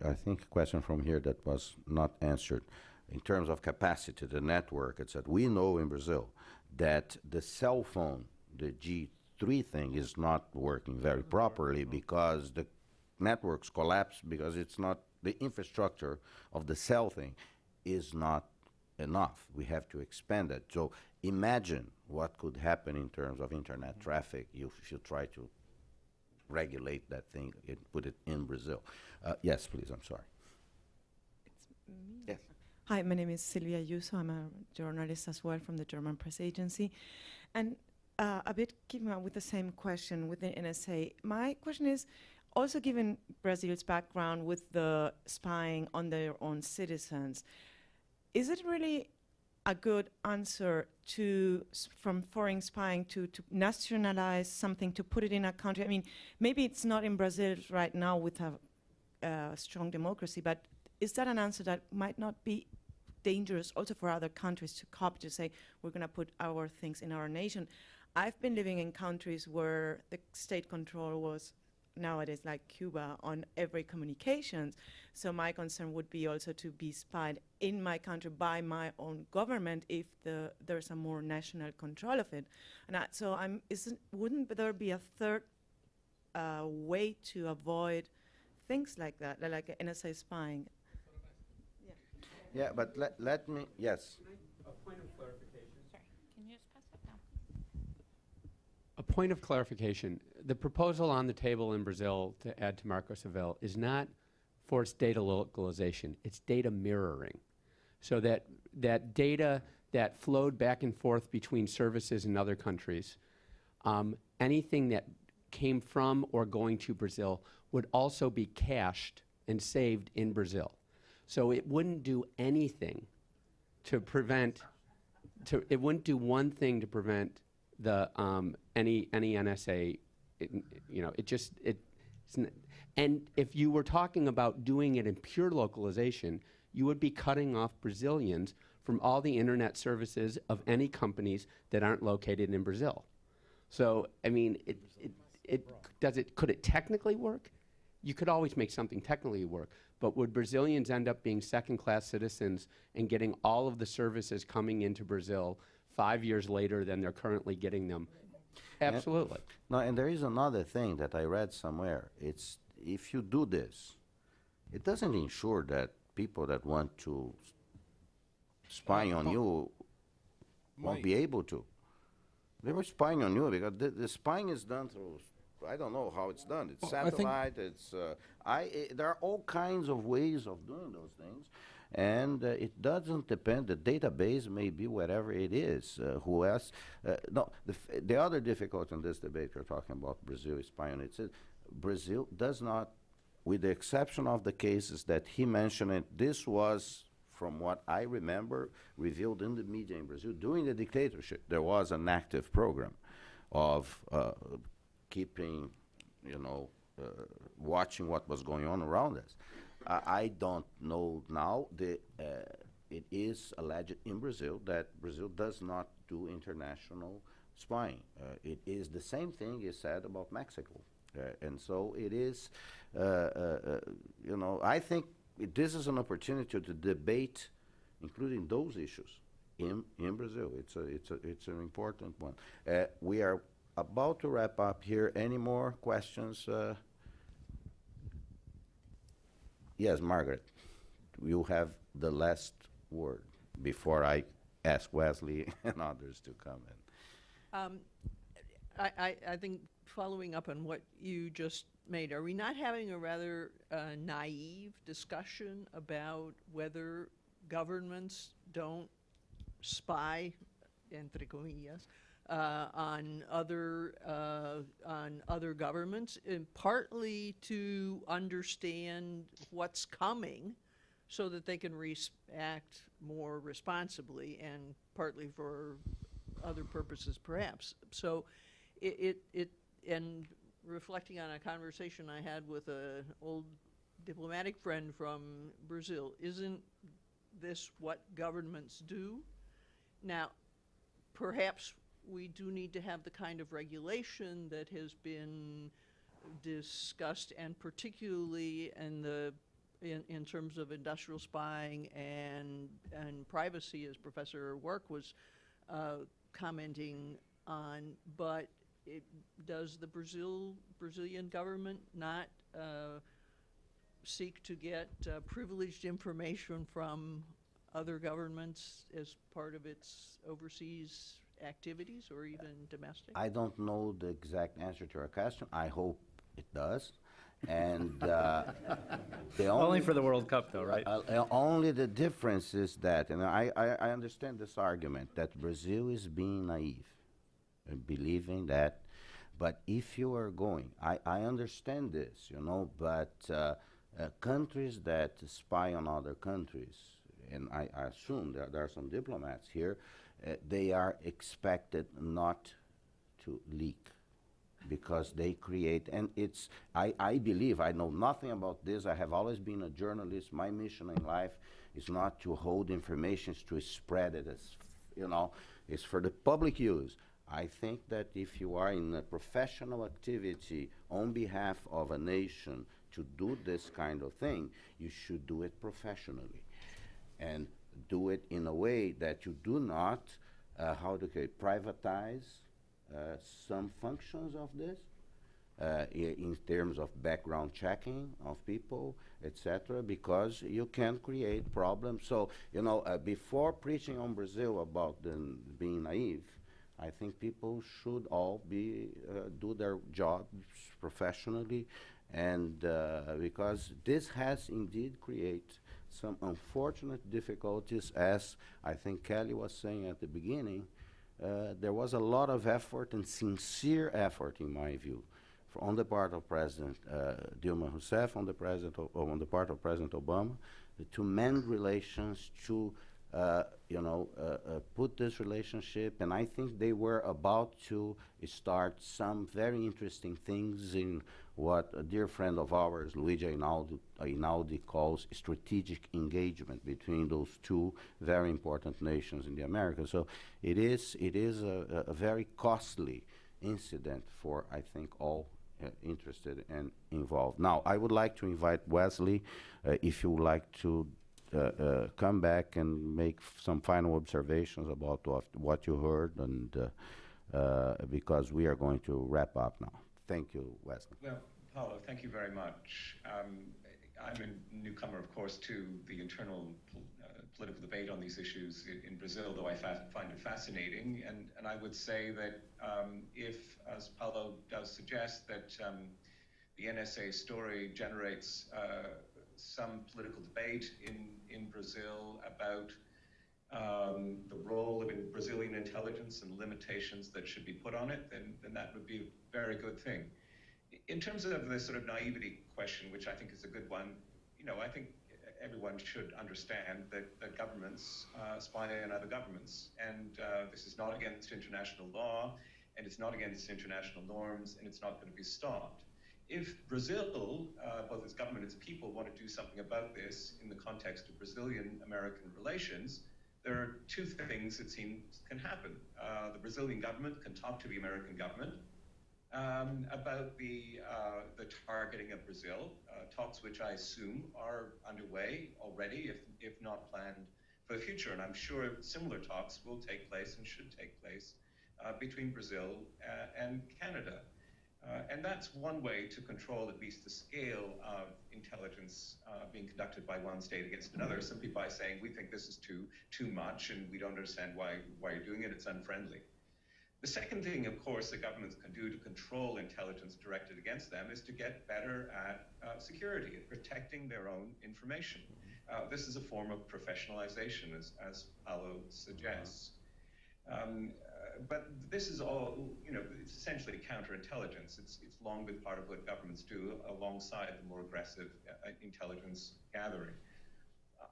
S1: I think a question from here that was not answered. In terms of capacity, the network, it's that we know in Brazil that the cell phone, the G3 thing, is not working very properly because the networks collapse because it's not, the infrastructure of the cell thing is not enough. We have to expand it. So imagine what could happen in terms of internet traffic if you try to regulate that thing and put it in Brazil. Yes, please, I'm sorry. Yes.
S14: Hi, my name is Silvia Ayuso. I'm a journalist as well from the German press agency. And a bit keeping up with the same question with the NSA, my question is, also given Brazil's background with the spying on their own citizens, is it really a good answer to, from foreign spying to nationalize something, to put it in a country? I mean, maybe it's not in Brazil right now with a strong democracy, but is that an answer that might not be dangerous also for other countries to copy, to say, we're going to put our things in our nation? I've been living in countries where the state control was nowadays like Cuba on every communications. So my concern would be also to be spied in my country by my own government if there's a more national control of it. And wouldn't there be a third way to avoid things like that, like NSA spying?
S1: Yeah, but let me, yes.
S8: A point of clarification.
S15: Sorry, can you just pass that down?
S8: A point of clarification. The proposal on the table in Brazil to add to Marco Seville is not forced data localization, it's data mirroring. So that data that flowed back and forth between services in other countries, anything that came from or going to Brazil would also be cached and saved in Brazil. So it wouldn't do anything to prevent, it wouldn't do one thing to prevent the any NSA, and if you were talking about doing it in pure localization, you would be cutting off Brazilians from all the internet services of any companies that aren't located in Brazil. So, I mean, could it technically work? You could always make something technically work, but would Brazilians end up being second-class citizens and getting all of the services coming into Brazil 5 years later than they're currently getting them? Absolutely.
S1: No, and there is another thing that I read somewhere. It's, if you do this, it doesn't ensure that people that want to spy on you won't be able to. They were spying on you because the spying is done through, I don't know how it's done. It's satellite, it's, there are all kinds of ways of doing those things. And it doesn't depend, the database may be whatever it is, who else. No, the other difficulty in this debate, you're talking about Brazil spying, it's Brazil does not, with the exception of the cases that he mentioned, this was, from what I remember, revealed in the media in Brazil. During the dictatorship, there was an active program of keeping, watching what was going on around us. I don't know now. It is alleged in Brazil that Brazil does not do international spying. It is the same thing is said about Mexico. And so it is, I think this is an opportunity to debate, including those issues, in Brazil. It's an important one. We are about to wrap up here. Any more questions? Yes, Margaret, you have the last word before I ask Wesley and others to come in.
S16: I think following up on what you just made, are we not having a rather naive discussion about whether governments don't spy, entre comillas, on other governments, and partly to understand what's coming so that they can act more responsibly, and partly for other purposes perhaps. So and reflecting on a conversation I had with an old diplomatic friend from Brazil, isn't this what governments do? Now, perhaps we do need to have the kind of regulation that has been discussed, and particularly in terms of industrial spying and privacy, as Professor Work was commenting on. But does the Brazilian government not seek to get privileged information from other governments as part of its overseas activities, or even domestic?
S1: I don't know the exact answer to your question. I hope it does. And the
S3: Only for the World Cup, though, right?
S1: Only the difference is that, and I understand this argument, that Brazil is being naive and believing that. But if you are going, I understand this, you know, but countries that spy on other countries, and I assume there are some diplomats here, they are expected not to leak, because they create, and it's, I believe, I know nothing about this, I have always been a journalist. My mission in life is not to hold information, it's to spread it, as, you know, it's for the public use. I think that if you are in a professional activity on behalf of a nation to do this kind of thing, you should do it professionally, and do it in a way that you do not, privatize some functions of this, in terms of background checking of people, etc., because you can create problems. So, you know, before preaching on Brazil about them being naive, I think people should all do their jobs professionally, and because this has indeed created some unfortunate difficulties, as I think Kelly was saying at the beginning. There was a lot of effort, and sincere effort, in my view, on the part of President Dilma Rousseff, on the part of President Obama, to mend relations, to put this relationship, and I think they were about to start some very interesting things in what a dear friend of ours, Luigi Einaudi, calls strategic engagement between those two very important nations in the Americas. So it is a very costly incident for, I think, all interested and involved. Now, I would like to invite Wesley, if you would like to come back and make some final observations about what you heard, and because we are going to wrap up now. Thank you, Wesley.
S5: Well, Paulo, thank you very much. I'm a newcomer, of course, to the internal political debate on these issues in Brazil, though I find it fascinating. And I would say that if, as Paulo does suggest, that the NSA story generates some political debate in Brazil about the role of Brazilian intelligence and limitations that should be put on it, then that would be a very good thing. In terms of the sort of naivety question, which I think is a good one, you know, I think everyone should understand that governments spy on other governments, and this is not against international law, and it's not against international norms, and it's not going to be stopped. If Brazil, both its government and its people, want to do something about this in the context of Brazilian-American relations, there are two things it seems can happen. The Brazilian government can talk to the American government about the targeting of Brazil, talks which I assume are underway already, if not planned for the future. And I'm sure similar talks will take place and should take place between Brazil and Canada. And that's one way to control at least the scale of intelligence being conducted by one state against another, simply by saying, we think this is too much, and we don't understand why you're doing it, it's unfriendly. The second thing, of course, that governments can do to control intelligence directed against them is to get better at security, at protecting their own information. This is a form of professionalization, as Paulo suggests. But this is all, you know, it's essentially counterintelligence. It's long been part of what governments do alongside the more aggressive intelligence gathering.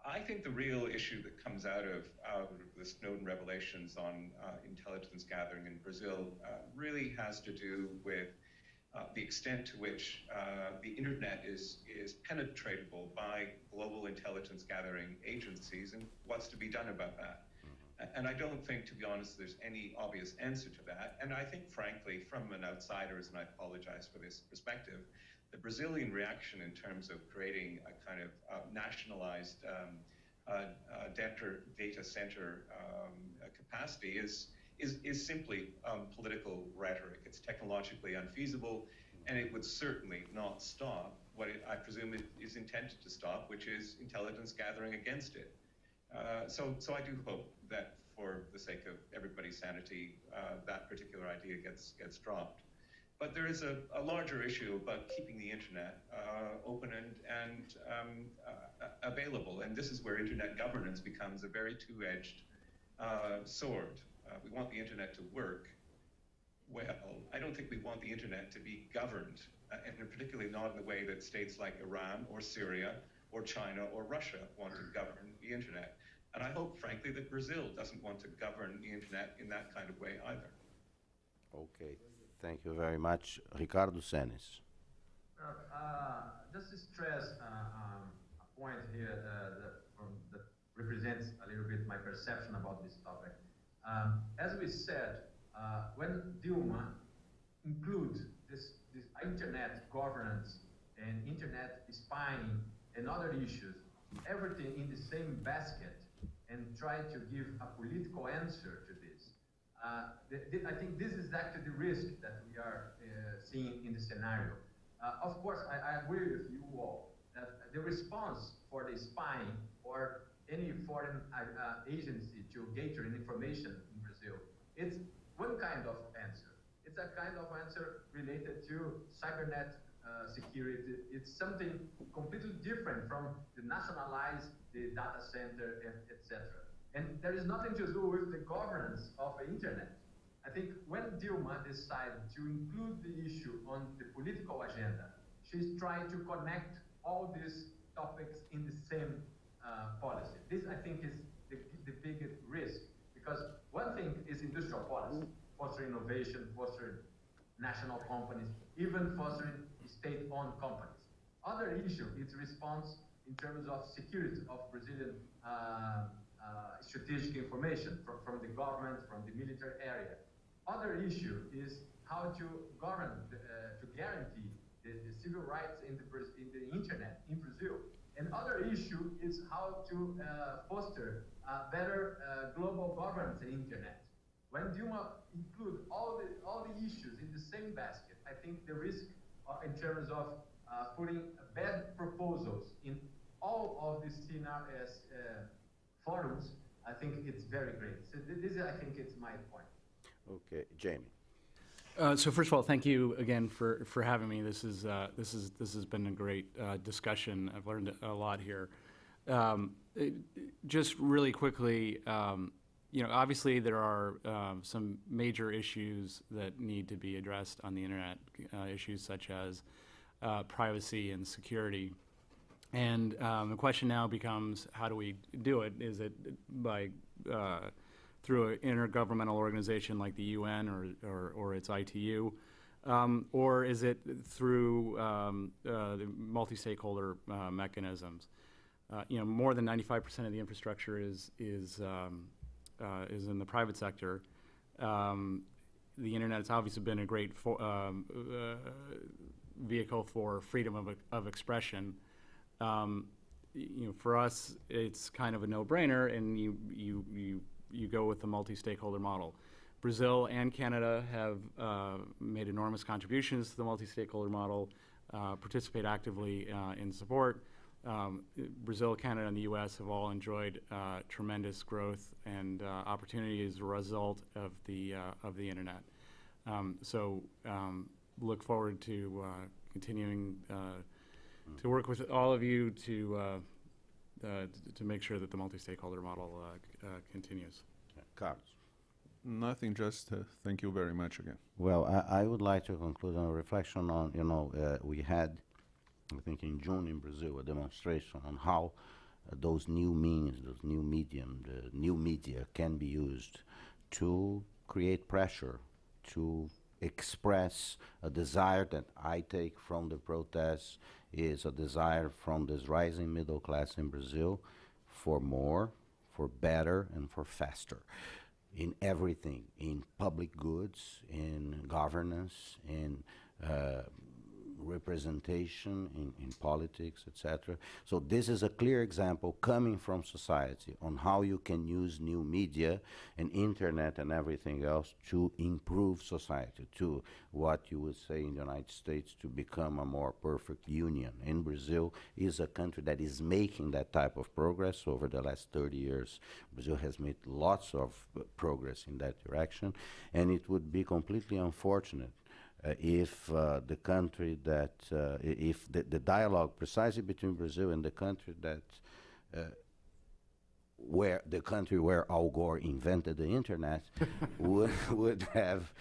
S5: I think the real issue that comes out of the Snowden revelations on intelligence gathering in Brazil really has to do with the extent to which the internet is penetratable by global intelligence gathering agencies and what's to be done about that. And I don't think, to be honest, there's any obvious answer to that. And I think, frankly, from an outsider's, and I apologize for this perspective, the Brazilian reaction in terms of creating a kind of nationalized data center capacity is simply political rhetoric. It's technologically unfeasible, and it would certainly not stop what I presume it is intended to stop, which is intelligence gathering against it. So I do hope that, for the sake of everybody's sanity, that particular idea gets dropped. But there is a larger issue about keeping the internet open and available, and this is where internet governance becomes a very two-edged sword. We want the internet to work well. I don't think we want the internet to be governed, and particularly not in the way that states like Iran or Syria or China or Russia want to govern the internet. And I hope, frankly, that Brazil doesn't want to govern the internet in that kind of way either.
S1: Okay, thank you very much. Ricardo Senes.
S17: Just to stress a point here that represents a little bit my perception about this topic. As we said, when Dilma includes this internet governance and internet spying and other issues, everything in the same basket, and try to give a political answer to this, I think this is actually the risk that we are seeing in the scenario. Of course, I agree with you all that the response for the spying or any foreign agency to gather information in Brazil, it's one kind of answer. It's a kind of answer related to cybernet security. It's something completely different from the nationalize the data center, etc. And there is nothing to do with the governance of the internet. I think when Dilma decided to include the issue on the political agenda, she's trying to connect all these topics in the same policy. This, I think, is the biggest risk, because one thing is industrial policy, fostering innovation, fostering national companies, even fostering state-owned companies. Other issue is response in terms of security of Brazilian strategic information from the government, from the military area. Other issue is how to govern, to guarantee the civil rights in the internet in Brazil. And other issue is how to foster better global governance in internet. When Dilma include all the issues in the same basket, I think the risk in terms of putting bad proposals in all of these forums, I think it's very great. So this is, I think, it's my point.
S1: Okay, Jamie.
S3: So first of all, thank you again for having me. This has been a great discussion. I've learned a lot here. Just really quickly, obviously there are some major issues that need to be addressed on the internet, issues such as privacy and security. And the question now becomes, how do we do it? Is it by through an intergovernmental organization like the UN or its ITU, or is it through the multi-stakeholder mechanisms? More than 95% of the infrastructure is in the private sector. The internet has obviously been a great vehicle for freedom of expression. For us, it's kind of a no-brainer, and you go with the multi-stakeholder model. Brazil and Canada have made enormous contributions to the multi-stakeholder model, participate actively in support. Brazil, Canada, and the U.S. have all enjoyed tremendous growth and opportunity as a result of the internet. So look forward to continuing to work with all of you to make sure that the multi-stakeholder model continues.
S1: Carlos.
S7: Nothing, just thank you very much again.
S1: Well, I would like to conclude on a reflection on, we had, I think in June in Brazil, a demonstration on how those new means, those new medium, the new media can be used to create pressure, to express a desire that I take from the protests is a desire from this rising middle class in Brazil for more, for better, and for faster in everything, in public goods, in governance, in representation, in politics, etc. So this is a clear example coming from society on how you can use new media and internet and everything else to improve society, to what you would say in the United States to become a more perfect union. In Brazil is a country that is making that type of progress over the last 30 years. Brazil has made lots of progress in that direction, and it would be completely unfortunate if the country that, if the dialogue precisely between Brazil and the country that, where the country where Al Gore invented the internet would have,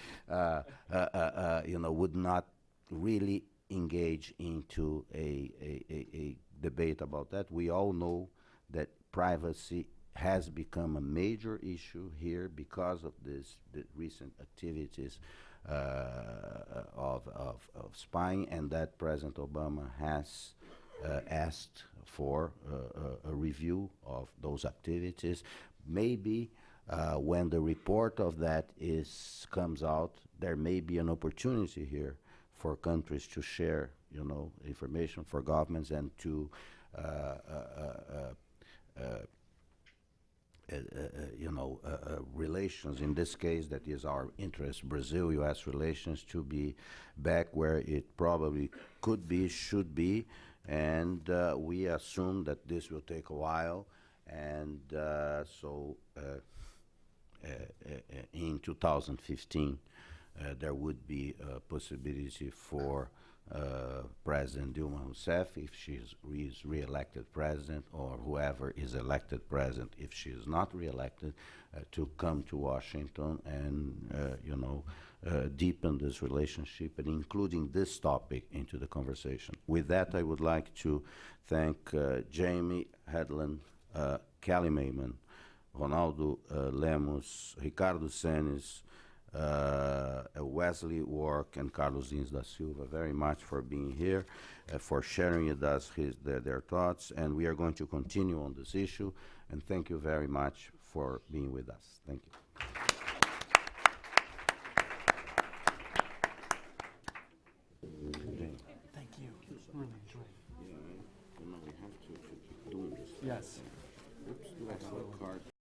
S1: you know, would not really engage into a debate about that. We all know that privacy has become a major issue here because of the recent activities of spying, and that President Obama has asked for a review of those activities. Maybe when the report of that comes out, there may be an opportunity here for countries to share, you know, information, for governments, and to you know, relations, in this case, that is our interest, Brazil-U.S. relations, to be back where it probably could be, should be, and we assume that this will take a while, and so in 2015, there would be a possibility for President Dilma Rousseff, if she is re-elected president, or whoever is elected president, if she is not re-elected, to come to Washington and, you know, deepen this relationship and including this topic into the conversation. With that, I would like to thank Jamie Hedlund, Kelly Mayman, Ronaldo Lemos, Ricardo Senes, Wesley Wark, and Carlos Dins da Silva very much for being here, for sharing with us their thoughts, and we are going to continue on this issue, and thank you very much for being with us. Thank you.
S3: Thank you. Really enjoyed it.
S1: Yeah, you know, we have to keep doing this.
S3: Yes.
S1: Oops, do I have a card?